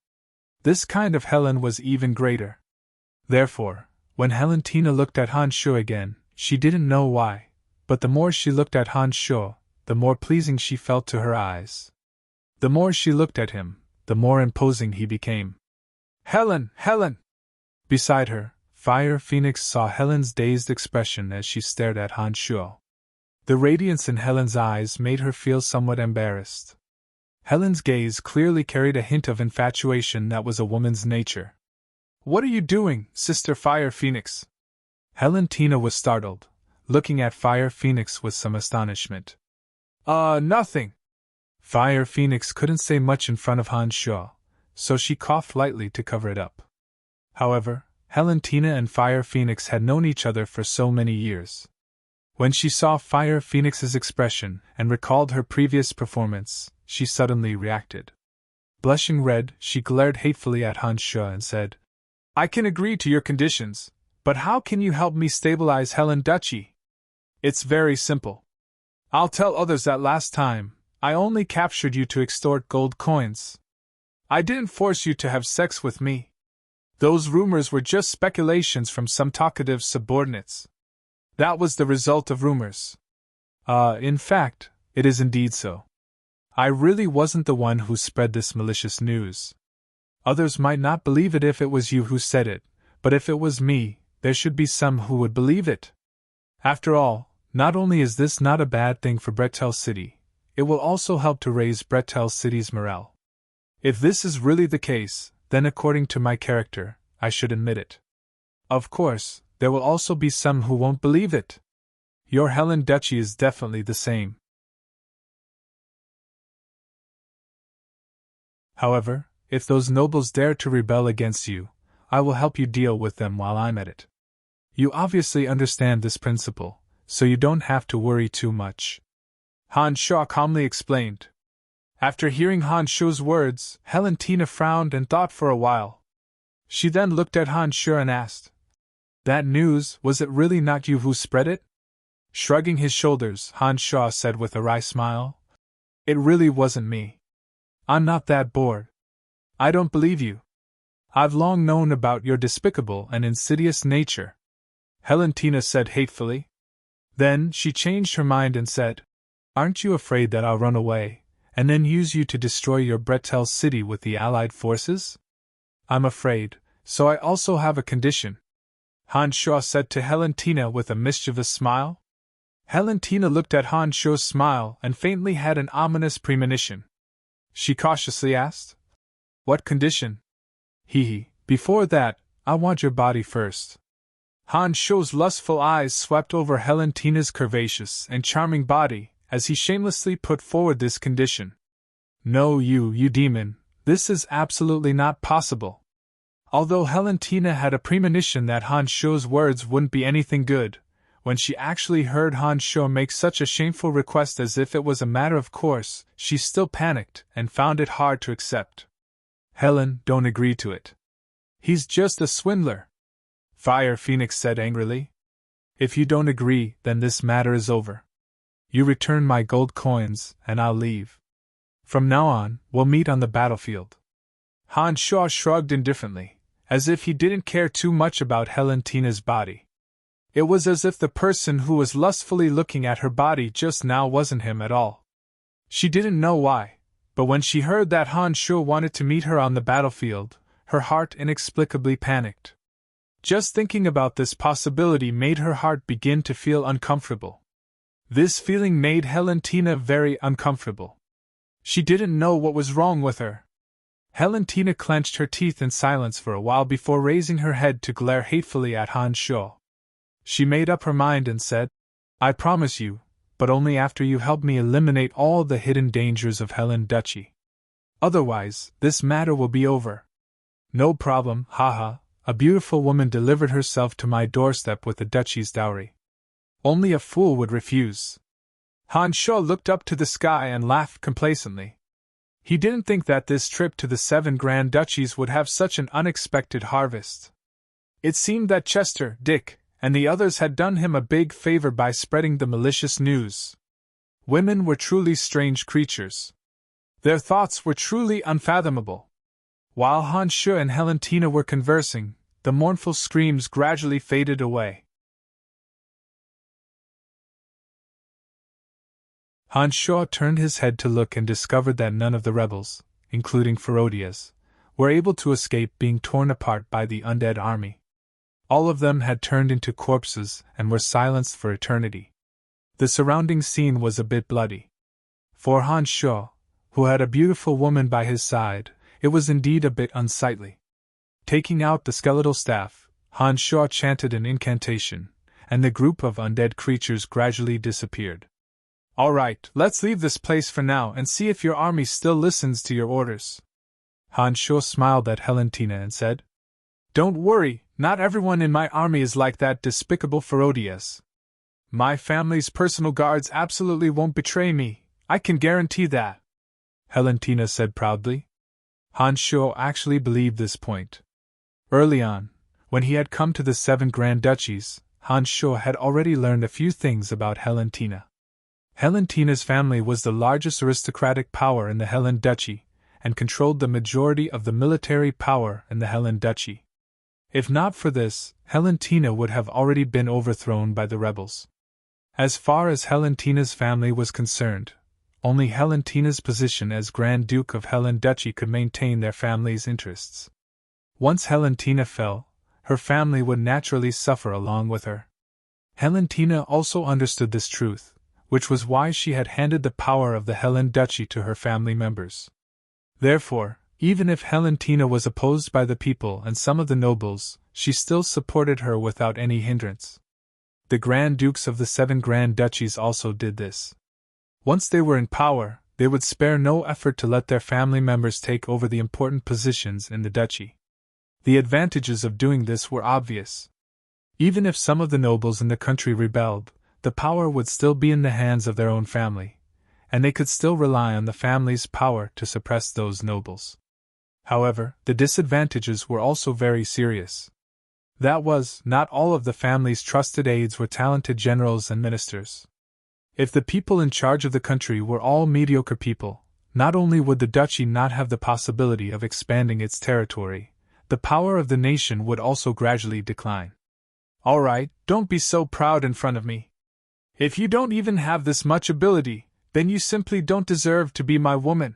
This kind of Helen was even greater. Therefore, when Helentina looked at Han Shuo again, she didn't know why, but the more she looked at Han Shuo, the more pleasing she felt to her eyes. The more she looked at him, the more imposing he became. "Helen! Helen!" Beside her, Fire Phoenix saw Helen's dazed expression as she stared at Han Shuo. The radiance in Helen's eyes made her feel somewhat embarrassed. Helen's gaze clearly carried a hint of infatuation that was a woman's nature. "What are you doing, Sister Fire Phoenix?" Helentina was startled, looking at Fire Phoenix with some astonishment. Nothing." Fire Phoenix couldn't say much in front of Han Shuo, so she coughed lightly to cover it up. However, Helentina and Fire Phoenix had known each other for so many years. When she saw Fire Phoenix's expression and recalled her previous performance, she suddenly reacted. Blushing red, she glared hatefully at Han Shuo and said, "I can agree to your conditions, but how can you help me stabilize Helen Duchy? It's very simple. I'll tell others that last time, I only captured you to extort gold coins. I didn't force you to have sex with me. Those rumors were just speculations from some talkative subordinates. That was the result of rumors. In fact, it is indeed so. I really wasn't the one who spread this malicious news. Others might not believe it if it was you who said it, but if it was me, there should be some who would believe it. After all, not only is this not a bad thing for Bretel City, it will also help to raise Bretel City's morale. If this is really the case, then according to my character, I should admit it. Of course, there will also be some who won't believe it. Your Helen Duchy is definitely the same. However, if those nobles dare to rebel against you, I will help you deal with them while I'm at it. You obviously understand this principle, so you don't have to worry too much. Han Shuo calmly explained. After hearing Han Shuo's words, Helentina frowned and thought for a while. She then looked at Han Shuo and asked, "That news, was it really not you who spread it?" Shrugging his shoulders, Han Shuo said with a wry smile, "It really wasn't me. I'm not that bored. I don't believe you. I've long known about your despicable and insidious nature," Helentina said hatefully. Then she changed her mind and said, "Aren't you afraid that I'll run away, and then use you to destroy your Bretel city with the Allied forces?" "I'm afraid, so I also have a condition," Han Shuo said to Helentina with a mischievous smile. Helentina looked at Han Shuo's smile and faintly had an ominous premonition. She cautiously asked, "What condition?" "Hee, before that, I want your body first." Han Shuo's lustful eyes swept over Helentina's curvaceous and charming body as he shamelessly put forward this condition. "No, you demon, this is absolutely not possible." Although Helentina had a premonition that Han Shuo's words wouldn't be anything good, when she actually heard Han Shuo make such a shameful request as if it was a matter of course, she still panicked and found it hard to accept. "Helen, don't agree to it. He's just a swindler," Fire Phoenix said angrily. "If you don't agree, then this matter is over. You return my gold coins, and I'll leave. From now on, we'll meet on the battlefield." Han Shuo shrugged indifferently, as if he didn't care too much about Helentina's body. It was as if the person who was lustfully looking at her body just now wasn't him at all. She didn't know why, but when she heard that Han Shuo wanted to meet her on the battlefield, her heart inexplicably panicked. Just thinking about this possibility made her heart begin to feel uncomfortable. This feeling made Helentina very uncomfortable. She didn't know what was wrong with her. Helentina clenched her teeth in silence for a while before raising her head to glare hatefully at Han Shuo. She made up her mind and said, "I promise you, but only after you help me eliminate all the hidden dangers of Helen Duchy. Otherwise, this matter will be over." "No problem, haha, a beautiful woman delivered herself to my doorstep with the duchy's dowry. Only a fool would refuse." Han Shuo looked up to the sky and laughed complacently. He didn't think that this trip to the 7 Grand Duchies would have such an unexpected harvest. It seemed that Chester, Dick, and the others had done him a big favor by spreading the malicious news. Women were truly strange creatures. Their thoughts were truly unfathomable. While Han Shuo and Helentina were conversing, the mournful screams gradually faded away. Han Shuo turned his head to look and discovered that none of the rebels, including Ferodias, were able to escape being torn apart by the undead army. All of them had turned into corpses and were silenced for eternity. The surrounding scene was a bit bloody. For Han Shuo, who had a beautiful woman by his side, it was indeed a bit unsightly. Taking out the skeletal staff, Han Shuo chanted an incantation, and the group of undead creatures gradually disappeared. "All right, let's leave this place for now and see if your army still listens to your orders." Han Shuo smiled at Helentina and said, "Don't worry, not everyone in my army is like that despicable Ferodias. My family's personal guards absolutely won't betray me, I can guarantee that," Helentina said proudly. Han Shuo actually believed this point. Early on, when he had come to the 7 Grand Duchies, Han Shuo had already learned a few things about Helentina. Helentina's family was the largest aristocratic power in the Helen Duchy, and controlled the majority of the military power in the Helen Duchy. If not for this, Helentina would have already been overthrown by the rebels. As far as Helentina's family was concerned, only Helentina's position as Grand Duke of Helen Duchy could maintain their family's interests. Once Helentina fell, her family would naturally suffer along with her. Helentina also understood this truth, which was why she had handed the power of the Helen Duchy to her family members. Therefore, Even if Helentina was opposed by the people and some of the nobles, she still supported her without any hindrance. The Grand Dukes of the 7 Grand Duchies also did this. Once they were in power, they would spare no effort to let their family members take over the important positions in the duchy. The advantages of doing this were obvious. Even if some of the nobles in the country rebelled, the power would still be in the hands of their own family, and they could still rely on the family's power to suppress those nobles. However, the disadvantages were also very serious. That was, not all of the family's trusted aides were talented generals and ministers. If the people in charge of the country were all mediocre people, not only would the duchy not have the possibility of expanding its territory, the power of the nation would also gradually decline. All right, don't be so proud in front of me. If you don't even have this much ability, then you simply don't deserve to be my woman.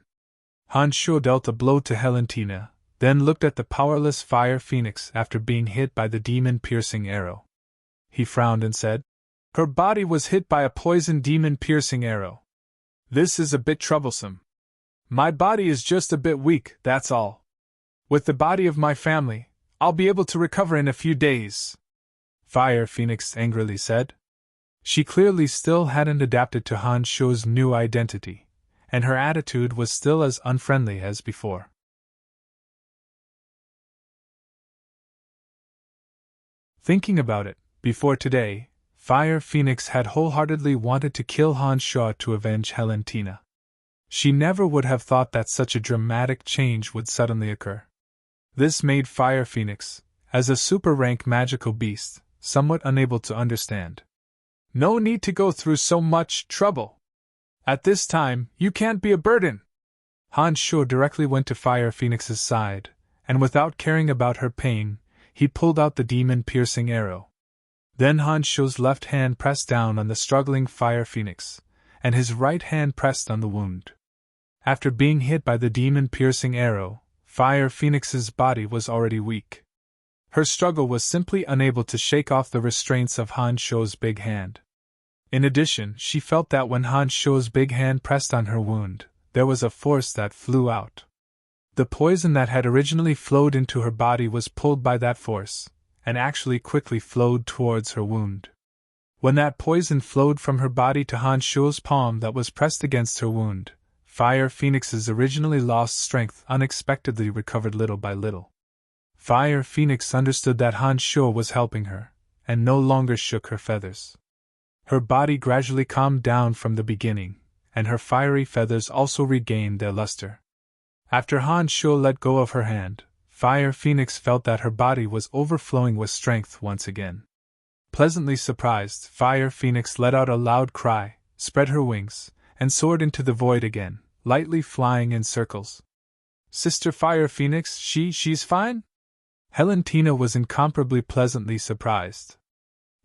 Han Shuo dealt a blow to Helentina, then looked at the powerless fire phoenix after being hit by the demon-piercing arrow. He frowned and said, "Her body was hit by a poison demon-piercing arrow. This is a bit troublesome. My body is just a bit weak, that's all. With the body of my family, I'll be able to recover in a few days," Fire Phoenix angrily said. She clearly still hadn't adapted to Han Shuo's new identity, and her attitude was still as unfriendly as before. Thinking about it, before today, Fire Phoenix had wholeheartedly wanted to kill Han Shuo to avenge Helentina. She never would have thought that such a dramatic change would suddenly occur. This made Fire Phoenix, as a super-rank magical beast, somewhat unable to understand. No need to go through so much trouble. At this time, you can't be a burden. Han Shuo directly went to Fire Phoenix's side, and without caring about her pain, he pulled out the demon-piercing arrow. Then Han Shuo's left hand pressed down on the struggling Fire Phoenix, and his right hand pressed on the wound. After being hit by the demon-piercing arrow, Fire Phoenix's body was already weak. Her struggle was simply unable to shake off the restraints of Han Shuo's big hand. In addition, she felt that when Han Shuo's big hand pressed on her wound, there was a force that flew out. The poison that had originally flowed into her body was pulled by that force, and actually quickly flowed towards her wound. When that poison flowed from her body to Han Shuo's palm that was pressed against her wound, Fire Phoenix's originally lost strength unexpectedly recovered little by little. Fire Phoenix understood that Han Shuo was helping her, and no longer shook her feathers. Her body gradually calmed down from the beginning, and her fiery feathers also regained their luster. After Han Shuo let go of her hand, Fire Phoenix felt that her body was overflowing with strength once again. Pleasantly surprised, Fire Phoenix let out a loud cry, spread her wings, and soared into the void again, lightly flying in circles. "Sister Fire Phoenix, she's fine?" Helentina was incomparably pleasantly surprised.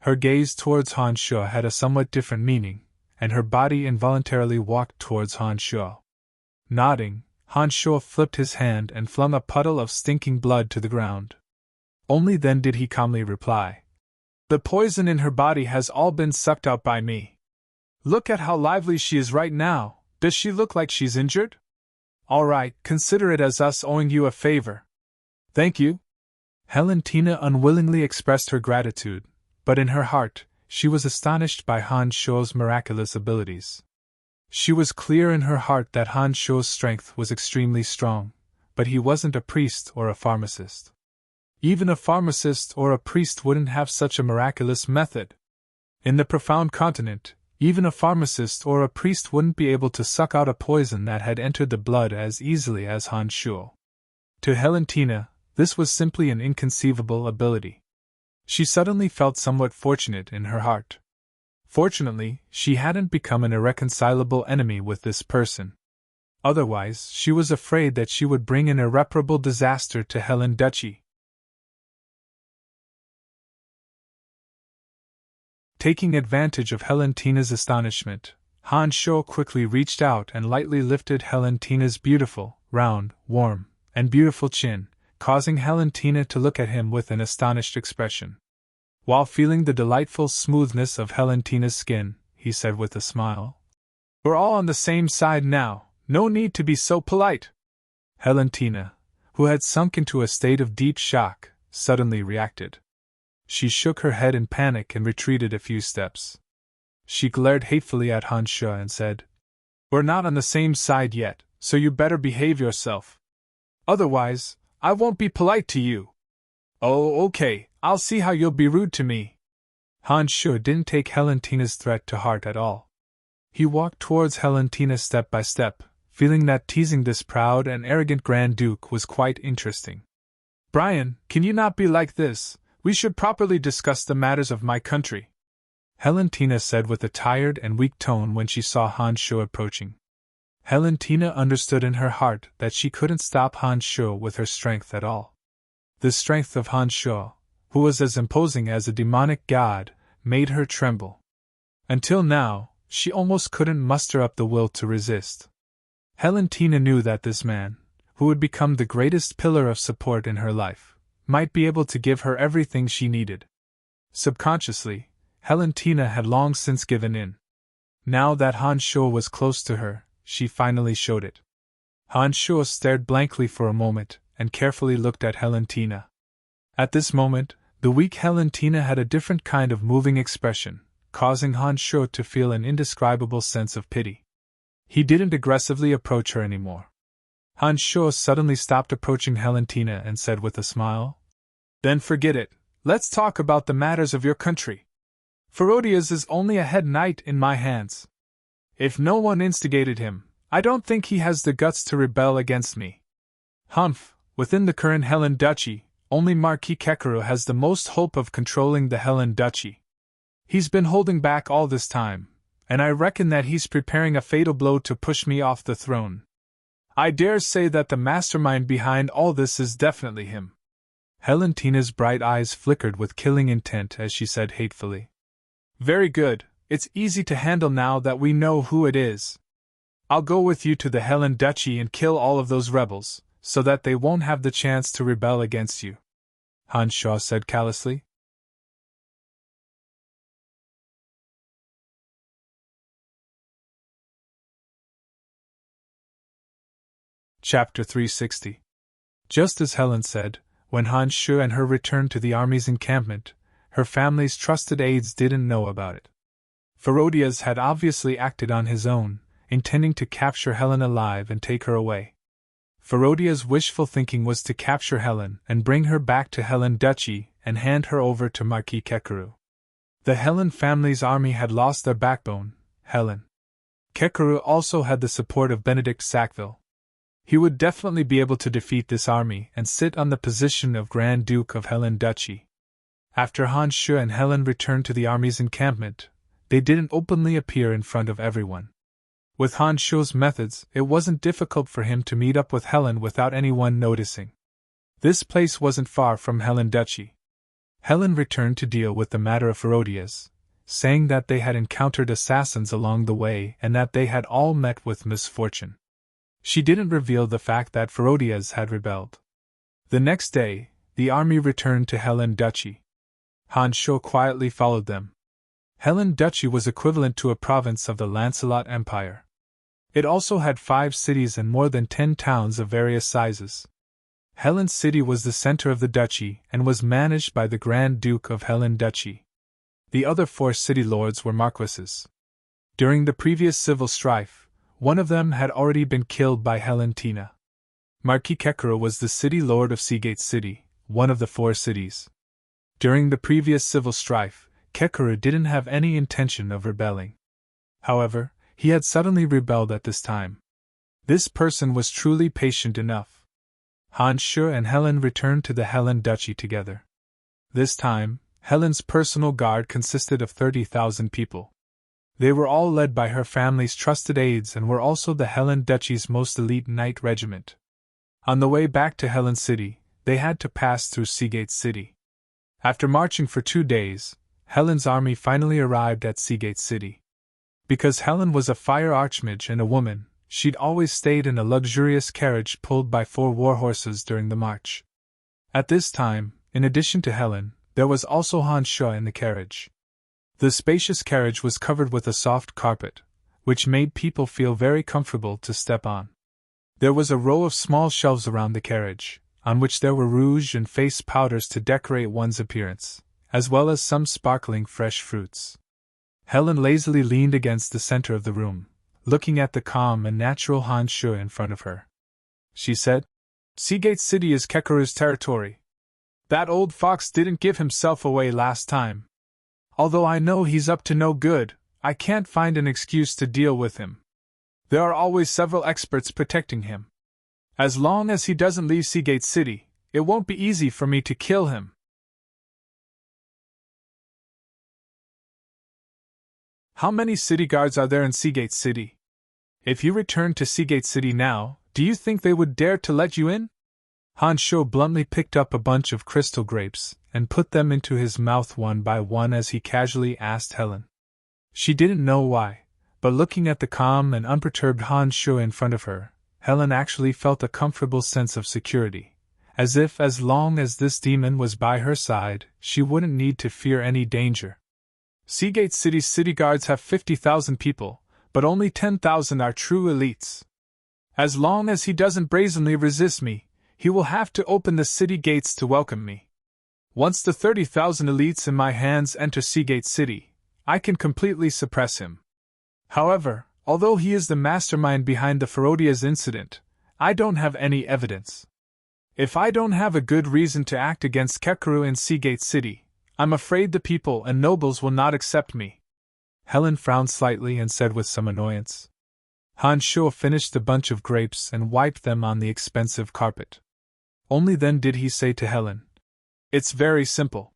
Her gaze towards Han Shuo had a somewhat different meaning, and her body involuntarily walked towards Han Shuo. Nodding, Han Shuo flipped his hand and flung a puddle of stinking blood to the ground. Only then did he calmly reply, "The poison in her body has all been sucked out by me. Look at how lively she is right now. Does she look like she's injured? All right, consider it as us owing you a favor." "Thank you." Helentina unwillingly expressed her gratitude, but in her heart, she was astonished by Han Shuo's miraculous abilities. She was clear in her heart that Han Shuo's strength was extremely strong, but he wasn't a priest or a pharmacist. Even a pharmacist or a priest wouldn't have such a miraculous method. In the profound continent, even a pharmacist or a priest wouldn't be able to suck out a poison that had entered the blood as easily as Han Shuo. To Helentina, this was simply an inconceivable ability. She suddenly felt somewhat fortunate in her heart. Fortunately, she hadn't become an irreconcilable enemy with this person. Otherwise, she was afraid that she would bring an irreparable disaster to Helen Duchy. Taking advantage of Helentina's astonishment, Han Shuo quickly reached out and lightly lifted Helentina's beautiful, round, warm, and beautiful chin, causing Helentina to look at him with an astonished expression. While feeling the delightful smoothness of Helentina's skin, he said with a smile, "We're all on the same side now, no need to be so polite." Helentina, who had sunk into a state of deep shock, suddenly reacted. She shook her head in panic and retreated a few steps. She glared hatefully at Han Shu and said, "We're not on the same side yet, so you better behave yourself. Otherwise, I won't be polite to you." "Oh, okay, I'll see how you'll be rude to me." Han Shu didn't take Helentina's threat to heart at all. He walked towards Helentina step by step, feeling that teasing this proud and arrogant Grand Duke was quite interesting. "Brian, can you not be like this? We should properly discuss the matters of my country," Helentina said with a tired and weak tone when she saw Han Shu approaching. Helentina understood in her heart that she couldn't stop Han Shu with her strength at all. The strength of Han Shu, who was as imposing as a demonic god, made her tremble. Until now, she almost couldn't muster up the will to resist. Helentina knew that this man, who would become the greatest pillar of support in her life, might be able to give her everything she needed. Subconsciously, Helentina had long since given in. Now that Han Shu was close to her, she finally showed it. Han Shu stared blankly for a moment and carefully looked at Helentina. At this moment, the weak Helentina had a different kind of moving expression, causing Han Shu to feel an indescribable sense of pity. He didn't aggressively approach her anymore. Han Shu suddenly stopped approaching Helentina and said with a smile, "Then forget it, let's talk about the matters of your country. Ferodias is only a head knight in my hands. If no one instigated him, I don't think he has the guts to rebel against me. Humph, within the current Helen Duchy, only Marquis Kekaru has the most hope of controlling the Helen Duchy. He's been holding back all this time, and I reckon that he's preparing a fatal blow to push me off the throne. I dare say that the mastermind behind all this is definitely him." Helentina's bright eyes flickered with killing intent as she said hatefully, "Very good, it's easy to handle now that we know who it is. I'll go with you to the Helen Duchy and kill all of those rebels, so that they won't have the chance to rebel against you," Han Shu said callously. Chapter 360. Just as Helen said, when Han Shu and her returned to the army's encampment, her family's trusted aides didn't know about it. Ferodias had obviously acted on his own, intending to capture Helen alive and take her away. Ferodia's wishful thinking was to capture Helen and bring her back to Helen Duchy and hand her over to Marquis Kekaru. The Helen family's army had lost their backbone, Helen. Kekaru also had the support of Benedict Sackville. He would definitely be able to defeat this army and sit on the position of Grand Duke of Helen Duchy. After Han Shu and Helen returned to the army's encampment, they didn't openly appear in front of everyone. With Han Shu's methods, it wasn't difficult for him to meet up with Helen without anyone noticing. This place wasn't far from Helen Duchy. Helen returned to deal with the matter of Ferodias, saying that they had encountered assassins along the way and that they had all met with misfortune. She didn't reveal the fact that Ferodias had rebelled. The next day, the army returned to Helen Duchy. Han Shu quietly followed them. Helen Duchy was equivalent to a province of the Lancelot Empire. It also had 5 cities and more than 10 towns of various sizes. Helen City was the center of the duchy and was managed by the Grand Duke of Helen Duchy. The other 4 city lords were marquises. During the previous civil strife, one of them had already been killed by Helentina. Marquis Kekaru was the city lord of Seagate City, one of the 4 cities. During the previous civil strife, Kekaru didn't have any intention of rebelling. However, he had suddenly rebelled at this time. This person was truly patient enough. Han Shu and Helen returned to the Helen Duchy together. This time, Helen's personal guard consisted of 30,000 people. They were all led by her family's trusted aides and were also the Helen Duchy's most elite knight regiment. On the way back to Helen City, they had to pass through Seagate City. After marching for 2 days, Helen's army finally arrived at Seagate City. Because Helen was a fire archmage and a woman, she'd always stayed in a luxurious carriage pulled by 4 war horses during the march. At this time, in addition to Helen, there was also Han Shu in the carriage. The spacious carriage was covered with a soft carpet, which made people feel very comfortable to step on. There was a row of small shelves around the carriage, on which there were rouge and face powders to decorate one's appearance, as well as some sparkling fresh fruits. Helen lazily leaned against the center of the room, looking at the calm and natural Han Shu in front of her. She said, "Seagate City is Kekeru's territory. That old fox didn't give himself away last time. Although I know he's up to no good, I can't find an excuse to deal with him. There are always several experts protecting him. As long as he doesn't leave Seagate City, it won't be easy for me to kill him." How many city guards are there in Seagate City? If you returned to Seagate City now, do you think they would dare to let you in? Han Shu bluntly picked up a bunch of crystal grapes and put them into his mouth one by one as he casually asked Helen. She didn't know why, but looking at the calm and unperturbed Han Shu in front of her, Helen actually felt a comfortable sense of security, as if as long as this demon was by her side, she wouldn't need to fear any danger. Seagate City's city guards have 50,000 people, but only 10,000 are true elites. As long as he doesn't brazenly resist me, he will have to open the city gates to welcome me. Once the 30,000 elites in my hands enter Seagate City, I can completely suppress him. However, although he is the mastermind behind the Ferodia's incident, I don't have any evidence. If I don't have a good reason to act against Kekeru in Seagate City, I'm afraid the people and nobles will not accept me. Helen frowned slightly and said with some annoyance. Han Shu finished the bunch of grapes and wiped them on the expensive carpet. Only then did he say to Helen, "It's very simple.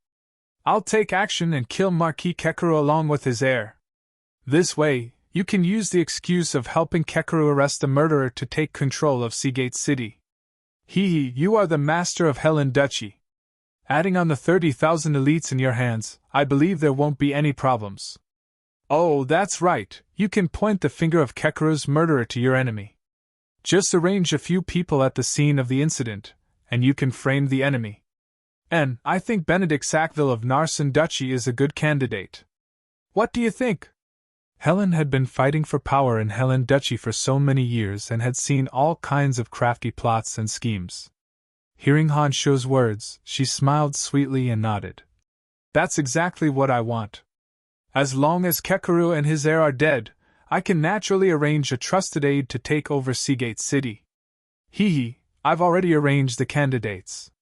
I'll take action and kill Marquis Kekeru along with his heir. This way, you can use the excuse of helping Kekeru arrest the murderer to take control of Seagate City. You are the master of Helen Duchy. Adding on the 30,000 elites in your hands, I believe there won't be any problems. Oh, that's right, you can point the finger of Kekeru's murderer to your enemy. Just arrange a few people at the scene of the incident, and you can frame the enemy. And I think Benedict Sackville of Narsen Duchy is a good candidate. What do you think?" Helen had been fighting for power in Helen Duchy for so many years and had seen all kinds of crafty plots and schemes. Hearing Han Shu's words, she smiled sweetly and nodded. "That's exactly what I want. As long as Kekeru and his heir are dead, I can naturally arrange a trusted aide to take over Seagate City. I've already arranged the candidates.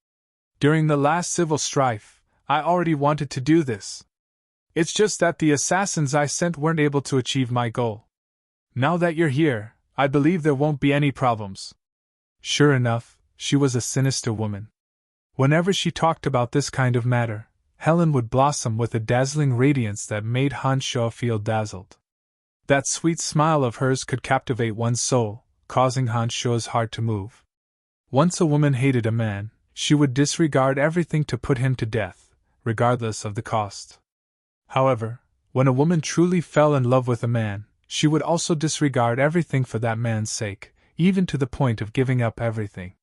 During the last civil strife, I already wanted to do this. It's just that the assassins I sent weren't able to achieve my goal. Now that you're here, I believe there won't be any problems." Sure enough, she was a sinister woman. Whenever she talked about this kind of matter, Helen would blossom with a dazzling radiance that made Han Shu feel dazzled. That sweet smile of hers could captivate one's soul, causing Han Shu's heart to move. Once a woman hated a man, she would disregard everything to put him to death, regardless of the cost. However, when a woman truly fell in love with a man, she would also disregard everything for that man's sake, even to the point of giving up everything.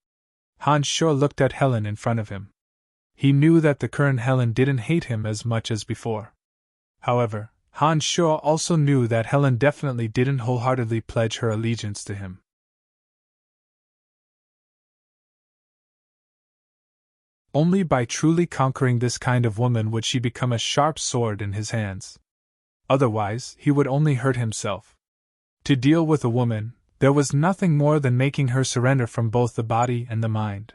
Han Shu looked at Helen in front of him. He knew that the current Helen didn't hate him as much as before. However, Han Shu also knew that Helen definitely didn't wholeheartedly pledge her allegiance to him. Only by truly conquering this kind of woman would she become a sharp sword in his hands. Otherwise, he would only hurt himself. To deal with a woman, there was nothing more than making her surrender from both the body and the mind.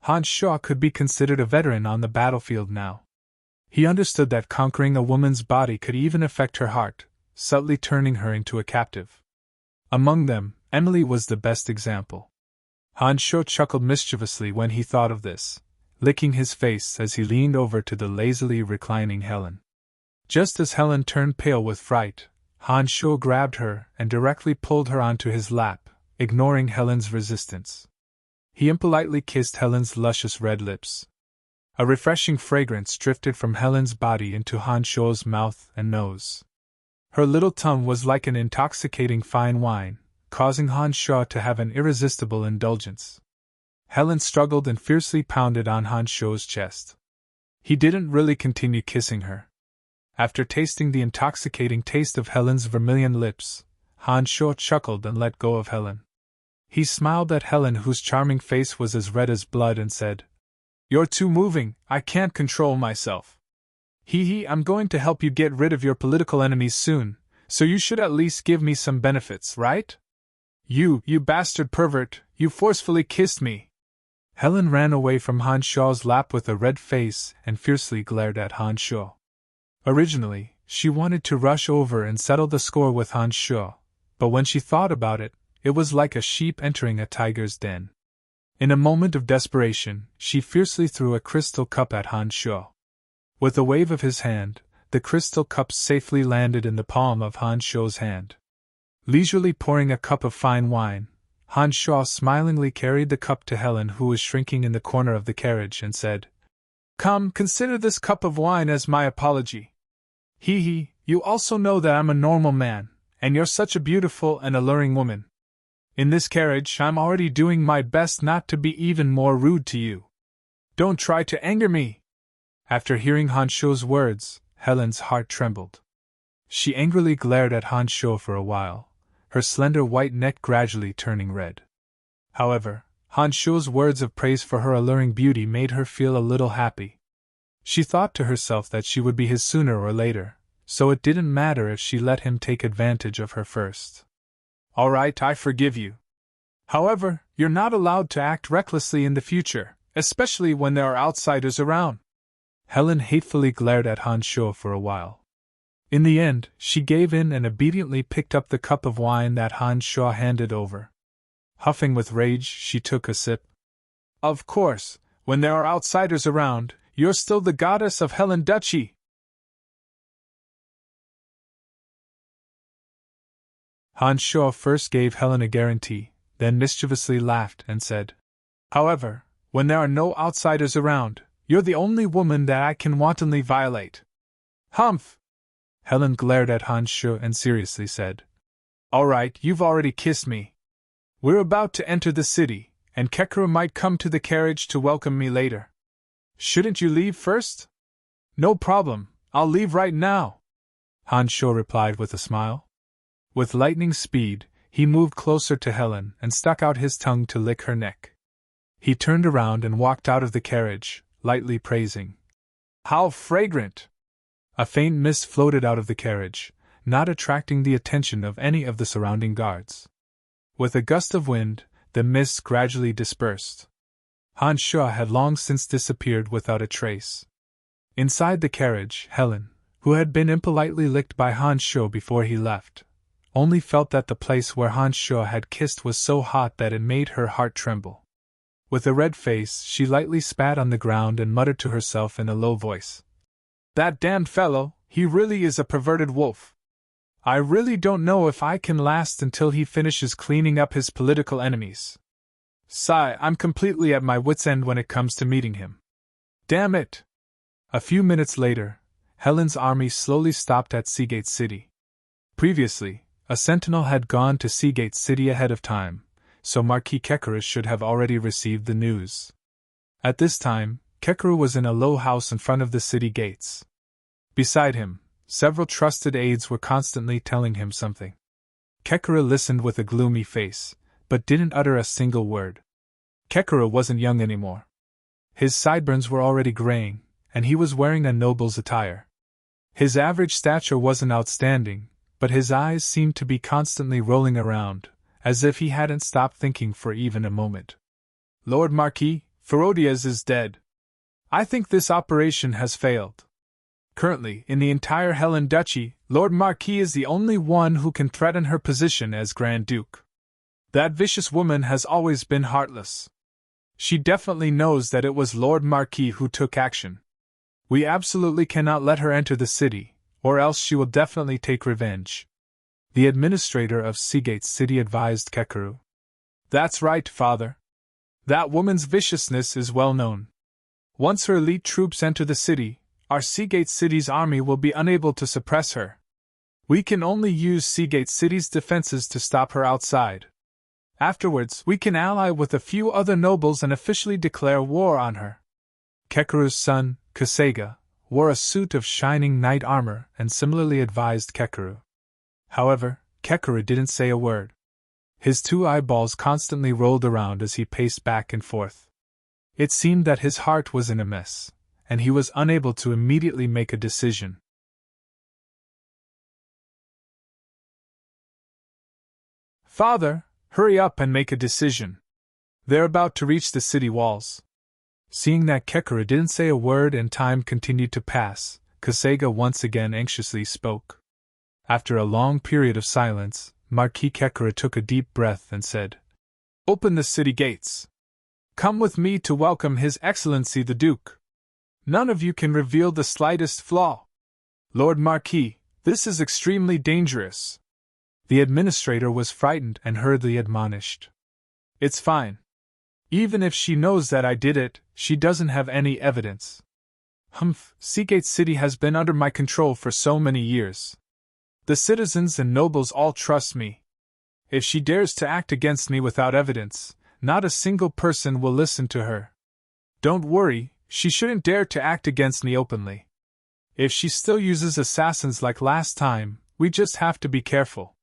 Han Shu could be considered a veteran on the battlefield now. He understood that conquering a woman's body could even affect her heart, subtly turning her into a captive. Among them, Emily was the best example. Han Shu chuckled mischievously when he thought of this, licking his face as he leaned over to the lazily reclining Helen. Just as Helen turned pale with fright, Han Shu grabbed her and directly pulled her onto his lap, ignoring Helen's resistance. He impolitely kissed Helen's luscious red lips. A refreshing fragrance drifted from Helen's body into Han Shu's mouth and nose. Her little tongue was like an intoxicating fine wine, causing Han Shu to have an irresistible indulgence. Helen struggled and fiercely pounded on Han Shu's chest. He didn't really continue kissing her. After tasting the intoxicating taste of Helen's vermilion lips, Han Shu chuckled and let go of Helen. He smiled at Helen, whose charming face was as red as blood, and said, "You're too moving, I can't control myself. I'm going to help you get rid of your political enemies soon, so you should at least give me some benefits, right? You bastard pervert, you forcefully kissed me." Helen ran away from Han Shuo's lap with a red face and fiercely glared at Han Shuo. Originally, she wanted to rush over and settle the score with Han Shuo, but when she thought about it, it was like a sheep entering a tiger's den. In a moment of desperation, she fiercely threw a crystal cup at Han Shuo. With a wave of his hand, the crystal cup safely landed in the palm of Han Shuo's hand. Leisurely pouring a cup of fine wine, Han Shuo smilingly carried the cup to Helen, who was shrinking in the corner of the carriage, and said, "Come, consider this cup of wine as my apology. You also know that I'm a normal man, and you're such a beautiful and alluring woman. In this carriage, I'm already doing my best not to be even more rude to you. Don't try to anger me." After hearing Han Shuo's words, Helen's heart trembled. She angrily glared at Han Shuo for a while, her slender white neck gradually turning red. However, Han Shuo's words of praise for her alluring beauty made her feel a little happy. She thought to herself that she would be his sooner or later, so it didn't matter if she let him take advantage of her first. "All right, I forgive you. However, you're not allowed to act recklessly in the future, especially when there are outsiders around." Helen hatefully glared at Han Shuo for a while. In the end, she gave in and obediently picked up the cup of wine that Han Shuo handed over. Huffing with rage, she took a sip. "Of course, when there are outsiders around, you're still the goddess of Helen Duchy." Han Shuo first gave Helen a guarantee, then mischievously laughed and said, "However, when there are no outsiders around, you're the only woman that I can wantonly violate." "Humph!" Helen glared at Han Shuo and seriously said, "All right, you've already kissed me. We're about to enter the city, and Kekkuru might come to the carriage to welcome me later. Shouldn't you leave first?" "No problem, I'll leave right now," Han Shuo replied with a smile. With lightning speed, he moved closer to Helen and stuck out his tongue to lick her neck. He turned around and walked out of the carriage, lightly praising, "How fragrant!" A faint mist floated out of the carriage, not attracting the attention of any of the surrounding guards. With a gust of wind, the mist gradually dispersed. Han Shuo had long since disappeared without a trace. Inside the carriage, Helen, who had been impolitely licked by Han Shuo before he left, only felt that the place where Han Shuo had kissed was so hot that it made her heart tremble. With a red face, she lightly spat on the ground and muttered to herself in a low voice, "That damned fellow, he really is a perverted wolf. I really don't know if I can last until he finishes cleaning up his political enemies. Sigh, I'm completely at my wit's end when it comes to meeting him. Damn it!" A few minutes later, Helen's army slowly stopped at Seagate City. Previously, a sentinel had gone to Seagate City ahead of time, so Marquis Kekkuru should have already received the news. At this time, Kekkuru was in a low house in front of the city gates. Beside him, several trusted aides were constantly telling him something. Kekkuru listened with a gloomy face, but didn't utter a single word. Kekkuru wasn't young anymore. His sideburns were already graying, and he was wearing a noble's attire. His average stature wasn't outstanding, but his eyes seemed to be constantly rolling around, as if he hadn't stopped thinking for even a moment. "Lord Marquis, Ferodias is dead. I think this operation has failed. Currently, in the entire Helen Duchy, Lord Marquis is the only one who can threaten her position as Grand Duke. That vicious woman has always been heartless. She definitely knows that it was Lord Marquis who took action. We absolutely cannot let her enter the city, or else she will definitely take revenge," the administrator of Seagate City advised Kekkuru. "That's right, father. That woman's viciousness is well known. Once her elite troops enter the city, our Seagate City's army will be unable to suppress her. We can only use Seagate City's defenses to stop her outside. Afterwards, we can ally with a few other nobles and officially declare war on her." Kekkuru's son, Kasega, wore a suit of shining knight armor and similarly advised Kekkuru. However, Kekkuru didn't say a word. His two eyeballs constantly rolled around as he paced back and forth. It seemed that his heart was in a mess, and he was unable to immediately make a decision. "Father, hurry up and make a decision. They're about to reach the city walls." Seeing that Kekara didn't say a word and time continued to pass, Kasega once again anxiously spoke. After a long period of silence, Marquis Kekara took a deep breath and said, "Open the city gates. Come with me to welcome His Excellency the Duke. None of you can reveal the slightest flaw. Lord Marquis, this is extremely dangerous." The administrator was frightened and hurriedly admonished. "It's fine. Even if she knows that I did it, she doesn't have any evidence. Seagate City has been under my control for so many years. The citizens and nobles all trust me. If she dares to act against me without evidence, not a single person will listen to her. Don't worry, she shouldn't dare to act against me openly. If she still uses assassins like last time, we just have to be careful.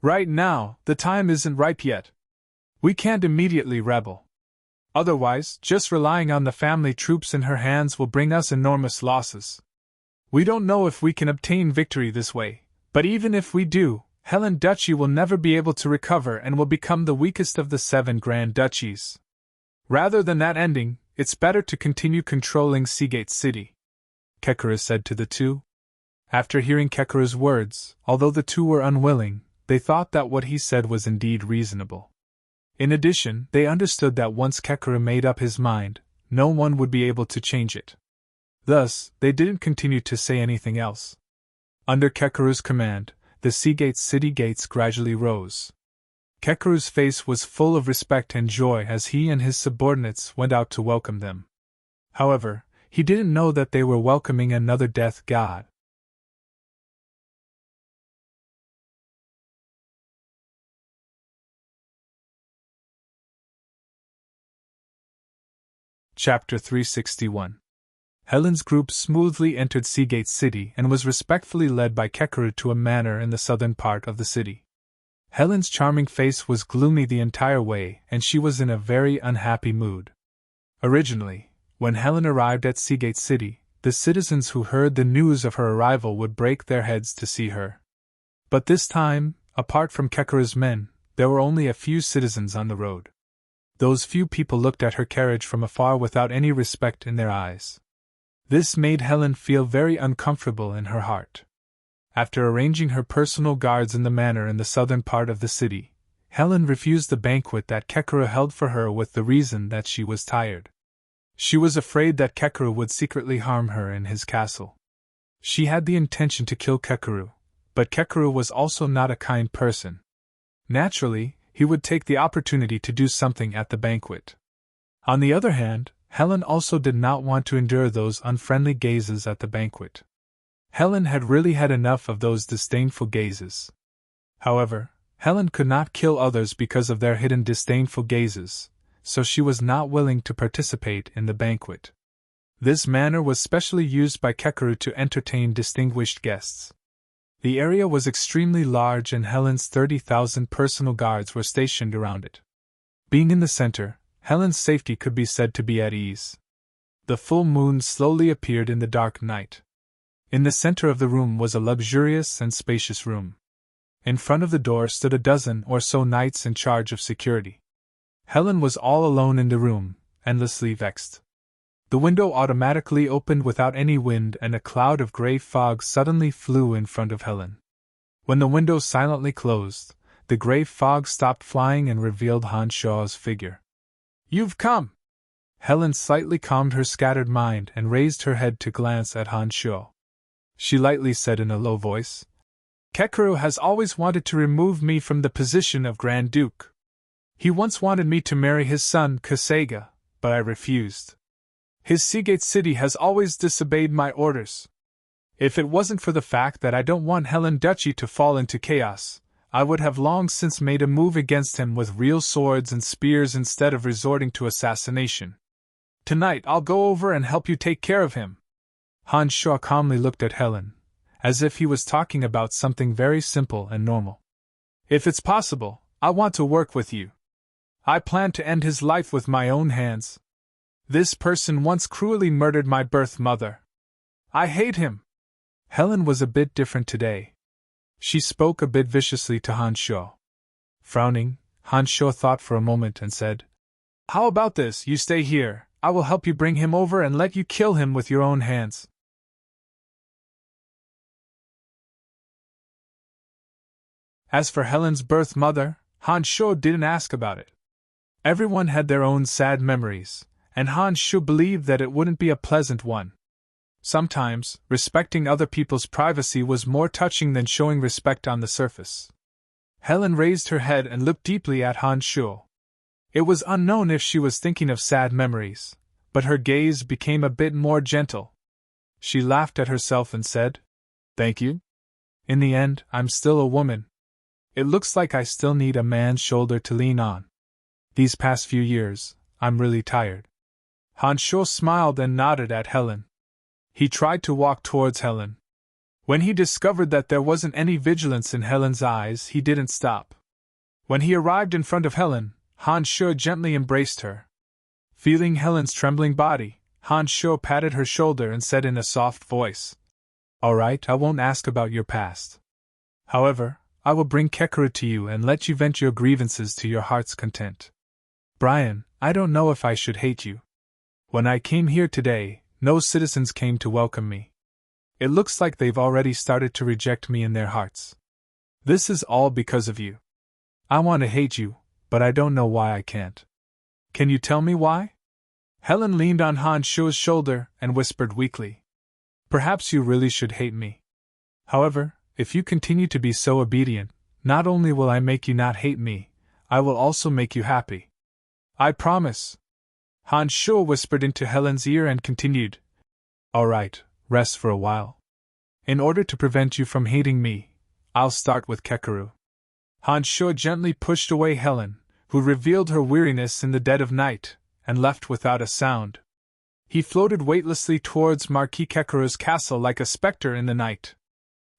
Right now, the time isn't ripe yet. We can't immediately rebel. Otherwise, just relying on the family troops in her hands will bring us enormous losses. We don't know if we can obtain victory this way, but even if we do, Helen Duchy will never be able to recover and will become the weakest of the 7 Grand Duchies. Rather than that ending, it's better to continue controlling Seagate City," Kekara said to the two. After hearing Kekara's words, although the two were unwilling, they thought that what he said was indeed reasonable. In addition, they understood that once Kekara made up his mind, no one would be able to change it. Thus, they didn't continue to say anything else. Under Kekara's command, the Seagate City gates gradually rose. Kekara's face was full of respect and joy as he and his subordinates went out to welcome them. However, he didn't know that they were welcoming another death god. Chapter 361. Helen's group smoothly entered Seagate City and was respectfully led by Kekara to a manor in the southern part of the city. Helen's charming face was gloomy the entire way, and she was in a very unhappy mood. Originally, when Helen arrived at Seagate City, the citizens who heard the news of her arrival would break their heads to see her. But this time, apart from Kekara's men, there were only a few citizens on the road. Those few people looked at her carriage from afar without any respect in their eyes. This made Helen feel very uncomfortable in her heart. After arranging her personal guards in the manor in the southern part of the city, Helen refused the banquet that Kekara held for her with the reason that she was tired. She was afraid that Kekara would secretly harm her in his castle. She had the intention to kill Kekara, but Kekara was also not a kind person. Naturally, he would take the opportunity to do something at the banquet. On the other hand, Helen also did not want to endure those unfriendly gazes at the banquet. Helen had really had enough of those disdainful gazes. However, Helen could not kill others because of their hidden disdainful gazes, so she was not willing to participate in the banquet. This manor was specially used by Kekara to entertain distinguished guests. The area was extremely large and Helen's 30,000 personal guards were stationed around it. Being in the center, Helen's safety could be said to be at ease. The full moon slowly appeared in the dark night. In the center of the room was a luxurious and spacious room. In front of the door stood a dozen or so knights in charge of security. Helen was all alone in the room, endlessly vexed. The window automatically opened without any wind and a cloud of gray fog suddenly flew in front of Helen. When the window silently closed, the gray fog stopped flying and revealed Han Shaw's figure. "You've come!" Helen slightly calmed her scattered mind and raised her head to glance at Han Shaw. She lightly said in a low voice, "Kekara has always wanted to remove me from the position of Grand Duke. He once wanted me to marry his son Kasega, but I refused. His Seagate City has always disobeyed my orders. If it wasn't for the fact that I don't want Helen Duchy to fall into chaos, I would have long since made a move against him with real swords and spears instead of resorting to assassination. Tonight I'll go over and help you take care of him." Han Shaw calmly looked at Helen, as if he was talking about something very simple and normal. "If it's possible, I want to work with you. I plan to end his life with my own hands. This person once cruelly murdered my birth mother. I hate him. Helen was a bit different today. She spoke a bit viciously to Han Shuo. Frowning, Han Shuo thought for a moment and said, "How about this? You stay here. I will help you bring him over and let you kill him with your own hands." As for Helen's birth mother, Han Shuo didn't ask about it. Everyone had their own sad memories, and Han Shuo believed that it wouldn't be a pleasant one. Sometimes, respecting other people's privacy was more touching than showing respect on the surface. Helen raised her head and looked deeply at Han Shuo. It was unknown if she was thinking of sad memories, but her gaze became a bit more gentle. She laughed at herself and said, "Thank you. In the end, I'm still a woman. It looks like I still need a man's shoulder to lean on. These past few years, I'm really tired." Han Shuo smiled and nodded at Helen. He tried to walk towards Helen. When he discovered that there wasn't any vigilance in Helen's eyes, he didn't stop. When he arrived in front of Helen, Han Shuo gently embraced her. Feeling Helen's trembling body, Han Shuo patted her shoulder and said in a soft voice, "All right, I won't ask about your past. However, I will bring Kekeru to you and let you vent your grievances to your heart's content. Brian, I don't know if I should hate you. When I came here today, no citizens came to welcome me. It looks like they've already started to reject me in their hearts. This is all because of you. I want to hate you, but I don't know why I can't. Can you tell me why?" Helen leaned on Han Shuo's shoulder and whispered weakly, "Perhaps you really should hate me. However, if you continue to be so obedient, not only will I make you not hate me, I will also make you happy. I promise." Han Shuo whispered into Helen's ear and continued, "All right, rest for a while. In order to prevent you from hating me, I'll start with Kekeru." Han Shuo gently pushed away Helen, who revealed her weariness in the dead of night, and left without a sound. He floated weightlessly towards Marquis Kekeru's castle like a specter in the night.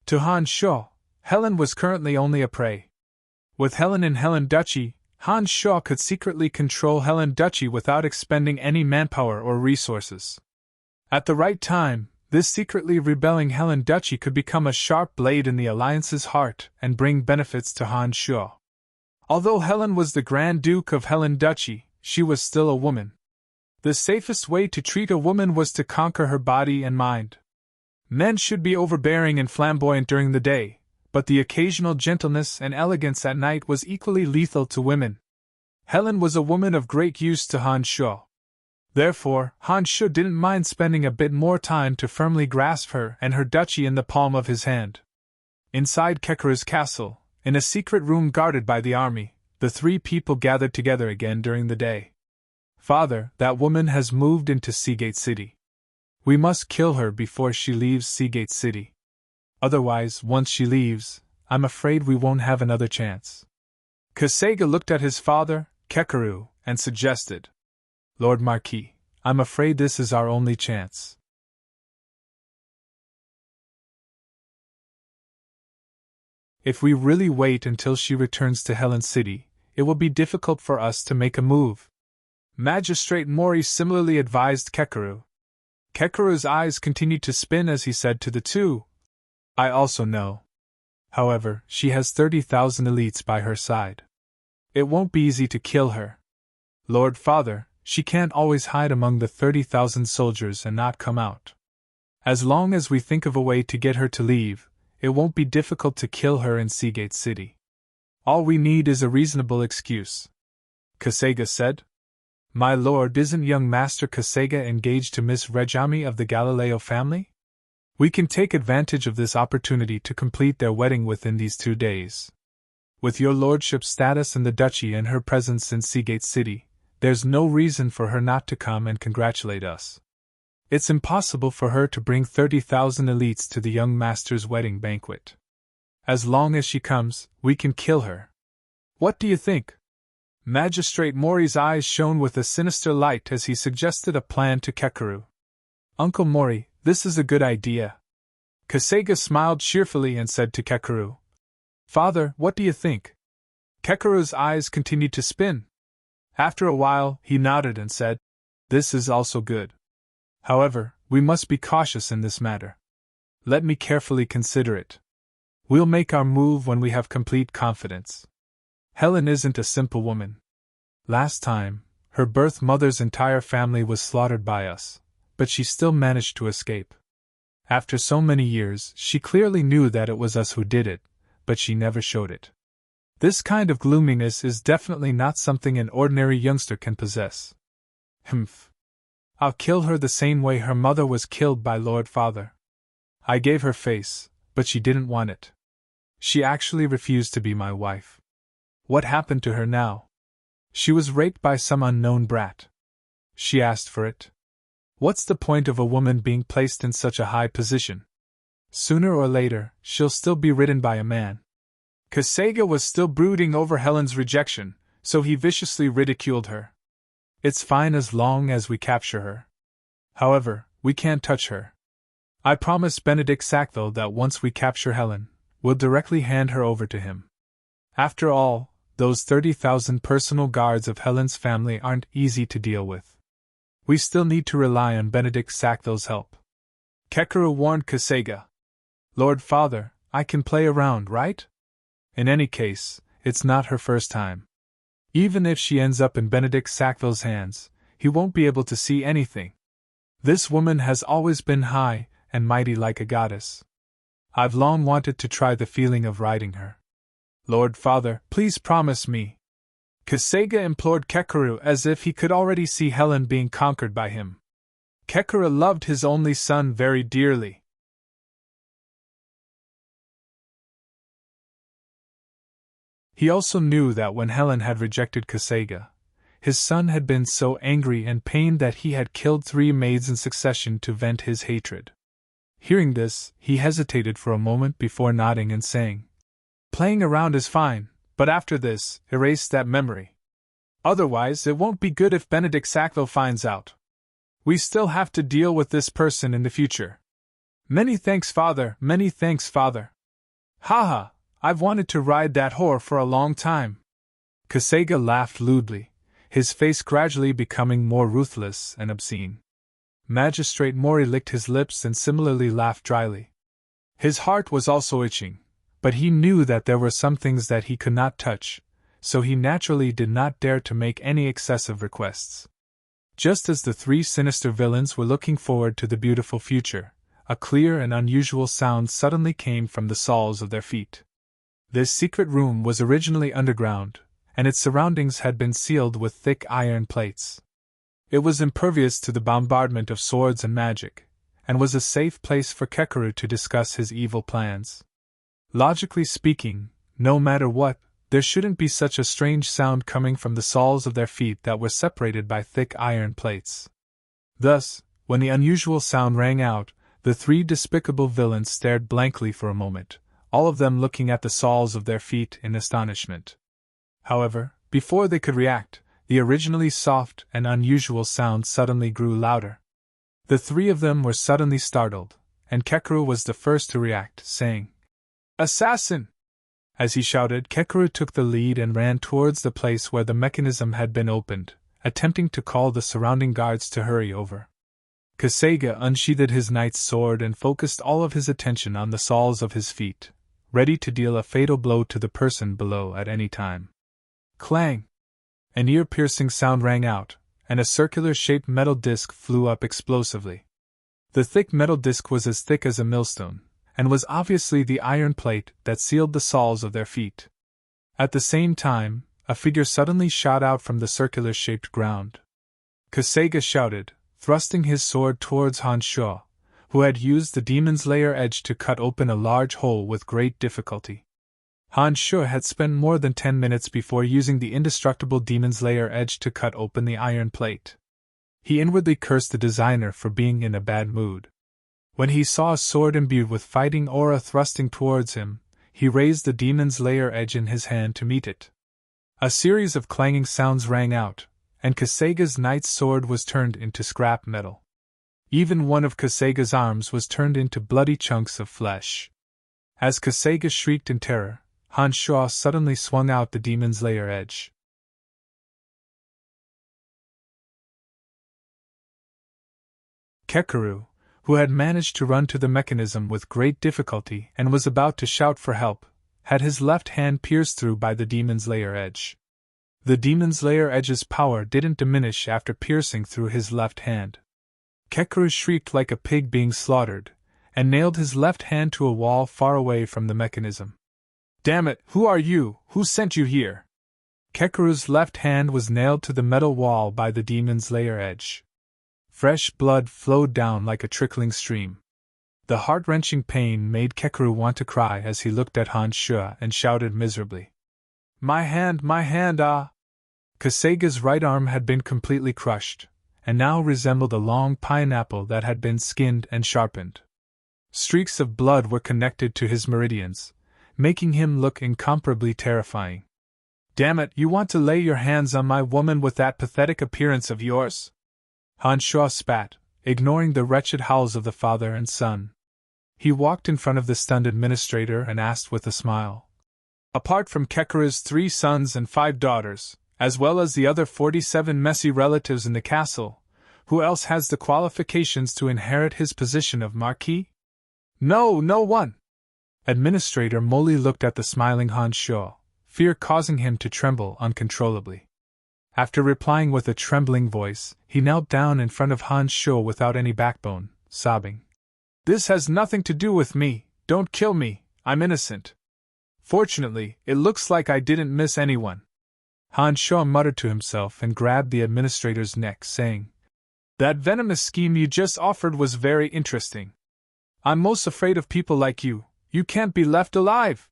To Han Shuo, Helen was currently only a prey. With Helen in Helen Duchy, Han Shuo could secretly control Helen Duchy without expending any manpower or resources. At the right time, this secretly rebelling Helen Duchy could become a sharp blade in the Alliance's heart and bring benefits to Han Shuo. Although Helen was the Grand Duke of Helen Duchy, she was still a woman. The safest way to treat a woman was to conquer her body and mind. Men should be overbearing and flamboyant during the day, but the occasional gentleness and elegance at night was equally lethal to women. Helen was a woman of great use to Han Shuo. Therefore, Han Shuo didn't mind spending a bit more time to firmly grasp her and her duchy in the palm of his hand. Inside Kekeru's castle, in a secret room guarded by the army, the three people gathered together again during the day. "Father, that woman has moved into Seagate City. We must kill her before she leaves Seagate City. Otherwise, once she leaves, I'm afraid we won't have another chance." Kasega looked at his father, Kekeru, and suggested, "Lord Marquis, I'm afraid this is our only chance." If we really wait until she returns to Helen City, it will be difficult for us to make a move. Magistrate Mori similarly advised Kekeru. Kekeru's eyes continued to spin as he said to the two, "I also know. However, she has 30,000 elites by her side. It won't be easy to kill her. Lord Father, she can't always hide among the 30,000 soldiers and not come out. As long as we think of a way to get her to leave, it won't be difficult to kill her in Seagate City. All we need is a reasonable excuse." Kasega said. "My lord, isn't young Master Kasega engaged to Miss Regami of the Galileo family? We can take advantage of this opportunity to complete their wedding within these 2 days. With your lordship's status in the duchy and her presence in Seagate City, there's no reason for her not to come and congratulate us. It's impossible for her to bring 30,000 elites to the young master's wedding banquet. As long as she comes, we can kill her. What do you think?" Magistrate Mori's eyes shone with a sinister light as he suggested a plan to Kekeru. "Uncle Mori, this is a good idea." Kasega smiled cheerfully and said to Kekeru, "Father, what do you think?" Kekeru's eyes continued to spin. After a while, he nodded and said, "This is also good. However, we must be cautious in this matter. Let me carefully consider it. We'll make our move when we have complete confidence. Helen isn't a simple woman. Last time, her birth mother's entire family was slaughtered by us, but she still managed to escape. After so many years, she clearly knew that it was us who did it, but she never showed it. This kind of gloominess is definitely not something an ordinary youngster can possess. Humph. I'll kill her the same way her mother was killed by Lord Father. I gave her face, but she didn't want it. She actually refused to be my wife. What happened to her now? She was raped by some unknown brat. She asked for it. What's the point of a woman being placed in such a high position? Sooner or later, she'll still be ridden by a man." Kasega was still brooding over Helen's rejection, so he viciously ridiculed her. "It's fine as long as we capture her. However, we can't touch her. I promised Benedict Sackville that once we capture Helen, we'll directly hand her over to him. After all, those 30,000 personal guards of Helen's family aren't easy to deal with. We still need to rely on Benedict Sackville's help." Kekeru warned Kasega. "Lord Father, I can play around, right? In any case, it's not her first time. Even if she ends up in Benedict Sackville's hands, he won't be able to see anything. This woman has always been high and mighty like a goddess. I've long wanted to try the feeling of riding her. Lord Father, please promise me." Kasega implored Kekeru as if he could already see Helen being conquered by him. Kekeru loved his only son very dearly. He also knew that when Helen had rejected Kasega, his son had been so angry and pained that he had killed 3 maids in succession to vent his hatred. Hearing this, he hesitated for a moment before nodding and saying, "Playing around is fine, but after this, erase that memory. Otherwise, it won't be good if Benedict Sackville finds out. We still have to deal with this person in the future." "Many thanks, Father, many thanks, Father. Haha, I've wanted to ride that whore for a long time." Kasega laughed lewdly, his face gradually becoming more ruthless and obscene. Magistrate Mori licked his lips and similarly laughed dryly. His heart was also itching, but he knew that there were some things that he could not touch, so he naturally did not dare to make any excessive requests. Just as the 3 sinister villains were looking forward to the beautiful future, a clear and unusual sound suddenly came from the soles of their feet. This secret room was originally underground, and its surroundings had been sealed with thick iron plates. It was impervious to the bombardment of swords and magic, and was a safe place for Kekeru to discuss his evil plans. Logically speaking, no matter what, there shouldn't be such a strange sound coming from the soles of their feet that were separated by thick iron plates. Thus, when the unusual sound rang out, the 3 despicable villains stared blankly for a moment, all of them looking at the soles of their feet in astonishment. However, before they could react, the originally soft and unusual sound suddenly grew louder. The 3 of them were suddenly startled, and Kekeru was the first to react, saying, "Assassin!" As he shouted, Kekeru took the lead and ran towards the place where the mechanism had been opened, attempting to call the surrounding guards to hurry over. Kasega unsheathed his knight's sword and focused all of his attention on the soles of his feet, ready to deal a fatal blow to the person below at any time. Clang! An ear-piercing sound rang out, and a circular-shaped metal disc flew up explosively. The thick metal disc was as thick as a millstone, and was obviously the iron plate that sealed the soles of their feet. At the same time, a figure suddenly shot out from the circular-shaped ground. Kasega shouted, thrusting his sword towards Han Shuo, who had used the demon's lair edge to cut open a large hole with great difficulty. Han Shuo had spent more than 10 minutes before using the indestructible demon's lair edge to cut open the iron plate. He inwardly cursed the designer for being in a bad mood. When he saw a sword imbued with fighting aura thrusting towards him, he raised the demon's lair edge in his hand to meet it. A series of clanging sounds rang out, and Kasega's knight's sword was turned into scrap metal. Even one of Kasega's arms was turned into bloody chunks of flesh. As Kasega shrieked in terror, Hanshaw suddenly swung out the demon's lair edge. Kekaru, who had managed to run to the mechanism with great difficulty and was about to shout for help, had his left hand pierced through by the demon's lair edge. The demon's lair edge's power didn't diminish after piercing through his left hand. Kekaru shrieked like a pig being slaughtered, and nailed his left hand to a wall far away from the mechanism. "Damn it, who are you? Who sent you here?" Kekaru's left hand was nailed to the metal wall by the demon's lair edge. Fresh blood flowed down like a trickling stream. The heart-wrenching pain made Kekaru want to cry as he looked at Hanshaw and shouted miserably, my hand, ah!" Kasega's right arm had been completely crushed, and now resembled a long pineapple that had been skinned and sharpened. Streaks of blood were connected to his meridians, making him look incomparably terrifying. "Damn it, you want to lay your hands on my woman with that pathetic appearance of yours?" Hanshaw spat, ignoring the wretched howls of the father and son. He walked in front of the stunned administrator and asked with a smile, "Apart from Kekaru's 3 sons and 5 daughters, as well as the other 47 messy relatives in the castle, who else has the qualifications to inherit his position of Marquis?" "No, no one!" Administrator Molly looked at the smiling Hanshaw, fear causing him to tremble uncontrollably. After replying with a trembling voice, he knelt down in front of Hanshaw without any backbone, sobbing, "This has nothing to do with me, don't kill me, I'm innocent. Fortunately, it looks like I didn't miss anyone." Hanshaw muttered to himself and grabbed the administrator's neck, saying, "That venomous scheme you just offered was very interesting. I'm most afraid of people like you. You can't be left alive."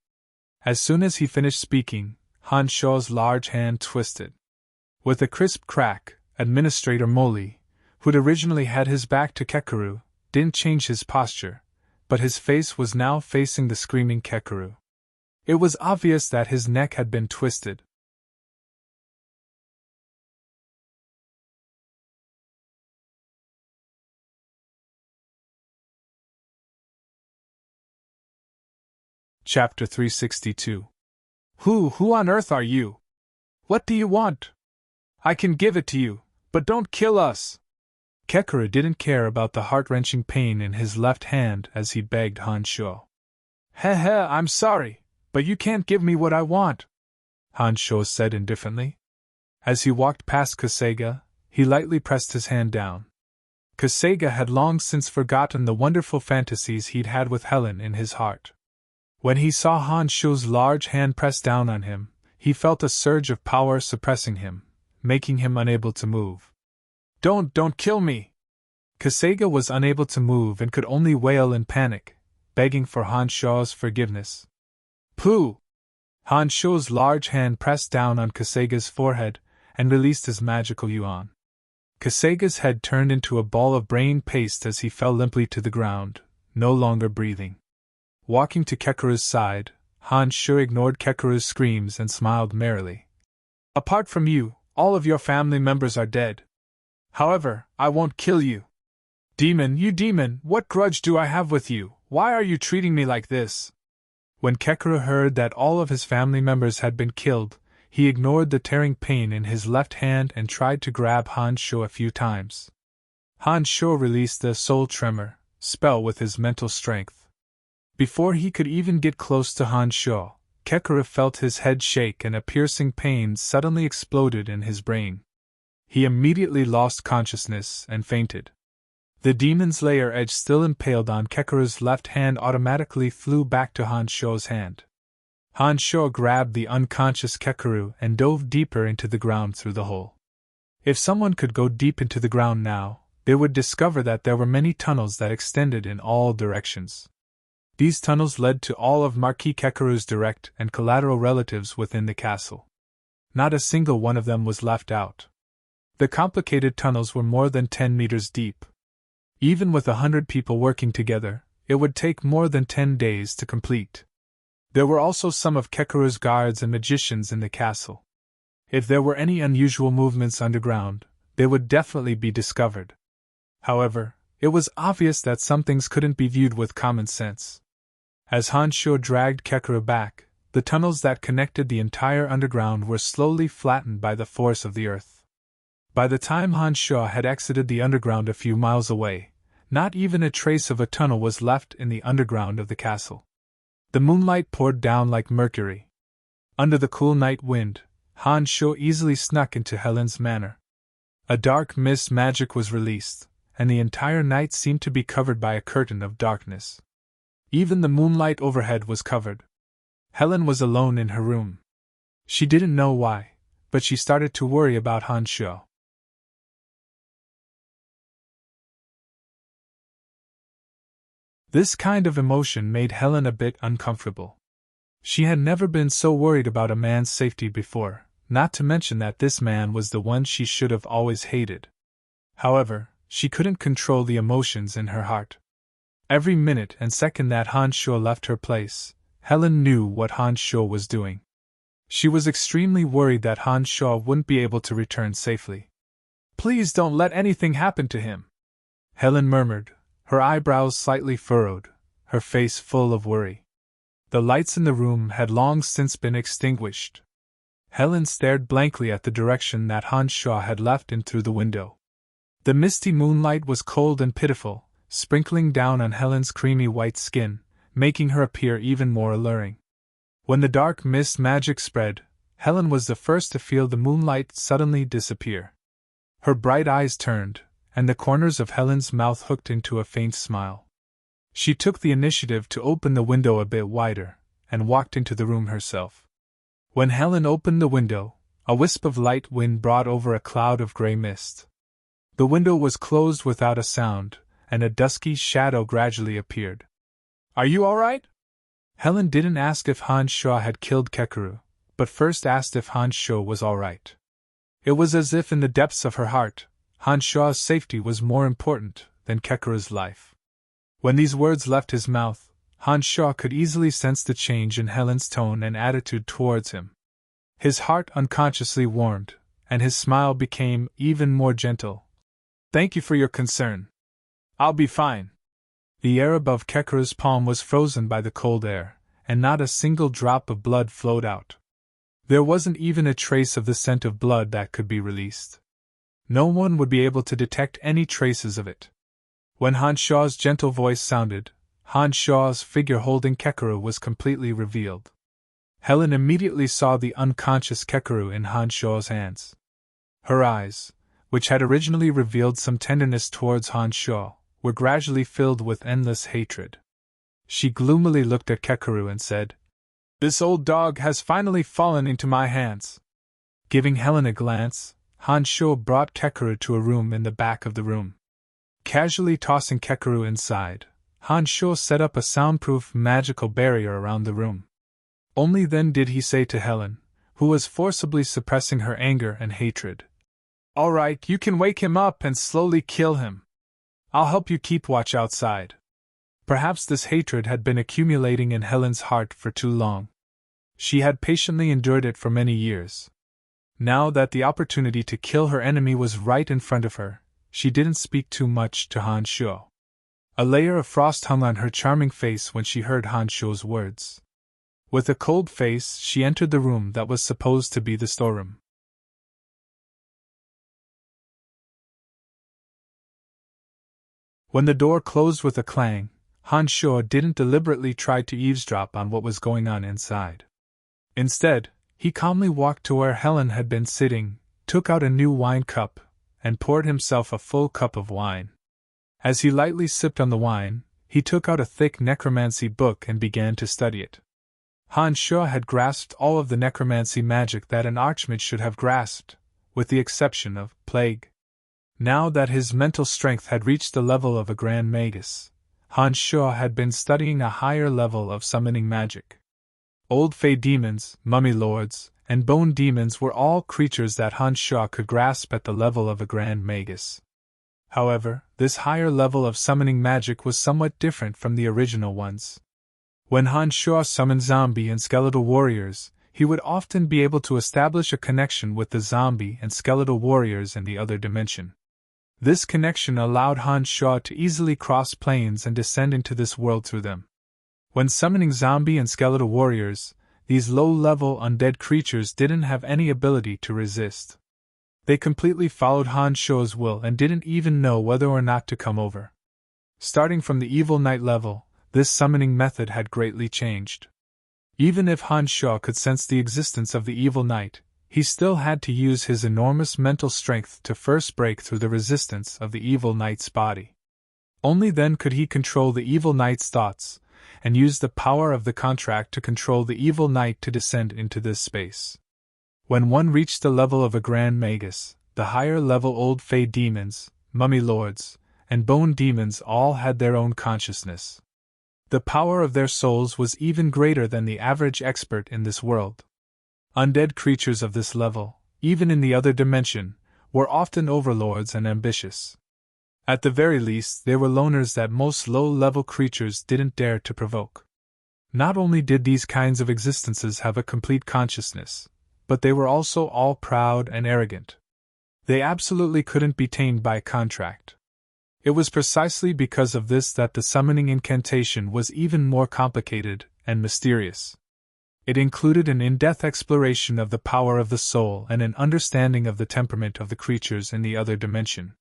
As soon as he finished speaking, Hanshaw's large hand twisted. With a crisp crack, Administrator Molly, who'd originally had his back to Kekaru, didn't change his posture, but his face was now facing the screaming Kekaru. It was obvious that his neck had been twisted. Chapter 362. Who on earth are you? What do you want? I can give it to you, but don't kill us." Kekaru didn't care about the heart-wrenching pain in his left hand as he begged Hanshaw. Heh, I'm sorry, but you can't give me what I want," Hanshaw said indifferently. As he walked past Kasega, he lightly pressed his hand down. Kasega had long since forgotten the wonderful fantasies he'd had with Helen in his heart. When he saw Hanshaw's large hand press down on him, he felt a surge of power suppressing him, making him unable to move. Don't kill me!" Kasega was unable to move and could only wail in panic, begging for Hanshaw's forgiveness. "Pooh!" Hanshaw's large hand pressed down on Kasega's forehead and released his magical yuan. Kasega's head turned into a ball of brain paste as he fell limply to the ground, no longer breathing. Walking to Kekaru's side, Hanshaw ignored Kekaru's screams and smiled merrily. "Apart from you, all of your family members are dead. However, I won't kill you. Demon, you demon, what grudge do I have with you? Why are you treating me like this?" When Kekaru heard that all of his family members had been killed, he ignored the tearing pain in his left hand and tried to grab Hanshaw a few times. Hanshaw released the soul tremor spell with his mental strength. Before he could even get close to Hanshaw, Kekaru felt his head shake and a piercing pain suddenly exploded in his brain. He immediately lost consciousness and fainted. The demon's lair edge still impaled on Kekaru's left hand automatically flew back to Hanshaw's hand. Hanshaw grabbed the unconscious Kekaru and dove deeper into the ground through the hole. If someone could go deep into the ground now, they would discover that there were many tunnels that extended in all directions. These tunnels led to all of Marquis Kekaru's direct and collateral relatives within the castle. Not a single one of them was left out. The complicated tunnels were more than 10 meters deep. Even with 100 people working together, it would take more than 10 days to complete. There were also some of Kekaru's guards and magicians in the castle. If there were any unusual movements underground, they would definitely be discovered. However, it was obvious that some things couldn't be viewed with common sense. As Hanshaw dragged Kekaru back, The tunnels that connected the entire underground were slowly flattened by the force of the earth. By the time Han Sho had exited the underground a few miles away, not even a trace of a tunnel was left in the underground of the castle. The moonlight poured down like mercury. Under the cool night wind, Han Sho easily snuck into Helen's manor. A dark mist magic was released, and the entire night seemed to be covered by a curtain of darkness. Even the moonlight overhead was covered. Helen was alone in her room. She didn't know why, but she started to worry about Han Sho. This kind of emotion made Helen a bit uncomfortable. She had never been so worried about a man's safety before, not to mention that this man was the one she should have always hated. However, she couldn't control the emotions in her heart. Every minute and second that Han Sho left her place, Helen knew what Han Sho was doing. She was extremely worried that Han Sho wouldn't be able to return safely. "Please don't let anything happen to him," Helen murmured, her eyebrows slightly furrowed, her face full of worry. The lights in the room had long since been extinguished. Helen stared blankly at the direction that Han Sho had left in through the window. The misty moonlight was cold and pitiful, sprinkling down on Helen's creamy white skin, making her appear even more alluring. When the dark mist magic spread, Helen was the first to feel the moonlight suddenly disappear. Her bright eyes turned, and the corners of Helen's mouth hooked into a faint smile. She took the initiative to open the window a bit wider, and walked into the room herself. When Helen opened the window, a wisp of light wind brought over a cloud of gray mist. The window was closed without a sound, and a dusky shadow gradually appeared. "Are you all right?" Helen didn't ask if Han Sho had killed Kekkuru, but first asked if Han Sho was all right. It was as if in the depths of her heart, Han Sho's safety was more important than Kekkuru's life. When these words left his mouth, Han Sho could easily sense the change in Helen's tone and attitude towards him. His heart unconsciously warmed, and his smile became even more gentle. "Thank you for your concern. I'll be fine." The air above Kekkuru's palm was frozen by the cold air, and not a single drop of blood flowed out. There wasn't even a trace of the scent of blood that could be released. No one would be able to detect any traces of it. When Han Sho's gentle voice sounded, Han Sho's figure holding Kekkuru was completely revealed. Helen immediately saw the unconscious Kekkuru in Han Sho's hands. Her eyes, which had originally revealed some tenderness towards Han Sho, were gradually filled with endless hatred. She gloomily looked at Kekkuru and said, "This old dog has finally fallen into my hands." Giving Helen a glance, Han Sho brought Kekkuru to a room in the back of the room. Casually tossing Kekkuru inside, Han Sho set up a soundproof magical barrier around the room. Only then did he say to Helen, who was forcibly suppressing her anger and hatred, "All right, you can wake him up and slowly kill him. I'll help you keep watch outside." Perhaps this hatred had been accumulating in Helen's heart for too long. She had patiently endured it for many years. Now that the opportunity to kill her enemy was right in front of her, she didn't speak too much to Han Sho. A layer of frost hung on her charming face when she heard Han Sho's words. With a cold face, she entered the room that was supposed to be the storeroom. When the door closed with a clang, Han Sho didn't deliberately try to eavesdrop on what was going on inside. Instead, he calmly walked to where Helen had been sitting, took out a new wine cup, and poured himself a full cup of wine. As he lightly sipped on the wine, he took out a thick necromancy book and began to study it. Han Sho had grasped all of the necromancy magic that an archmage should have grasped, with the exception of plague. Now that his mental strength had reached the level of a grand magus, Han Sho had been studying a higher level of summoning magic. Old Fey demons, mummy lords, and bone demons were all creatures that Han Sho could grasp at the level of a grand magus. However, this higher level of summoning magic was somewhat different from the original ones. When Han Sho summoned zombie and skeletal warriors, he would often be able to establish a connection with the zombie and skeletal warriors in the other dimension. This connection allowed Han Sho to easily cross planes and descend into this world through them. When summoning zombie and skeletal warriors, these low-level undead creatures didn't have any ability to resist. They completely followed Han Shuo's will and didn't even know whether or not to come over. Starting from the evil knight level, this summoning method had greatly changed. Even if Han Shuo could sense the existence of the evil knight, he still had to use his enormous mental strength to first break through the resistance of the evil knight's body. Only then could he control the evil knight's thoughts, and use the power of the contract to control the evil knight to descend into this space. When one reached the level of a Grand Magus, the higher level old Fey demons, mummy lords, and bone demons all had their own consciousness. The power of their souls was even greater than the average expert in this world. Undead creatures of this level, even in the other dimension, were often overlords and ambitious. At the very least, they were loners that most low-level creatures didn't dare to provoke. Not only did these kinds of existences have a complete consciousness, but they were also all proud and arrogant. They absolutely couldn't be tamed by contract. It was precisely because of this that the summoning incantation was even more complicated and mysterious. It included an in-depth exploration of the power of the soul and an understanding of the temperament of the creatures in the other dimension.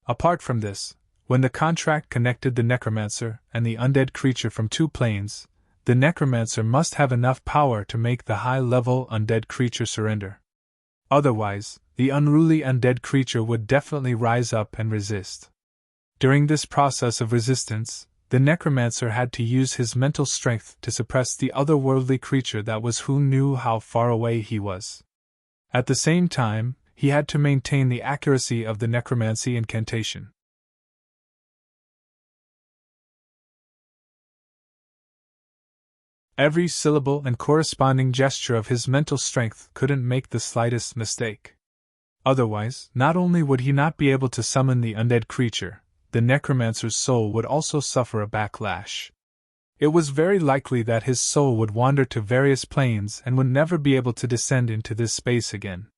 Apart from this, when the contract connected the necromancer and the undead creature from two planes, the necromancer must have enough power to make the high-level undead creature surrender. Otherwise, the unruly undead creature would definitely rise up and resist. During this process of resistance, the necromancer had to use his mental strength to suppress the otherworldly creature that was who knew how far away he was. At the same time, he had to maintain the accuracy of the necromancy incantation. Every syllable and corresponding gesture of his mental strength couldn't make the slightest mistake. Otherwise, not only would he not be able to summon the undead creature, the necromancer's soul would also suffer a backlash. It was very likely that his soul would wander to various planes and would never be able to descend into this space again.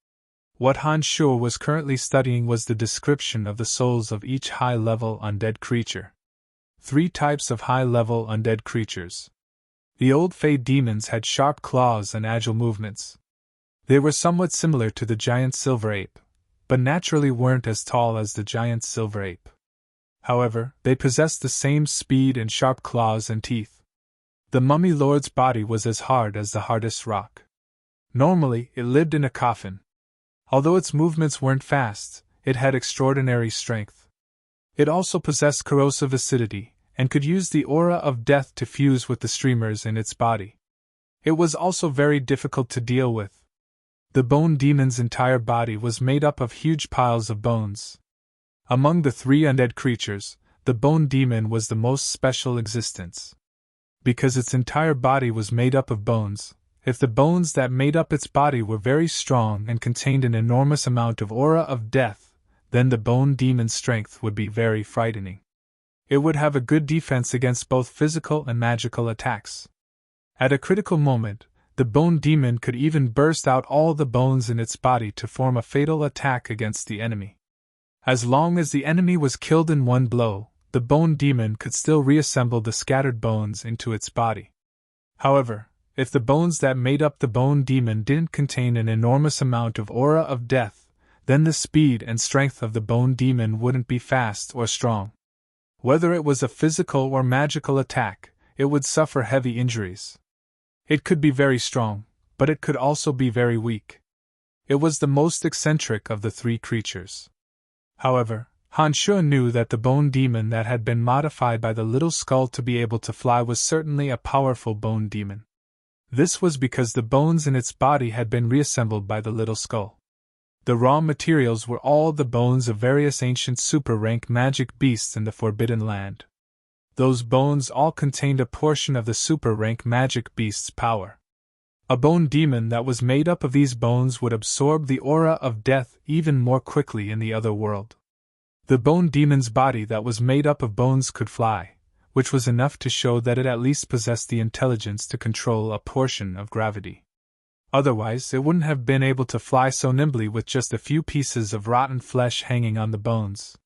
What Han Shuo was currently studying was the description of the souls of each high-level undead creature. 3 types of high-level undead creatures. The old Fey demons had sharp claws and agile movements. They were somewhat similar to the giant silver ape, but naturally weren't as tall as the giant silver ape. However, they possessed the same speed and sharp claws and teeth. The mummy lord's body was as hard as the hardest rock. Normally, it lived in a coffin. Although its movements weren't fast, it had extraordinary strength. It also possessed corrosive acidity, and could use the aura of death to fuse with the streamers in its body. It was also very difficult to deal with. The bone demon's entire body was made up of huge piles of bones. Among the 3 undead creatures, the bone demon was the most special existence. Because its entire body was made up of bones, if the bones that made up its body were very strong and contained an enormous amount of aura of death, then the bone demon's strength would be very frightening. It would have a good defense against both physical and magical attacks. At a critical moment, the bone demon could even burst out all the bones in its body to form a fatal attack against the enemy. As long as the enemy was killed in one blow, the bone demon could still reassemble the scattered bones into its body. However, if the bones that made up the bone demon didn't contain an enormous amount of aura of death, then the speed and strength of the bone demon wouldn't be fast or strong. Whether it was a physical or magical attack, it would suffer heavy injuries. It could be very strong, but it could also be very weak. It was the most eccentric of the 3 creatures. However, Han Shuo knew that the bone demon that had been modified by the little skull to be able to fly was certainly a powerful bone demon. This was because the bones in its body had been reassembled by the little skull. The raw materials were all the bones of various ancient super-rank magic beasts in the Forbidden Land. Those bones all contained a portion of the super-rank magic beast's power. A bone demon that was made up of these bones would absorb the aura of death even more quickly in the other world. The bone demon's body that was made up of bones could fly, which was enough to show that it at least possessed the intelligence to control a portion of gravity. Otherwise, it wouldn't have been able to fly so nimbly with just a few pieces of rotten flesh hanging on the bones.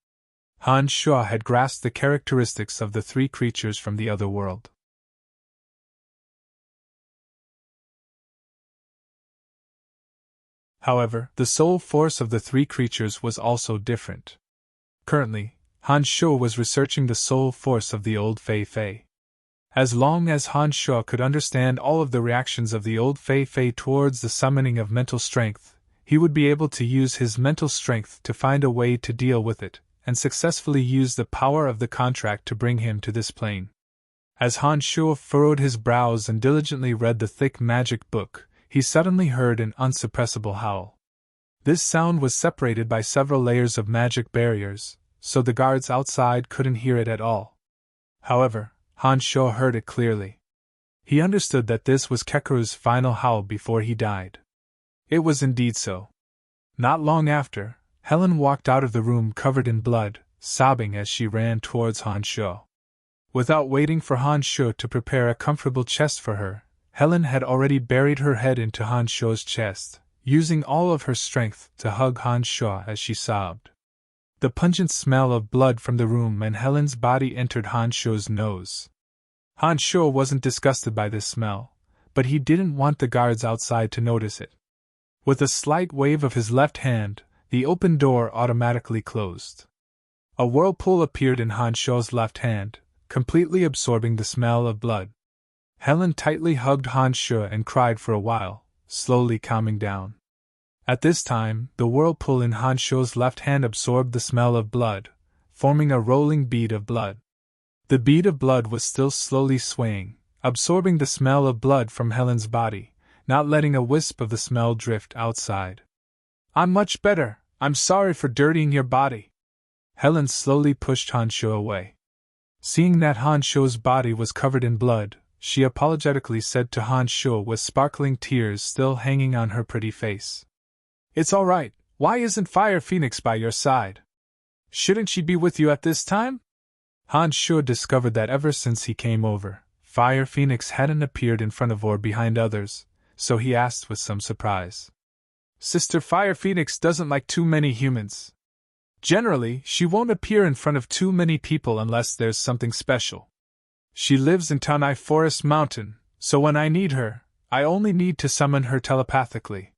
Han Shuo had grasped the characteristics of the 3 creatures from the other world. However, the soul force of the three creatures was also different. Currently, Han Shuo was researching the soul force of the old Fei Fei. As long as Han Shuo could understand all of the reactions of the old Fei Fei towards the summoning of mental strength, he would be able to use his mental strength to find a way to deal with it, and successfully use the power of the contract to bring him to this plane. As Han Shuo furrowed his brows and diligently read the thick magic book, he suddenly heard an unsuppressible howl. This sound was separated by several layers of magic barriers, so the guards outside couldn't hear it at all. However, Han Shuo heard it clearly. He understood that this was Kekeru's final howl before he died. It was indeed so. Not long after, Helen walked out of the room covered in blood, sobbing as she ran towards Han Shuo. Without waiting for Han Shuo to prepare a comfortable chest for her, Helen had already buried her head into Han Shuo's chest, using all of her strength to hug Han Shuo as she sobbed. The pungent smell of blood from the room and Helen's body entered Han Shuo's nose. Han Shuo wasn't disgusted by this smell, but he didn't want the guards outside to notice it. With a slight wave of his left hand, the open door automatically closed. A whirlpool appeared in Han Shuo's left hand, completely absorbing the smell of blood. Helen tightly hugged Han Shuo and cried for a while, slowly calming down. At this time, the whirlpool in Han Shuo's left hand absorbed the smell of blood, forming a rolling bead of blood. The bead of blood was still slowly swaying, absorbing the smell of blood from Helen's body, not letting a wisp of the smell drift outside. "I'm much better, I'm sorry for dirtying your body." Helen slowly pushed Han Shuo away. Seeing that Han Shuo's body was covered in blood, she apologetically said to Han Shuo with sparkling tears still hanging on her pretty face. "It's all right, why isn't Fire Phoenix by your side? Shouldn't she be with you at this time?" Han Shuo discovered that ever since he came over, Fire Phoenix hadn't appeared in front of or behind others, so he asked with some surprise. "Sister Fire Phoenix doesn't like too many humans. Generally, she won't appear in front of too many people unless there's something special. She lives in Tanai Forest Mountain, so when I need her, I only need to summon her telepathically.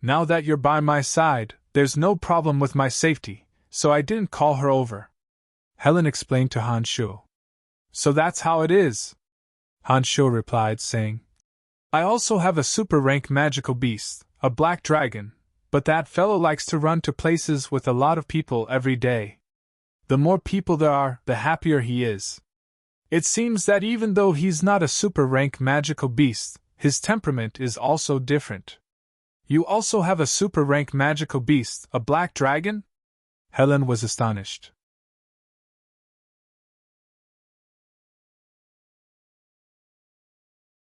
Now that you're by my side, there's no problem with my safety, so I didn't call her over," Helen explained to Han Shuo. "So that's how it is," Han Shuo replied, saying, "I also have a super-rank magical beast, a black dragon, but that fellow likes to run to places with a lot of people every day. The more people there are, the happier he is. It seems that even though he's not a super-rank magical beast, his temperament is also different." "You also have a super-rank magical beast, a black dragon?" Helen was astonished.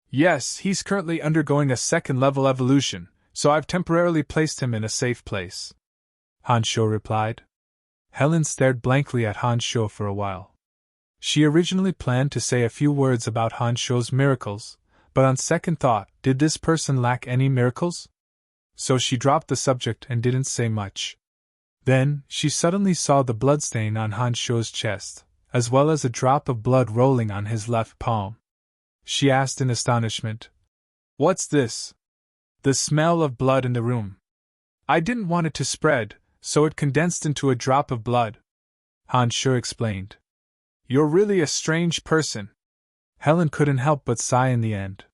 "Yes, he's currently undergoing a second-level evolution, so I've temporarily placed him in a safe place," Han Shuo replied. Helen stared blankly at Han Shuo for a while. She originally planned to say a few words about Han Shuo's miracles, but on second thought, did this person lack any miracles? So she dropped the subject and didn't say much. Then, she suddenly saw the bloodstain on Han Shuo's chest, as well as a drop of blood rolling on his left palm. She asked in astonishment, "What's this?" "The smell of blood in the room. I didn't want it to spread, so it condensed into a drop of blood," Han Shuo explained. "You're really a strange person." Helen couldn't help but sigh in the end.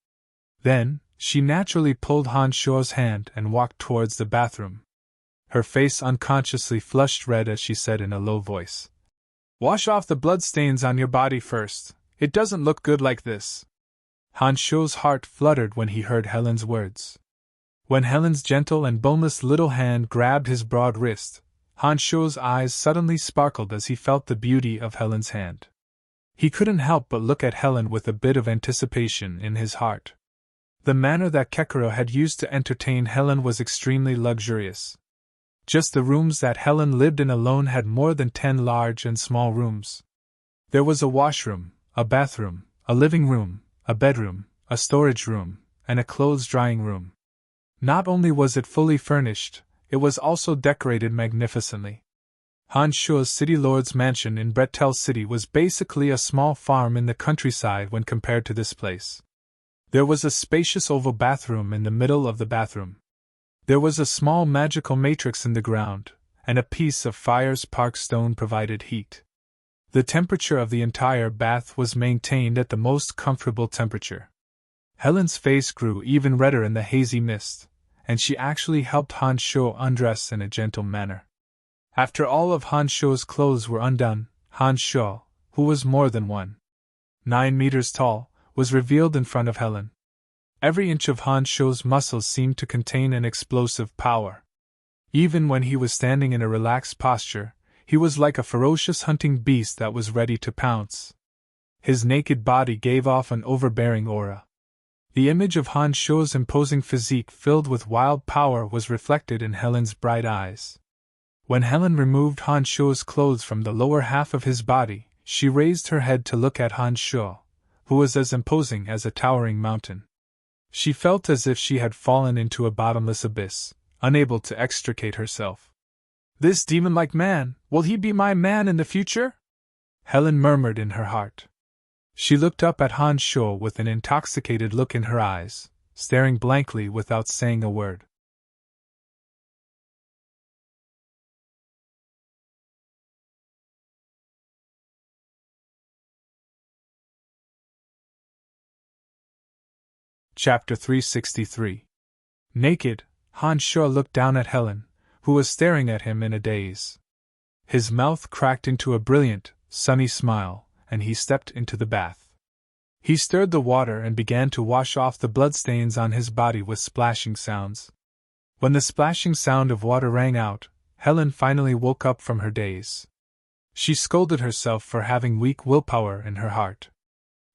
Then, she naturally pulled Han Shuo's hand and walked towards the bathroom. Her face unconsciously flushed red as she said in a low voice, "Wash off the bloodstains on your body first, it doesn't look good like this." Han Shuo's heart fluttered when he heard Helen's words. When Helen's gentle and boneless little hand grabbed his broad wrist, Han Shuo's eyes suddenly sparkled as he felt the beauty of Helen's hand. He couldn't help but look at Helen with a bit of anticipation in his heart. The manner that Kekeru had used to entertain Helen was extremely luxurious. Just the rooms that Helen lived in alone had more than 10 large and small rooms. There was a washroom, a bathroom, a living room, a bedroom, a storage room, and a clothes drying room. Not only was it fully furnished, it was also decorated magnificently. Han Shuo's City Lord's mansion in Bretel City was basically a small farm in the countryside when compared to this place. There was a spacious oval bathroom in the middle of the bathroom. There was a small magical matrix in the ground, and a piece of fire-spark stone provided heat. The temperature of the entire bath was maintained at the most comfortable temperature. Helen's face grew even redder in the hazy mist, and she actually helped Han Sho undress in a gentle manner. After all of Han Sho's clothes were undone, Han Sho, who was more than 9 meters tall, was revealed in front of Helen. Every inch of Han Sho's muscles seemed to contain an explosive power. Even when he was standing in a relaxed posture, he was like a ferocious hunting beast that was ready to pounce. His naked body gave off an overbearing aura. The image of Han Sho's imposing physique filled with wild power was reflected in Helen's bright eyes. When Helen removed Han Sho's clothes from the lower half of his body, she raised her head to look at Han Sho, who was as imposing as a towering mountain. She felt as if she had fallen into a bottomless abyss, unable to extricate herself. "This demon-like man, will he be my man in the future?" Helen murmured in her heart. She looked up at Han Sho with an intoxicated look in her eyes, staring blankly without saying a word. Chapter 363. Naked, Han Sho looked down at Helen, who was staring at him in a daze. His mouth cracked into a brilliant, sunny smile, and he stepped into the bath. He stirred the water and began to wash off the bloodstains on his body with splashing sounds. When the splashing sound of water rang out, Helen finally woke up from her daze. She scolded herself for having weak willpower in her heart.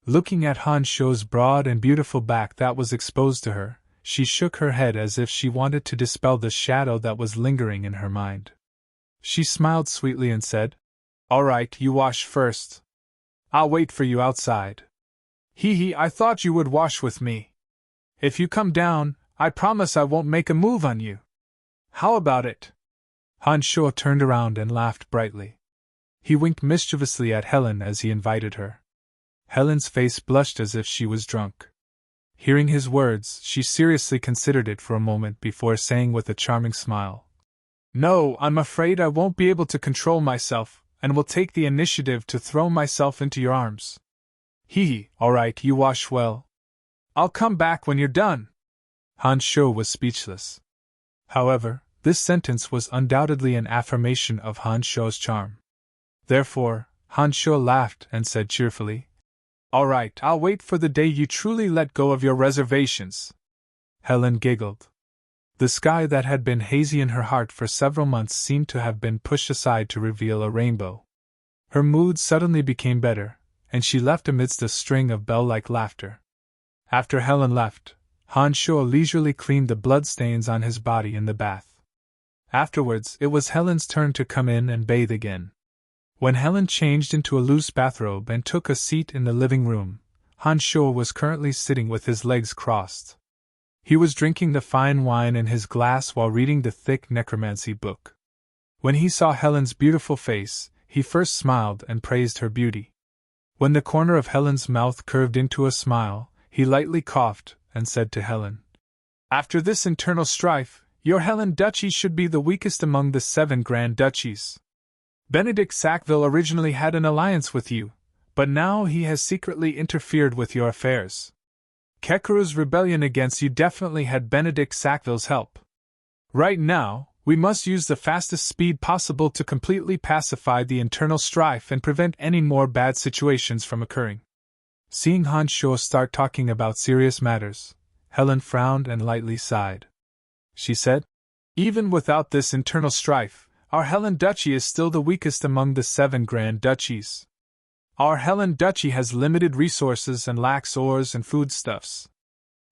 Looking at Han Sho's broad and beautiful back that was exposed to her, she shook her head as if she wanted to dispel the shadow that was lingering in her mind. She smiled sweetly and said, "All right, you wash first. I'll wait for you outside." Hee, I thought you would wash with me. If you come down, I promise I won't make a move on you. How about it?" Han Sho turned around and laughed brightly. He winked mischievously at Helen as he invited her. Helen's face blushed as if she was drunk. Hearing his words, she seriously considered it for a moment before saying with a charming smile, "No, I'm afraid I won't be able to control myself, and will take the initiative to throw myself into your arms." Hee, all right, you wash well. I'll come back when you're done." Han Sho was speechless. However, this sentence was undoubtedly an affirmation of Han Sho's charm. Therefore, Han Sho laughed and said cheerfully, "All right, I'll wait for the day you truly let go of your reservations." Helen giggled. The sky that had been hazy in her heart for several months seemed to have been pushed aside to reveal a rainbow. Her mood suddenly became better, and she left amidst a string of bell-like laughter. After Helen left, Han Sho leisurely cleaned the bloodstains on his body in the bath. Afterwards, it was Helen's turn to come in and bathe again. When Helen changed into a loose bathrobe and took a seat in the living room, Han Sho was currently sitting with his legs crossed. He was drinking the fine wine in his glass while reading the thick necromancy book. When he saw Helen's beautiful face, he first smiled and praised her beauty. When the corner of Helen's mouth curved into a smile, he lightly coughed and said to Helen, "After this internal strife, your Helen Duchy should be the weakest among the 7 Grand Duchies. Benedict Sackville originally had an alliance with you, but now he has secretly interfered with your affairs. Kekaru's rebellion against you definitely had Benedict Sackville's help. Right now, we must use the fastest speed possible to completely pacify the internal strife and prevent any more bad situations from occurring." Seeing Han Sho start talking about serious matters, Helen frowned and lightly sighed. She said, "Even without this internal strife, our Helen Duchy is still the weakest among the 7 Grand Duchies. Our Helen Duchy has limited resources and lacks ores and foodstuffs.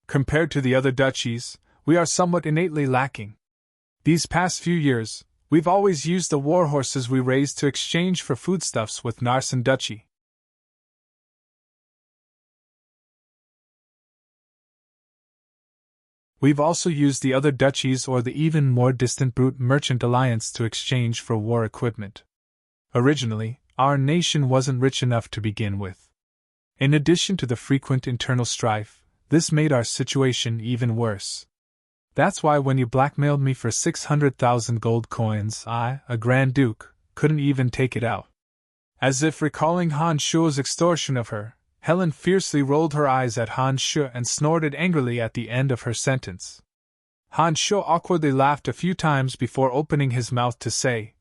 Compared to the other duchies, we are somewhat innately lacking. These past few years, we've always used the war horses we raised to exchange for foodstuffs with Narsen Duchy. We've also used the other duchies or the even more distant Brute Merchant Alliance to exchange for war equipment. Originally, our nation wasn't rich enough to begin with. In addition to the frequent internal strife, this made our situation even worse. That's why when you blackmailed me for 600,000 gold coins, I, a Grand Duke, couldn't even take it out. As if recalling Han Shuo's extortion of her, Helen fiercely rolled her eyes at Han Shuo and snorted angrily at the end of her sentence. Han Shuo awkwardly laughed a few times before opening his mouth to say,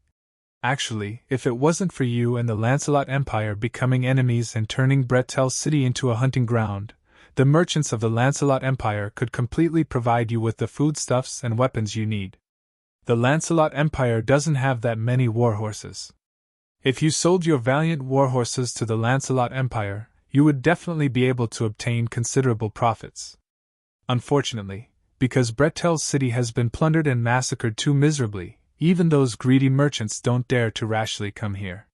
"Actually, if it wasn't for you and the Lancelot Empire becoming enemies and turning Bretel City into a hunting ground, the merchants of the Lancelot Empire could completely provide you with the foodstuffs and weapons you need. The Lancelot Empire doesn't have that many warhorses. If you sold your valiant warhorses to the Lancelot Empire, you would definitely be able to obtain considerable profits. Unfortunately, because Bretel City has been plundered and massacred too miserably, even those greedy merchants don't dare to rashly come here.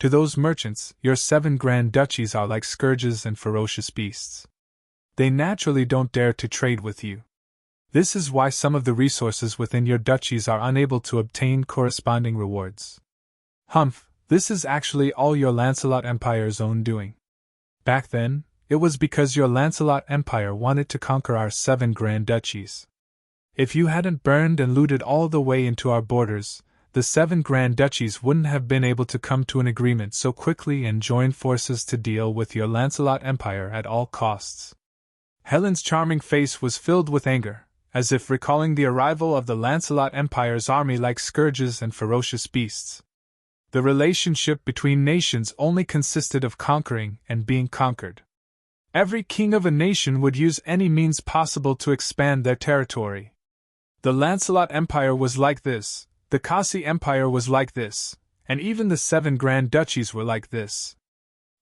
To those merchants, your 7 grand duchies are like scourges and ferocious beasts. They naturally don't dare to trade with you. This is why some of the resources within your duchies are unable to obtain corresponding rewards. Humph, this is actually all your Lancelot Empire's own doing. Back then, it was because your Lancelot Empire wanted to conquer our 7 grand duchies. If you hadn't burned and looted all the way into our borders, the 7 grand duchies wouldn't have been able to come to an agreement so quickly and join forces to deal with your Lancelot Empire at all costs." Helen's charming face was filled with anger, as if recalling the arrival of the Lancelot Empire's army like scourges and ferocious beasts. The relationship between nations only consisted of conquering and being conquered. Every king of a nation would use any means possible to expand their territory. The Lancelot Empire was like this, the Kasi Empire was like this, and even the 7 grand duchies were like this.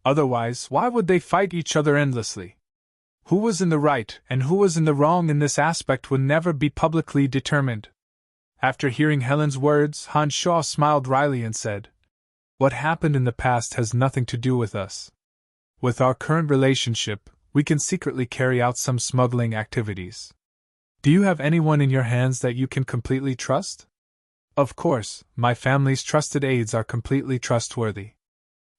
Otherwise, why would they fight each other endlessly? Who was in the right and who was in the wrong in this aspect would never be publicly determined. After hearing Helen's words, Han Shuo smiled wryly and said, "What happened in the past has nothing to do with us. With our current relationship, we can secretly carry out some smuggling activities. Do you have anyone in your hands that you can completely trust?" "Of course, my family's trusted aides are completely trustworthy.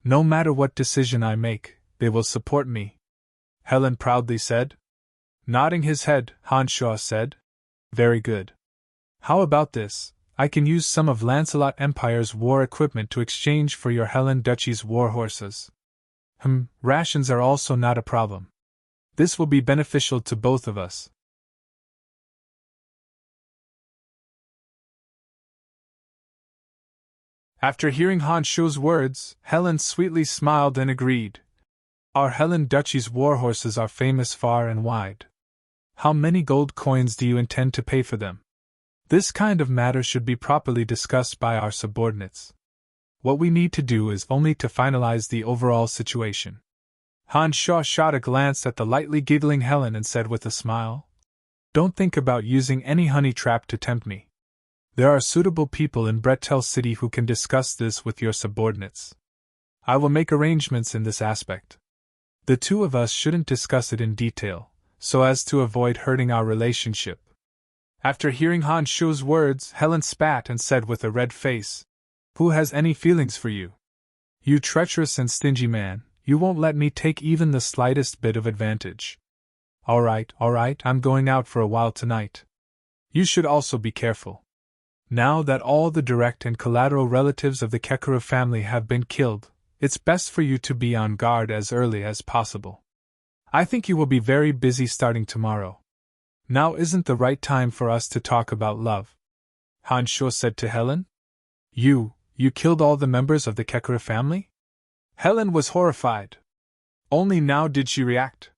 No matter what decision I make, they will support me," Helen proudly said. Nodding his head, Han Shuo said, "Very good. How about this? I can use some of Lancelot Empire's war equipment to exchange for your Helen Duchy's war horses. Rations are also not a problem. This will be beneficial to both of us." After hearing Han Shuo's words, Helen sweetly smiled and agreed. "Our Helen Duchy's warhorses are famous far and wide. How many gold coins do you intend to pay for them? This kind of matter should be properly discussed by our subordinates. What we need to do is only to finalize the overall situation." Han Shuo shot a glance at the lightly giggling Helen and said with a smile, "Don't think about using any honey trap to tempt me. There are suitable people in Bretel City who can discuss this with your subordinates. I will make arrangements in this aspect. The two of us shouldn't discuss it in detail, so as to avoid hurting our relationship." After hearing Han Shuo's words, Helen spat and said with a red face, "Who has any feelings for you? You treacherous and stingy man, you won't let me take even the slightest bit of advantage. All right, I'm going out for a while tonight. You should also be careful. Now that all the direct and collateral relatives of the Kekuru family have been killed, it's best for you to be on guard as early as possible. I think you will be very busy starting tomorrow. Now isn't the right time for us to talk about love," Han Shuo said to Helen. You killed all the members of the Kekuru family?" Helen was horrified. Only now did she react.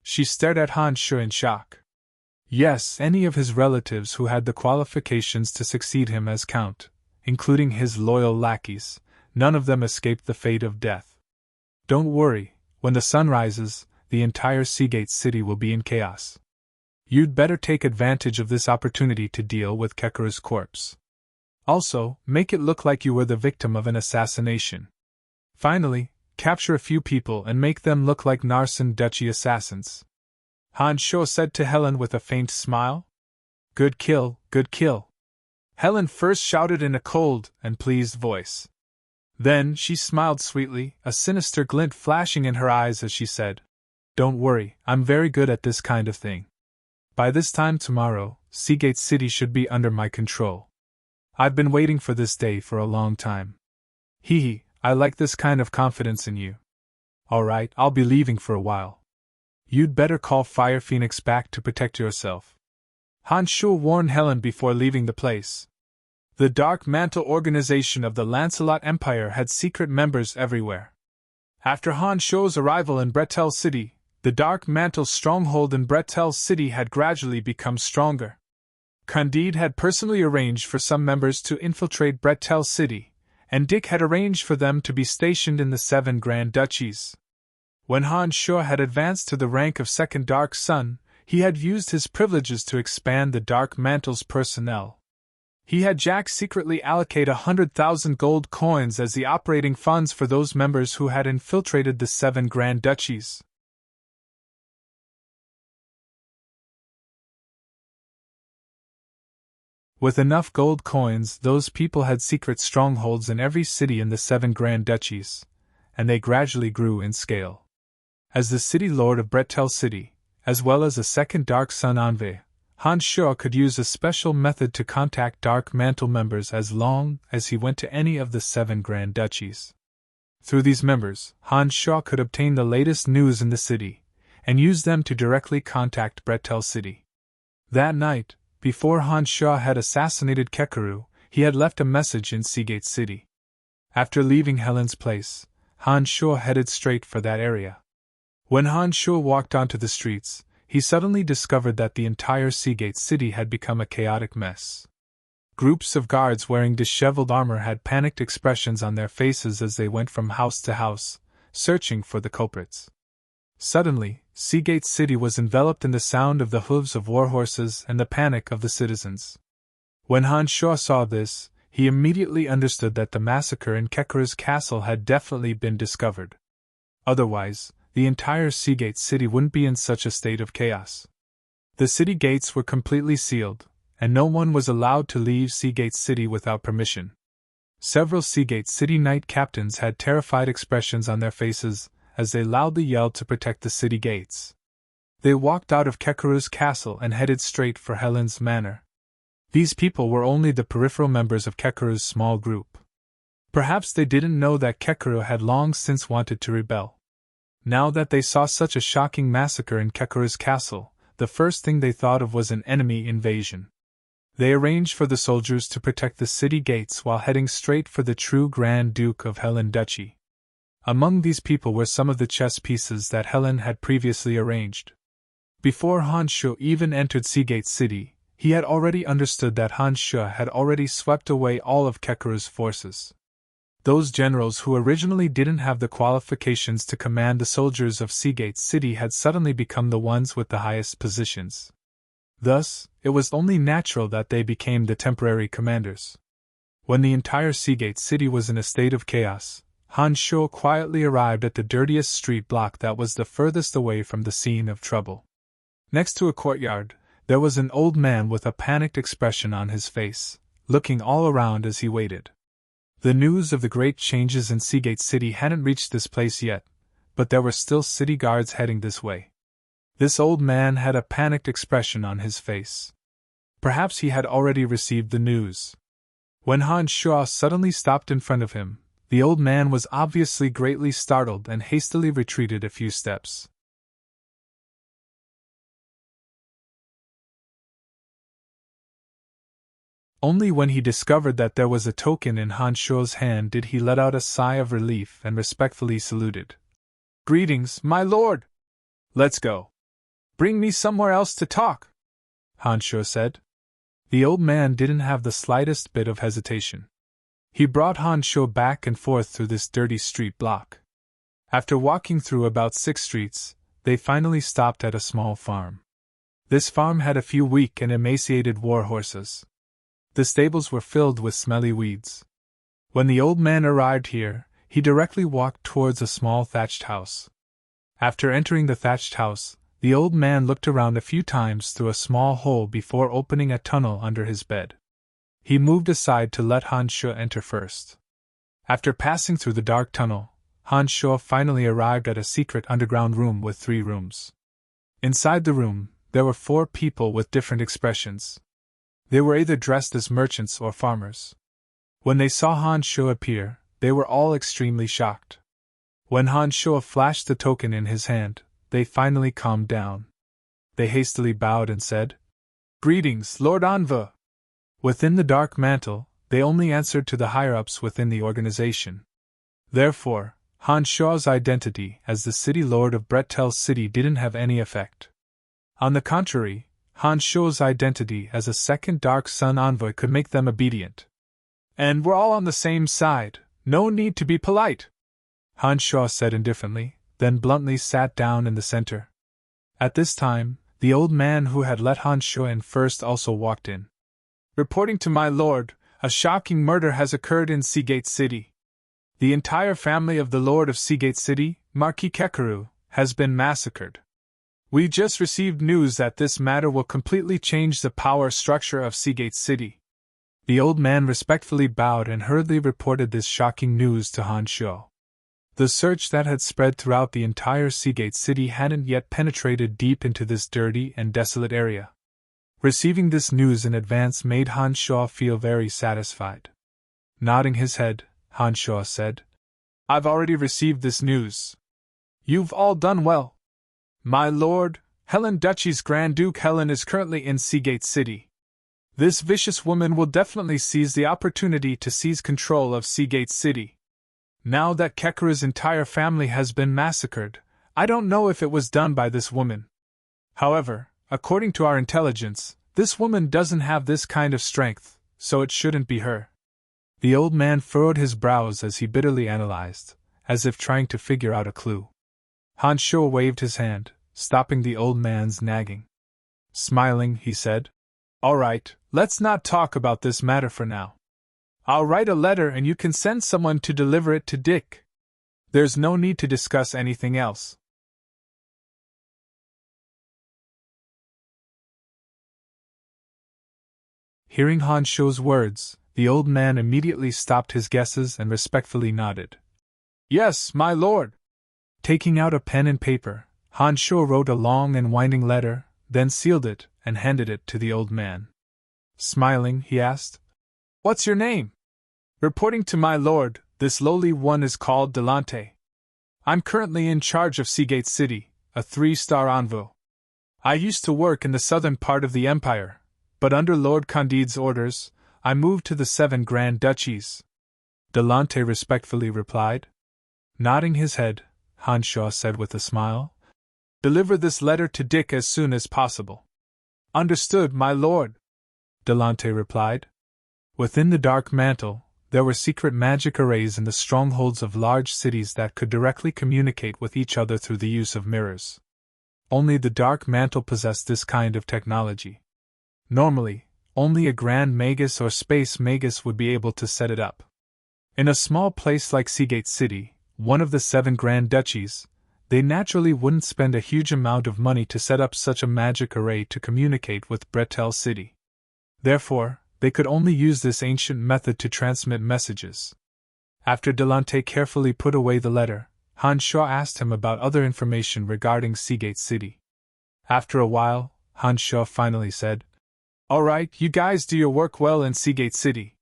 She stared at Han Shuo in shock. Yes, any of his relatives who had the qualifications to succeed him as count, including his loyal lackeys, none of them escaped the fate of death. Don't worry, when the sun rises, the entire Seagate city will be in chaos. You'd better take advantage of this opportunity to deal with Kekuru's corpse. Also, make it look like you were the victim of an assassination. Finally, capture a few people and make them look like Narsen Duchy assassins," Han Shuo said to Helen with a faint smile. Good kill. Helen first shouted in a cold and pleased voice. Then she smiled sweetly, a sinister glint flashing in her eyes as she said, "Don't worry, I'm very good at this kind of thing. By this time tomorrow, Seagate City should be under my control. I've been waiting for this day for a long time. Hee, I like this kind of confidence in you. Alright, I'll be leaving for a while. You'd better call Fire Phoenix back to protect yourself. Han Shuo warned Helen before leaving the place. The Dark Mantle organization of the Lancelot Empire had secret members everywhere. After Han Shuo's arrival in Bretel City, the Dark Mantle's stronghold in Bretel City had gradually become stronger. Candide had personally arranged for some members to infiltrate Bretel City, and Dick had arranged for them to be stationed in the 7 Grand Duchies. When Han Shuo had advanced to the rank of Second Dark Sun, he had used his privileges to expand the Dark Mantle's personnel. He had Jack secretly allocate 100,000 gold coins as the operating funds for those members who had infiltrated the 7 Grand Duchies. With enough gold coins, those people had secret strongholds in every city in the 7 Grand Duchies, and they gradually grew in scale. As the city lord of Bretel City, as well as a second Dark Sun envoy, Han Shuo could use a special method to contact Dark Mantle members as long as he went to any of the 7 Grand Duchies. Through these members, Han Shuo could obtain the latest news in the city, and use them to directly contact Bretel City. That night, before Han Shuo had assassinated Kekaru, he had left a message in Seagate City. After leaving Helen's place, Han Shuo headed straight for that area. When Han Shuo walked onto the streets, he suddenly discovered that the entire Seagate City had become a chaotic mess. Groups of guards wearing disheveled armor had panicked expressions on their faces as they went from house to house, searching for the culprits. Suddenly, Seagate City was enveloped in the sound of the hooves of war horses and the panic of the citizens. When Han Shuo saw this, he immediately understood that the massacre in Kekaru's castle had definitely been discovered. Otherwise, the entire Seagate City wouldn't be in such a state of chaos. The city gates were completely sealed, and no one was allowed to leave Seagate City without permission. Several Seagate City knight captains had terrified expressions on their faces as they loudly yelled to protect the city gates. They walked out of Kekaru's castle and headed straight for Helen's manor. These people were only the peripheral members of Kekaru's small group. Perhaps they didn't know that Kekaru had long since wanted to rebel. Now that they saw such a shocking massacre in Kekaru's castle, the first thing they thought of was an enemy invasion. They arranged for the soldiers to protect the city gates while heading straight for the true Grand Duke of Helen Duchy. Among these people were some of the chess pieces that Helen had previously arranged. Before Han Shuo even entered Seagate City, he had already understood that Han Shuo had already swept away all of Kekaru's forces. Those generals who originally didn't have the qualifications to command the soldiers of Seagate City had suddenly become the ones with the highest positions. Thus, it was only natural that they became the temporary commanders. When the entire Seagate City was in a state of chaos, Han Shuo quietly arrived at the dirtiest street block that was the furthest away from the scene of trouble. Next to a courtyard, there was an old man with a panicked expression on his face, looking all around as he waited. The news of the great changes in Seagate City hadn't reached this place yet, but there were still city guards heading this way. This old man had a panicked expression on his face. Perhaps he had already received the news. When Han Shuo suddenly stopped in front of him, the old man was obviously greatly startled and hastily retreated a few steps. Only when he discovered that there was a token in Han Shuo's hand did he let out a sigh of relief and respectfully saluted. "Greetings, my lord! Let's go. Bring me somewhere else to talk," Han Shuo said. The old man didn't have the slightest bit of hesitation. He brought Han Shuo back and forth through this dirty street block. After walking through about 6 streets, they finally stopped at a small farm. This farm had a few weak and emaciated war horses. The stables were filled with smelly weeds. When the old man arrived here, he directly walked towards a small thatched house. After entering the thatched house, the old man looked around a few times through a small hole before opening a tunnel under his bed. He moved aside to let Han Shuo enter first. After passing through the dark tunnel, Han Shuo finally arrived at a secret underground room with 3 rooms. Inside the room, there were 4 people with different expressions. They were either dressed as merchants or farmers. When they saw Han Sho appear, they were all extremely shocked. When Han Sho flashed the token in his hand, they finally calmed down. They hastily bowed and said, "Greetings, Lord Anva." Within the dark mantle, they only answered to the higher-ups within the organization. Therefore, Han Sho's identity as the city lord of Bretel City didn't have any effect. On the contrary, Han Sho's identity as a second Dark Sun envoy could make them obedient. "And we're all on the same side, no need to be polite," Han Sho said indifferently, then bluntly sat down in the center. At this time, the old man who had let Han Sho in first also walked in. "Reporting to my lord, a shocking murder has occurred in Seagate City. The entire family of the Lord of Seagate City, Marquis Kekeru, has been massacred. We just received news that this matter will completely change the power structure of Seagate City." The old man respectfully bowed and hurriedly reported this shocking news to Han Sho. The search that had spread throughout the entire Seagate City hadn't yet penetrated deep into this dirty and desolate area. Receiving this news in advance made Han Sho feel very satisfied. Nodding his head, Han Sho said, "I've already received this news. You've all done well. My lord, Helen Duchy's Grand Duke Helen is currently in Seagate City. This vicious woman will definitely seize the opportunity to seize control of Seagate City. Now that Kekeru's entire family has been massacred, I don't know if it was done by this woman. However, according to our intelligence, this woman doesn't have this kind of strength, so it shouldn't be her." The old man furrowed his brows as he bitterly analyzed, as if trying to figure out a clue. Han Sho waved his hand, stopping the old man's nagging. Smiling, he said, "All right, let's not talk about this matter for now. I'll write a letter and you can send someone to deliver it to Dick. There's no need to discuss anything else." Hearing Han Sho's words, the old man immediately stopped his guesses and respectfully nodded. "Yes, my lord." Taking out a pen and paper, Han Sho wrote a long and winding letter, then sealed it and handed it to the old man. Smiling, he asked, "What's your name?" "Reporting to my lord, this lowly one is called Delante. I'm currently in charge of Seagate City, a 3-star envoy. I used to work in the southern part of the empire, but under Lord Candide's orders, I moved to the 7 Grand Duchies," Delante respectfully replied. Nodding his head, Han Sho said with a smile, "Deliver this letter to Dick as soon as possible." "Understood, my lord," Delante replied. Within the dark mantle, there were secret magic arrays in the strongholds of large cities that could directly communicate with each other through the use of mirrors. Only the dark mantle possessed this kind of technology. Normally, only a Grand Magus or Space Magus would be able to set it up. In a small place like Seagate City, one of the 7 Grand Duchies, they naturally wouldn't spend a huge amount of money to set up such a magic array to communicate with Bretel City. Therefore, they could only use this ancient method to transmit messages. After Delante carefully put away the letter, Han Sho asked him about other information regarding Seagate City. After a while, Han Sho finally said, "All right, you guys do your work well in Seagate City.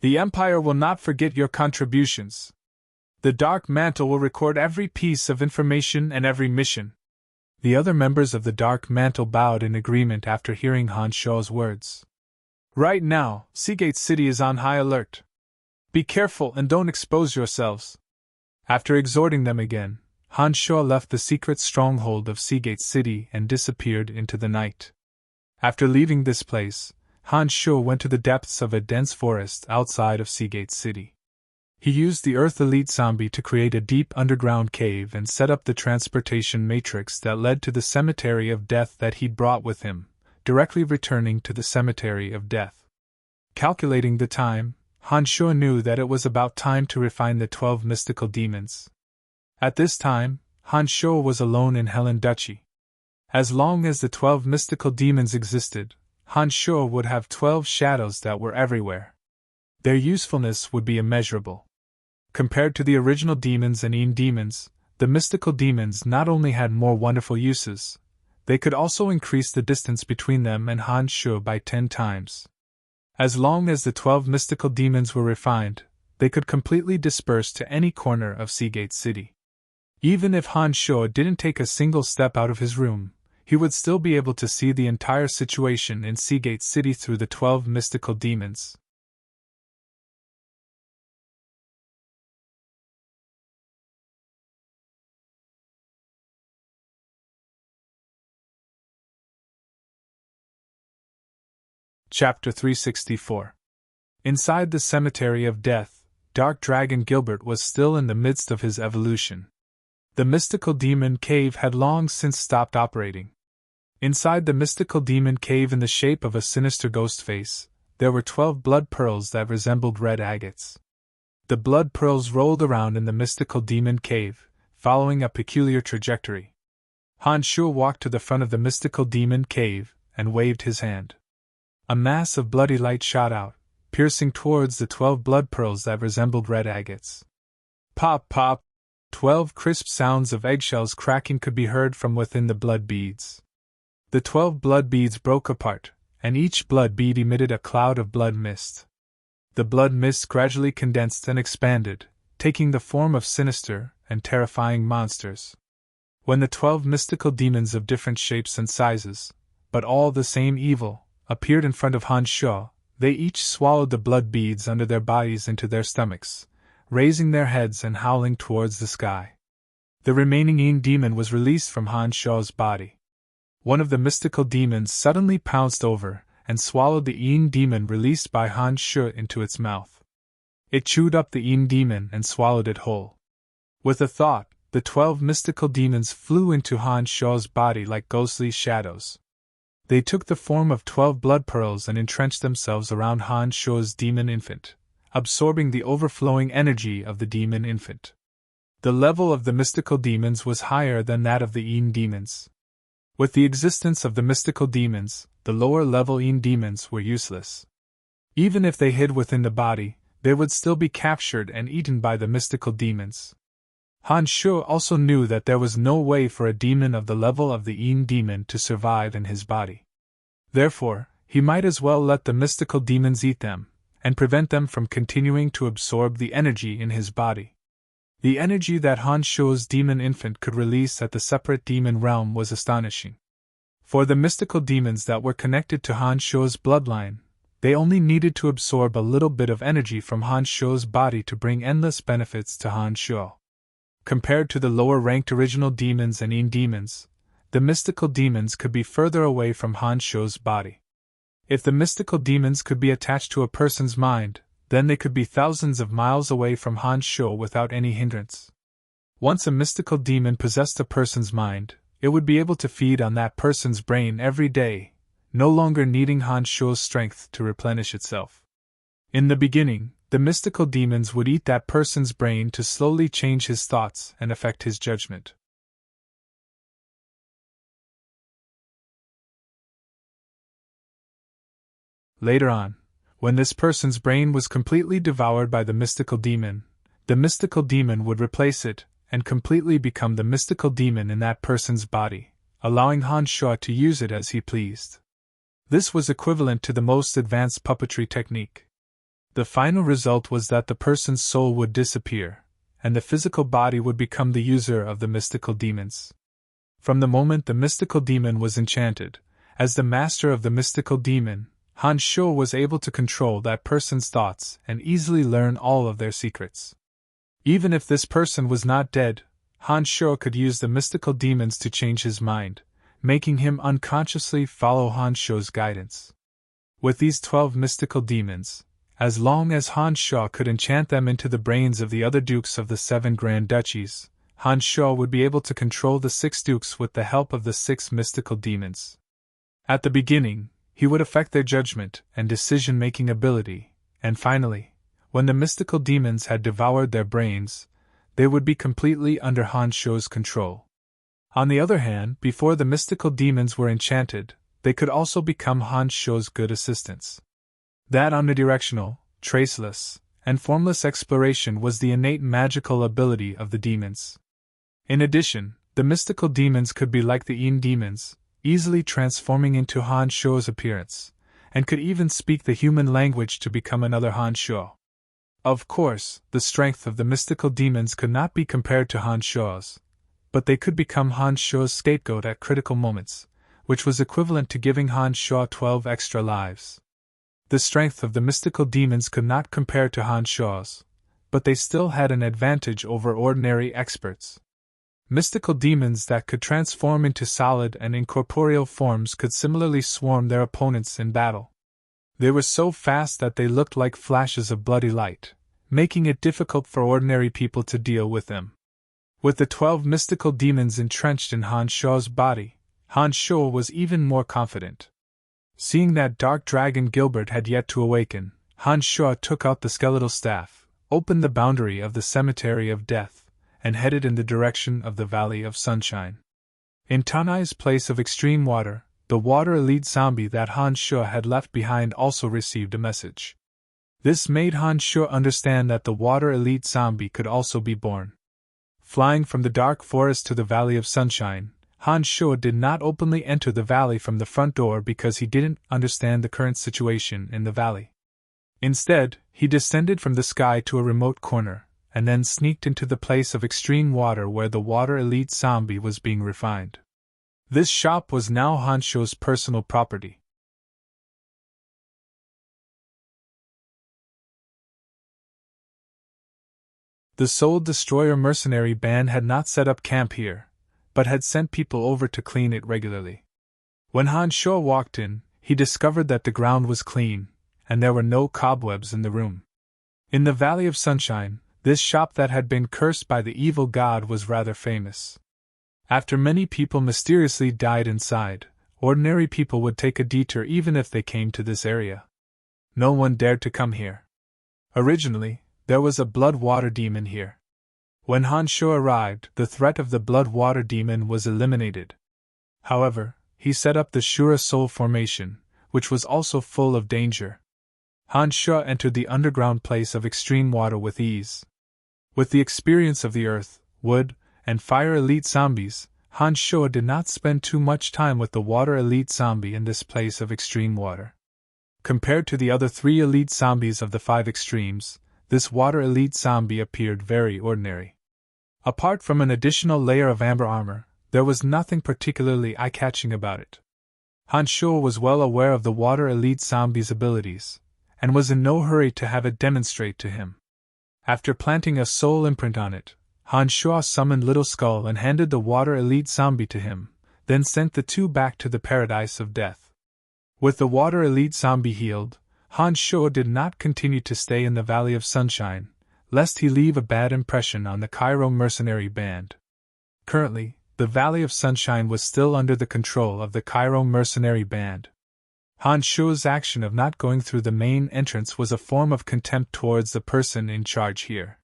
The Empire will not forget your contributions. The Dark Mantle will record every piece of information and every mission." The other members of the Dark Mantle bowed in agreement after hearing Han Sho's words. "Right now, Seagate City is on high alert. Be careful and don't expose yourselves." After exhorting them again, Han Sho left the secret stronghold of Seagate City and disappeared into the night. After leaving this place, Han Sho went to the depths of a dense forest outside of Seagate City. He used the Earth Elite Zombie to create a deep underground cave and set up the transportation matrix that led to the Cemetery of Death that he'd brought with him, directly returning to the Cemetery of Death. Calculating the time, Han Sho knew that it was about time to refine the 12 mystical demons. At this time, Han Sho was alone in Helen Duchy. As long as the 12 mystical demons existed, Han Sho would have 12 shadows that were everywhere. Their usefulness would be immeasurable. Compared to the original demons and demons, the mystical demons not only had more wonderful uses, They could also increase the distance between them and Han Shu by 10 times. As long as the 12 mystical demons were refined, they could completely disperse to any corner of Seagate City. Even if Han Shu didn't take a single step out of his room, he would still be able to see the entire situation in Seagate City through the 12 mystical demons. Chapter 364. Inside the Cemetery of Death, Dark Dragon Gilbert was still in the midst of his evolution. The mystical demon cave had long since stopped operating. Inside the mystical demon cave, in the shape of a sinister ghost face, there were 12 blood pearls that resembled red agates. The blood pearls rolled around in the mystical demon cave, following a peculiar trajectory. Han Shu walked to the front of the mystical demon cave and waved his hand. A mass of bloody light shot out, piercing towards the 12 blood pearls that resembled red agates. Pop, pop! 12 crisp sounds of eggshells cracking could be heard from within the blood beads. The 12 blood beads broke apart, and each blood bead emitted a cloud of blood mist. The blood mist gradually condensed and expanded, taking the form of sinister and terrifying monsters. When the 12 mystical demons of different shapes and sizes, but all the same evil, appeared in front of Han Shu, they each swallowed the blood beads under their bodies into their stomachs, raising their heads and howling towards the sky. The remaining Yin demon was released from Han Shu's body. One of the mystical demons suddenly pounced over and swallowed the Yin demon released by Han Shu into its mouth. It chewed up the Yin demon and swallowed it whole. With a thought, the 12 mystical demons flew into Han Shu's body like ghostly shadows. They took the form of 12 blood pearls and entrenched themselves around Han Shu's demon infant, absorbing the overflowing energy of the demon infant. The level of the mystical demons was higher than that of the Yin demons. With the existence of the mystical demons, the lower-level Yin demons were useless. Even if they hid within the body, they would still be captured and eaten by the mystical demons. Han Shu also knew that there was no way for a demon of the level of the Yin demon to survive in his body. Therefore, he might as well let the mystical demons eat them, and prevent them from continuing to absorb the energy in his body. The energy that Han Shu's demon infant could release at the separate demon realm was astonishing. For the mystical demons that were connected to Han Shu's bloodline, they only needed to absorb a little bit of energy from Han Shu's body to bring endless benefits to Han Shu. Compared to the lower-ranked original demons and Yin demons, the mystical demons could be further away from Han Shu's body. If the mystical demons could be attached to a person's mind, then they could be thousands of miles away from Han Shu without any hindrance. Once a mystical demon possessed a person's mind, it would be able to feed on that person's brain every day, no longer needing Han Shu's strength to replenish itself. In the beginning, the mystical demons would eat that person's brain to slowly change his thoughts and affect his judgment. Later on, when this person's brain was completely devoured by the mystical demon would replace it and completely become the mystical demon in that person's body, allowing Han Shu to use it as he pleased. This was equivalent to the most advanced puppetry technique. The final result was that the person's soul would disappear, and the physical body would become the user of the mystical demons. From the moment the mystical demon was enchanted, as the master of the mystical demon, Han Shu was able to control that person's thoughts and easily learn all of their secrets. Even if this person was not dead, Han Shu could use the mystical demons to change his mind, making him unconsciously follow Han Shu's guidance. With these 12 mystical demons, as long as Han Shu could enchant them into the brains of the other dukes of the 7 Grand Duchies, Han Shu would be able to control the 6 dukes with the help of the 6 mystical demons. At the beginning, he would affect their judgment and decision-making ability, and finally, when the mystical demons had devoured their brains, they would be completely under Han Shu's control. On the other hand, before the mystical demons were enchanted, they could also become Han Shu's good assistants. That omnidirectional, traceless, and formless exploration was the innate magical ability of the demons. In addition, the mystical demons could be like the Yin demons, easily transforming into Han Shuo's appearance, and could even speak the human language to become another Han Shuo. Of course, the strength of the mystical demons could not be compared to Han Shuo's, but they could become Han Shuo's scapegoat at critical moments, which was equivalent to giving Han Shuo 12 extra lives. The strength of the mystical demons could not compare to Han Shuo's, but they still had an advantage over ordinary experts. Mystical demons that could transform into solid and incorporeal forms could similarly swarm their opponents in battle. They were so fast that they looked like flashes of bloody light, making it difficult for ordinary people to deal with them. With the 12 mystical demons entrenched in Han Shuo's body, Han Shuo was even more confident. Seeing that dark dragon Gilbert had yet to awaken, Han Shuo took out the skeletal staff, opened the boundary of the Cemetery of Death, and headed in the direction of the Valley of Sunshine. In Tanai's place of extreme water, the water elite zombie that Han Shuo had left behind also received a message. This made Han Shuo understand that the water elite zombie could also be born. Flying from the dark forest to the Valley of Sunshine, Han Shuo did not openly enter the valley from the front door because he didn't understand the current situation in the valley. Instead, he descended from the sky to a remote corner, and then sneaked into the place of extreme water where the water elite zombie was being refined. This shop was now Han Shuo's personal property. The Soul Destroyer mercenary band had not set up camp here, but had sent people over to clean it regularly. When Han Shuo walked in, he discovered that the ground was clean, and there were no cobwebs in the room. In the Valley of Sunshine, this shop that had been cursed by the evil god was rather famous. After many people mysteriously died inside, ordinary people would take a detour even if they came to this area. No one dared to come here. Originally, there was a blood water demon here. When Han Shuo arrived, the threat of the blood water demon was eliminated. However, he set up the Shura Soul Formation, which was also full of danger. Han Shuo entered the underground place of extreme water with ease. With the experience of the earth, wood, and fire elite zombies, Han Shuo did not spend too much time with the water elite zombie in this place of extreme water. Compared to the other 3 elite zombies of the 5 extremes, this water elite zombie appeared very ordinary. Apart from an additional layer of amber armor, there was nothing particularly eye-catching about it. Han Shuo was well aware of the water elite zombie's abilities, and was in no hurry to have it demonstrate to him. After planting a soul imprint on it, Han Shuo summoned Little Skull and handed the water elite zombie to him, then sent the 2 back to the Paradise of Death. With the water elite zombie healed, Han Shuo did not continue to stay in the Valley of Sunshine, lest he leave a bad impression on the Cairo mercenary band. Currently, the Valley of Sunshine was still under the control of the Cairo mercenary band. Han Shuo's action of not going through the main entrance was a form of contempt towards the person in charge here.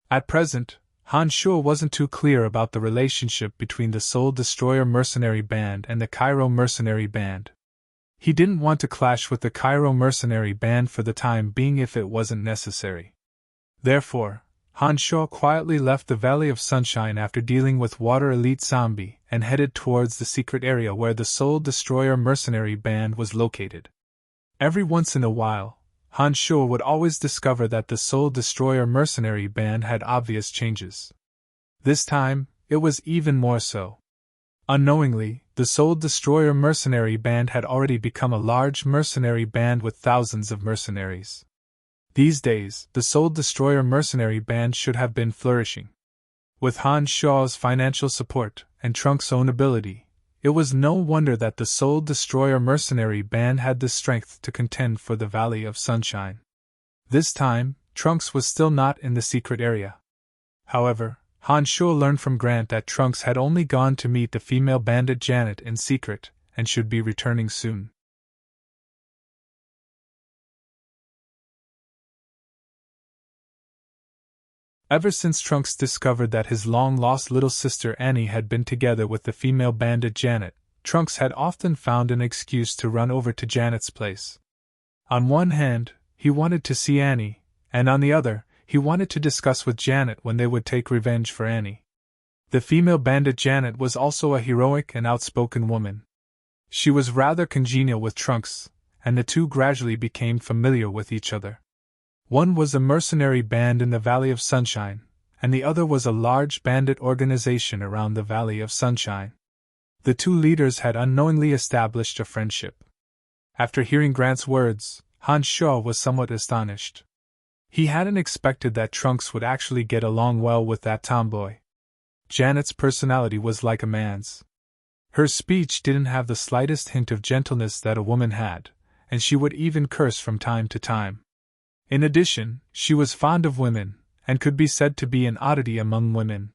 At present, Han Shuo wasn't too clear about the relationship between the Soul Destroyer mercenary band and the Cairo mercenary band. He didn't want to clash with the Cairo mercenary band for the time being if it wasn't necessary. Therefore, Han Shuo quietly left the Valley of Sunshine after dealing with Water Elite Zombie and headed towards the secret area where the Soul Destroyer mercenary band was located. Every once in a while, Han Shuo would always discover that the Soul Destroyer mercenary band had obvious changes. This time, it was even more so. Unknowingly, the Soul Destroyer mercenary band had already become a large mercenary band with thousands of mercenaries. These days, the Soul Destroyer mercenary band should have been flourishing. With Han Shuo's financial support and Trunks' own ability, it was no wonder that the Soul Destroyer mercenary band had the strength to contend for the Valley of Sunshine. This time, Trunks was still not in the secret area. However, Han Shuo learned from Grant that Trunks had only gone to meet the female bandit Janet in secret, and should be returning soon. Ever since Trunks discovered that his long-lost little sister Annie had been together with the female bandit Janet, Trunks had often found an excuse to run over to Janet's place. On one hand, he wanted to see Annie, and on the other, he wanted to discuss with Janet when they would take revenge for Annie. The female bandit Janet was also a heroic and outspoken woman. She was rather congenial with Trunks, and the two gradually became familiar with each other. One was a mercenary band in the Valley of Sunshine, and the other was a large bandit organization around the Valley of Sunshine. The two leaders had unknowingly established a friendship. After hearing Grant's words, Han Shaw was somewhat astonished. He hadn't expected that Trunks would actually get along well with that tomboy. Janet's personality was like a man's. Her speech didn't have the slightest hint of gentleness that a woman had, and she would even curse from time to time. In addition, she was fond of women, and could be said to be an oddity among women.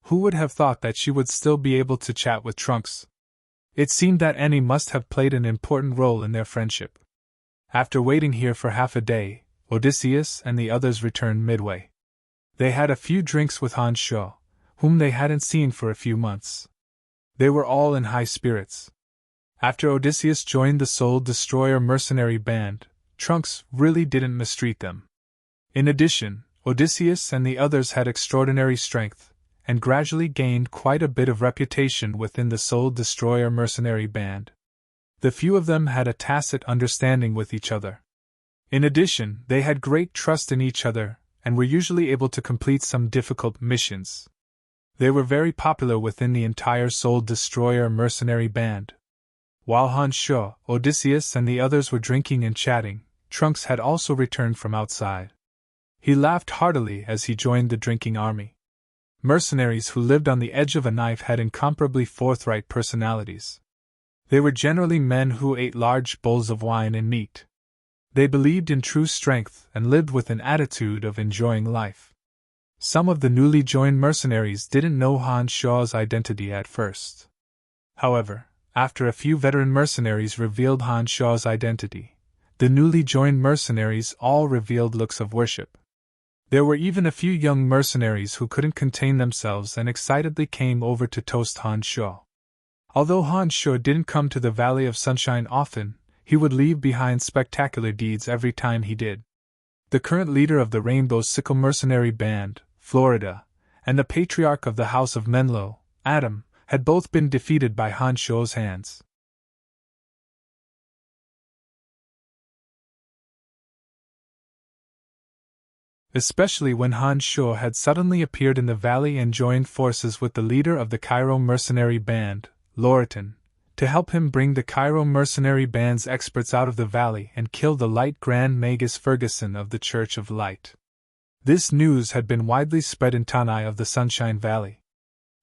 Who would have thought that she would still be able to chat with Trunks? It seemed that Annie must have played an important role in their friendship. After waiting here for half a day, Odysseus and the others returned midway. They had a few drinks with Han Shaw, whom they hadn't seen for a few months. They were all in high spirits. After Odysseus joined the Soul Destroyer mercenary band, Trunks really didn't mistreat them. In addition, Odysseus and the others had extraordinary strength, and gradually gained quite a bit of reputation within the Soul Destroyer mercenary band. The few of them had a tacit understanding with each other. In addition, they had great trust in each other, and were usually able to complete some difficult missions. They were very popular within the entire Soul Destroyer mercenary band. While Han Shaw, Odysseus, and the others were drinking and chatting, Trunks had also returned from outside. He laughed heartily as he joined the drinking army. Mercenaries who lived on the edge of a knife had incomparably forthright personalities. They were generally men who ate large bowls of wine and meat. They believed in true strength and lived with an attitude of enjoying life. Some of the newly joined mercenaries didn't know Han Shaw's identity at first. However, after a few veteran mercenaries revealed Han Shaw's identity, the newly joined mercenaries all revealed looks of worship. There were even a few young mercenaries who couldn't contain themselves and excitedly came over to toast Han Shaw. Although Han Shaw didn't come to the Valley of Sunshine often, he would leave behind spectacular deeds every time he did. The current leader of the Rainbow Sickle Mercenary Band, Florida, and the patriarch of the House of Menlo, Adam, had both been defeated by Han Shaw's hands. Especially when Han Shaw had suddenly appeared in the valley and joined forces with the leader of the Cairo Mercenary Band, Loriton, to help him bring the Cairo Mercenary Band's experts out of the valley and kill the Light Grand Magus Ferguson of the Church of Light. This news had been widely spread in Tanai of the Sunshine Valley.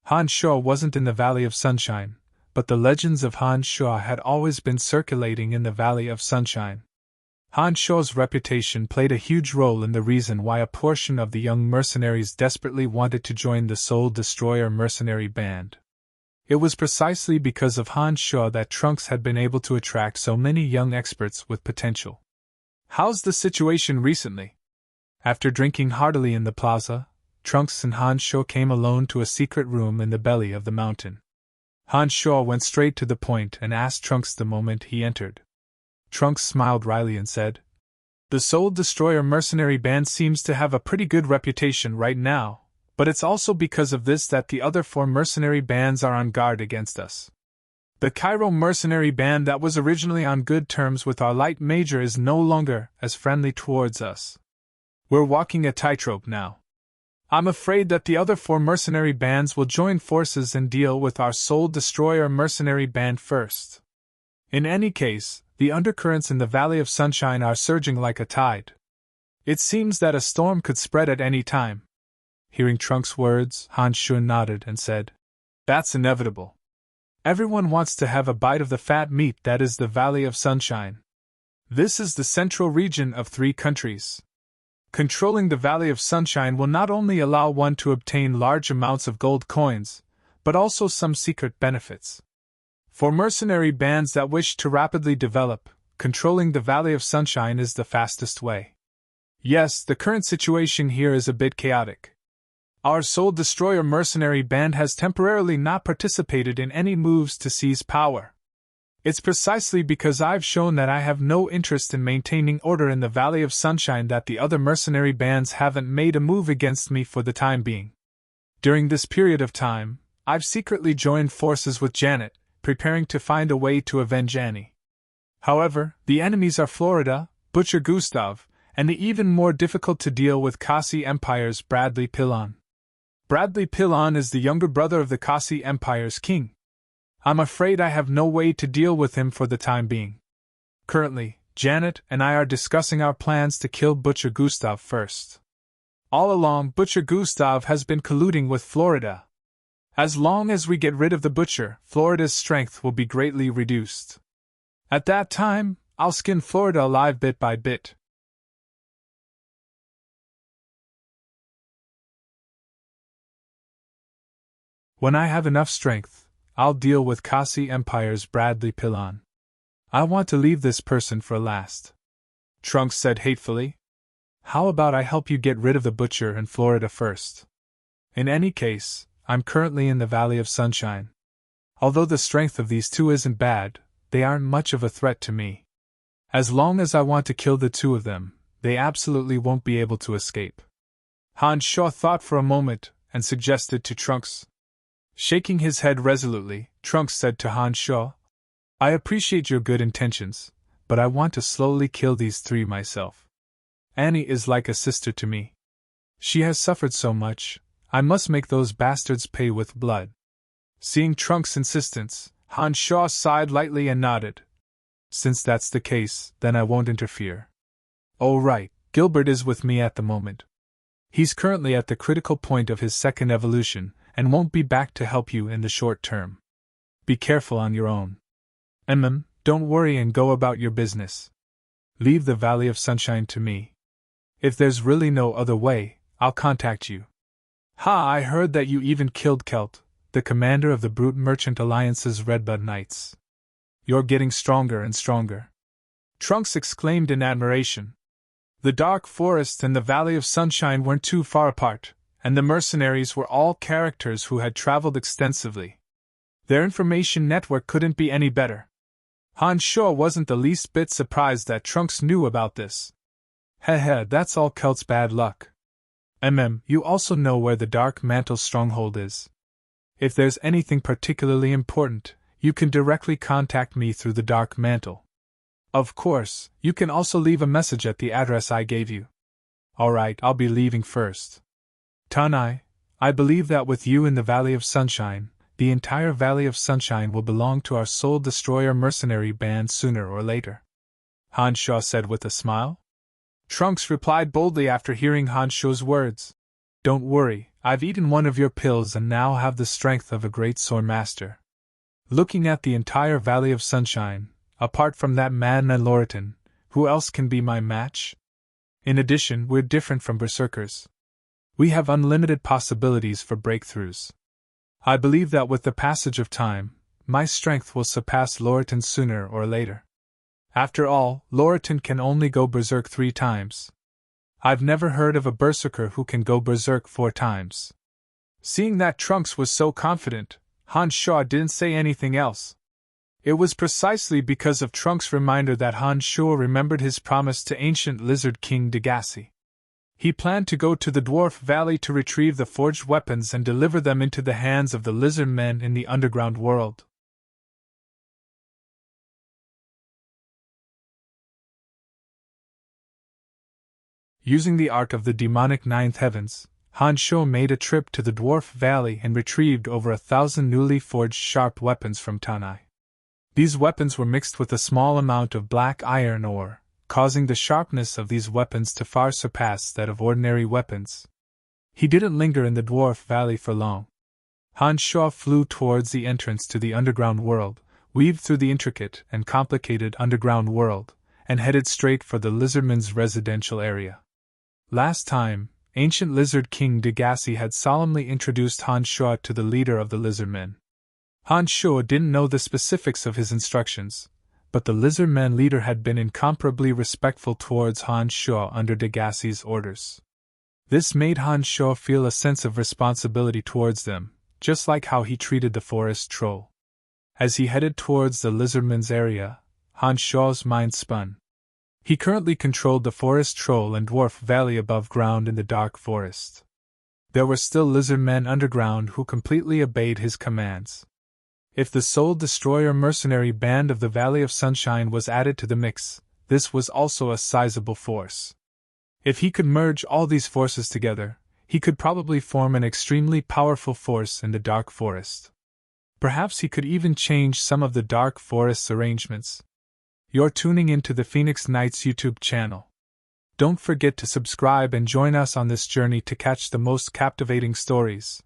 Han Shaw wasn't in the Valley of Sunshine, but the legends of Han Shaw had always been circulating in the Valley of Sunshine. Han Shaw's reputation played a huge role in the reason why a portion of the young mercenaries desperately wanted to join the Soul Destroyer mercenary band. It was precisely because of Han Shaw that Trunks had been able to attract so many young experts with potential. "How's the situation recently?" After drinking heartily in the plaza, Trunks and Han Shaw came alone to a secret room in the belly of the mountain. Han Shaw went straight to the point and asked Trunks the moment he entered. Trunks smiled wryly and said, "The Soul Destroyer mercenary band seems to have a pretty good reputation right now, but it's also because of this that the other 4 mercenary bands are on guard against us. The Cairo mercenary band that was originally on good terms with our light major is no longer as friendly towards us. We're walking a tightrope now. I'm afraid that the other 4 mercenary bands will join forces and deal with our Soul Destroyer mercenary band first. In any case, the undercurrents in the Valley of Sunshine are surging like a tide. It seems that a storm could spread at any time." Hearing Trunks' words, Han Shaw nodded and said, "That's inevitable. Everyone wants to have a bite of the fat meat that is the Valley of Sunshine. This is the central region of 3 countries. Controlling the Valley of Sunshine will not only allow one to obtain large amounts of gold coins, but also some secret benefits. For mercenary bands that wish to rapidly develop, controlling the Valley of Sunshine is the fastest way. Yes, the current situation here is a bit chaotic. Our Soul Destroyer mercenary band has temporarily not participated in any moves to seize power. It's precisely because I've shown that I have no interest in maintaining order in the Valley of Sunshine that the other mercenary bands haven't made a move against me for the time being. During this period of time, I've secretly joined forces with Janet, preparing to find a way to avenge Annie. However, the enemies are Florida, Butcher Gustav, and the even more difficult to deal with Kasi Empire's Bradley Pilon. Bradley Pilon is the younger brother of the Kasi Empire's king. I'm afraid I have no way to deal with him for the time being. Currently, Janet and I are discussing our plans to kill Butcher Gustav first. All along, Butcher Gustav has been colluding with Florida. As long as we get rid of the Butcher, Florida's strength will be greatly reduced. At that time, I'll skin Florida alive bit by bit. When I have enough strength, I'll deal with Kasi Empire's Bradley Pilon. I want to leave this person for last. Trunks said hatefully. How about I help you get rid of the Butcher and Florida first? In any case, I'm currently in the Valley of Sunshine. Although the strength of these two isn't bad, they aren't much of a threat to me. As long as I want to kill the two of them, they absolutely won't be able to escape. Han Shaw thought for a moment and suggested to Trunks. Shaking his head resolutely, Trunks said to Han Shaw, I appreciate your good intentions, but I want to slowly kill these three myself. Annie is like a sister to me. She has suffered so much, I must make those bastards pay with blood. Seeing Trunks' insistence, Han Shaw sighed lightly and nodded. Since that's the case, then I won't interfere. Oh right, Gilbert is with me at the moment. He's currently at the critical point of his second evolution, and won't be back to help you in the short term. Be careful on your own. Don't worry and go about your business. Leave the Valley of Sunshine to me. If there's really no other way, I'll contact you. Ha! I heard that you even killed Kelt, the commander of the Brute Merchant Alliance's Redbud Knights. You're getting stronger and stronger. Trunks exclaimed in admiration. The Dark Forest and the Valley of Sunshine weren't too far apart, and the mercenaries were all characters who had traveled extensively. Their information network couldn't be any better. Han Shaw wasn't the least bit surprised that Trunks knew about this. Heh, that's all Kelt's bad luck. You also know where the Dark Mantle's stronghold is. If there's anything particularly important, you can directly contact me through the Dark Mantle. Of course, you can also leave a message at the address I gave you. Alright, I'll be leaving first. Tanai, I believe that with you in the Valley of Sunshine, the entire Valley of Sunshine will belong to our Soul Destroyer mercenary band sooner or later. Han Shaw said with a smile. Trunks replied boldly after hearing Han Shaw's words. Don't worry, I've eaten one of your pills and now have the strength of a great sword master. Looking at the entire Valley of Sunshine, apart from that man and Loriton, who else can be my match? In addition, we're different from berserkers. We have unlimited possibilities for breakthroughs. I believe that with the passage of time, my strength will surpass Loriton's sooner or later. After all, Loriton can only go berserk 3 times. I've never heard of a berserker who can go berserk 4 times. Seeing that Trunks was so confident, Han Shaw didn't say anything else. It was precisely because of Trunks' reminder that Han Shaw remembered his promise to ancient Lizard King Degassi. He planned to go to the Dwarf Valley to retrieve the forged weapons and deliver them into the hands of the lizard men in the underground world. Using the art of the demonic Ninth Heavens, Han Shaw made a trip to the Dwarf Valley and retrieved over 1,000 newly forged sharp weapons from Tanai. These weapons were mixed with a small amount of black iron ore, causing the sharpness of these weapons to far surpass that of ordinary weapons. He didn't linger in the Dwarf Valley for long. Han Shaw flew towards the entrance to the underground world, weaved through the intricate and complicated underground world, and headed straight for the Lizardman's residential area. Last time, ancient Lizard King Degassi had solemnly introduced Han Shaw to the leader of the Lizardmen. Han Shaw didn't know the specifics of his instructions, but the Lizardman leader had been incomparably respectful towards Han Shaw under Degassi's orders. This made Han Shaw feel a sense of responsibility towards them, just like how he treated the forest troll. As he headed towards the Lizardman's area, Han Shaw's mind spun. He currently controlled the forest troll and Dwarf Valley above ground in the dark forest. There were still Lizardmen underground who completely obeyed his commands. If the Soul Destroyer mercenary band of the Valley of Sunshine was added to the mix, this was also a sizable force. If he could merge all these forces together, he could probably form an extremely powerful force in the Dark Forest. Perhaps he could even change some of the Dark Forest's arrangements. You're tuning into the Phoenix Knights YouTube channel. Don't forget to subscribe and join us on this journey to catch the most captivating stories.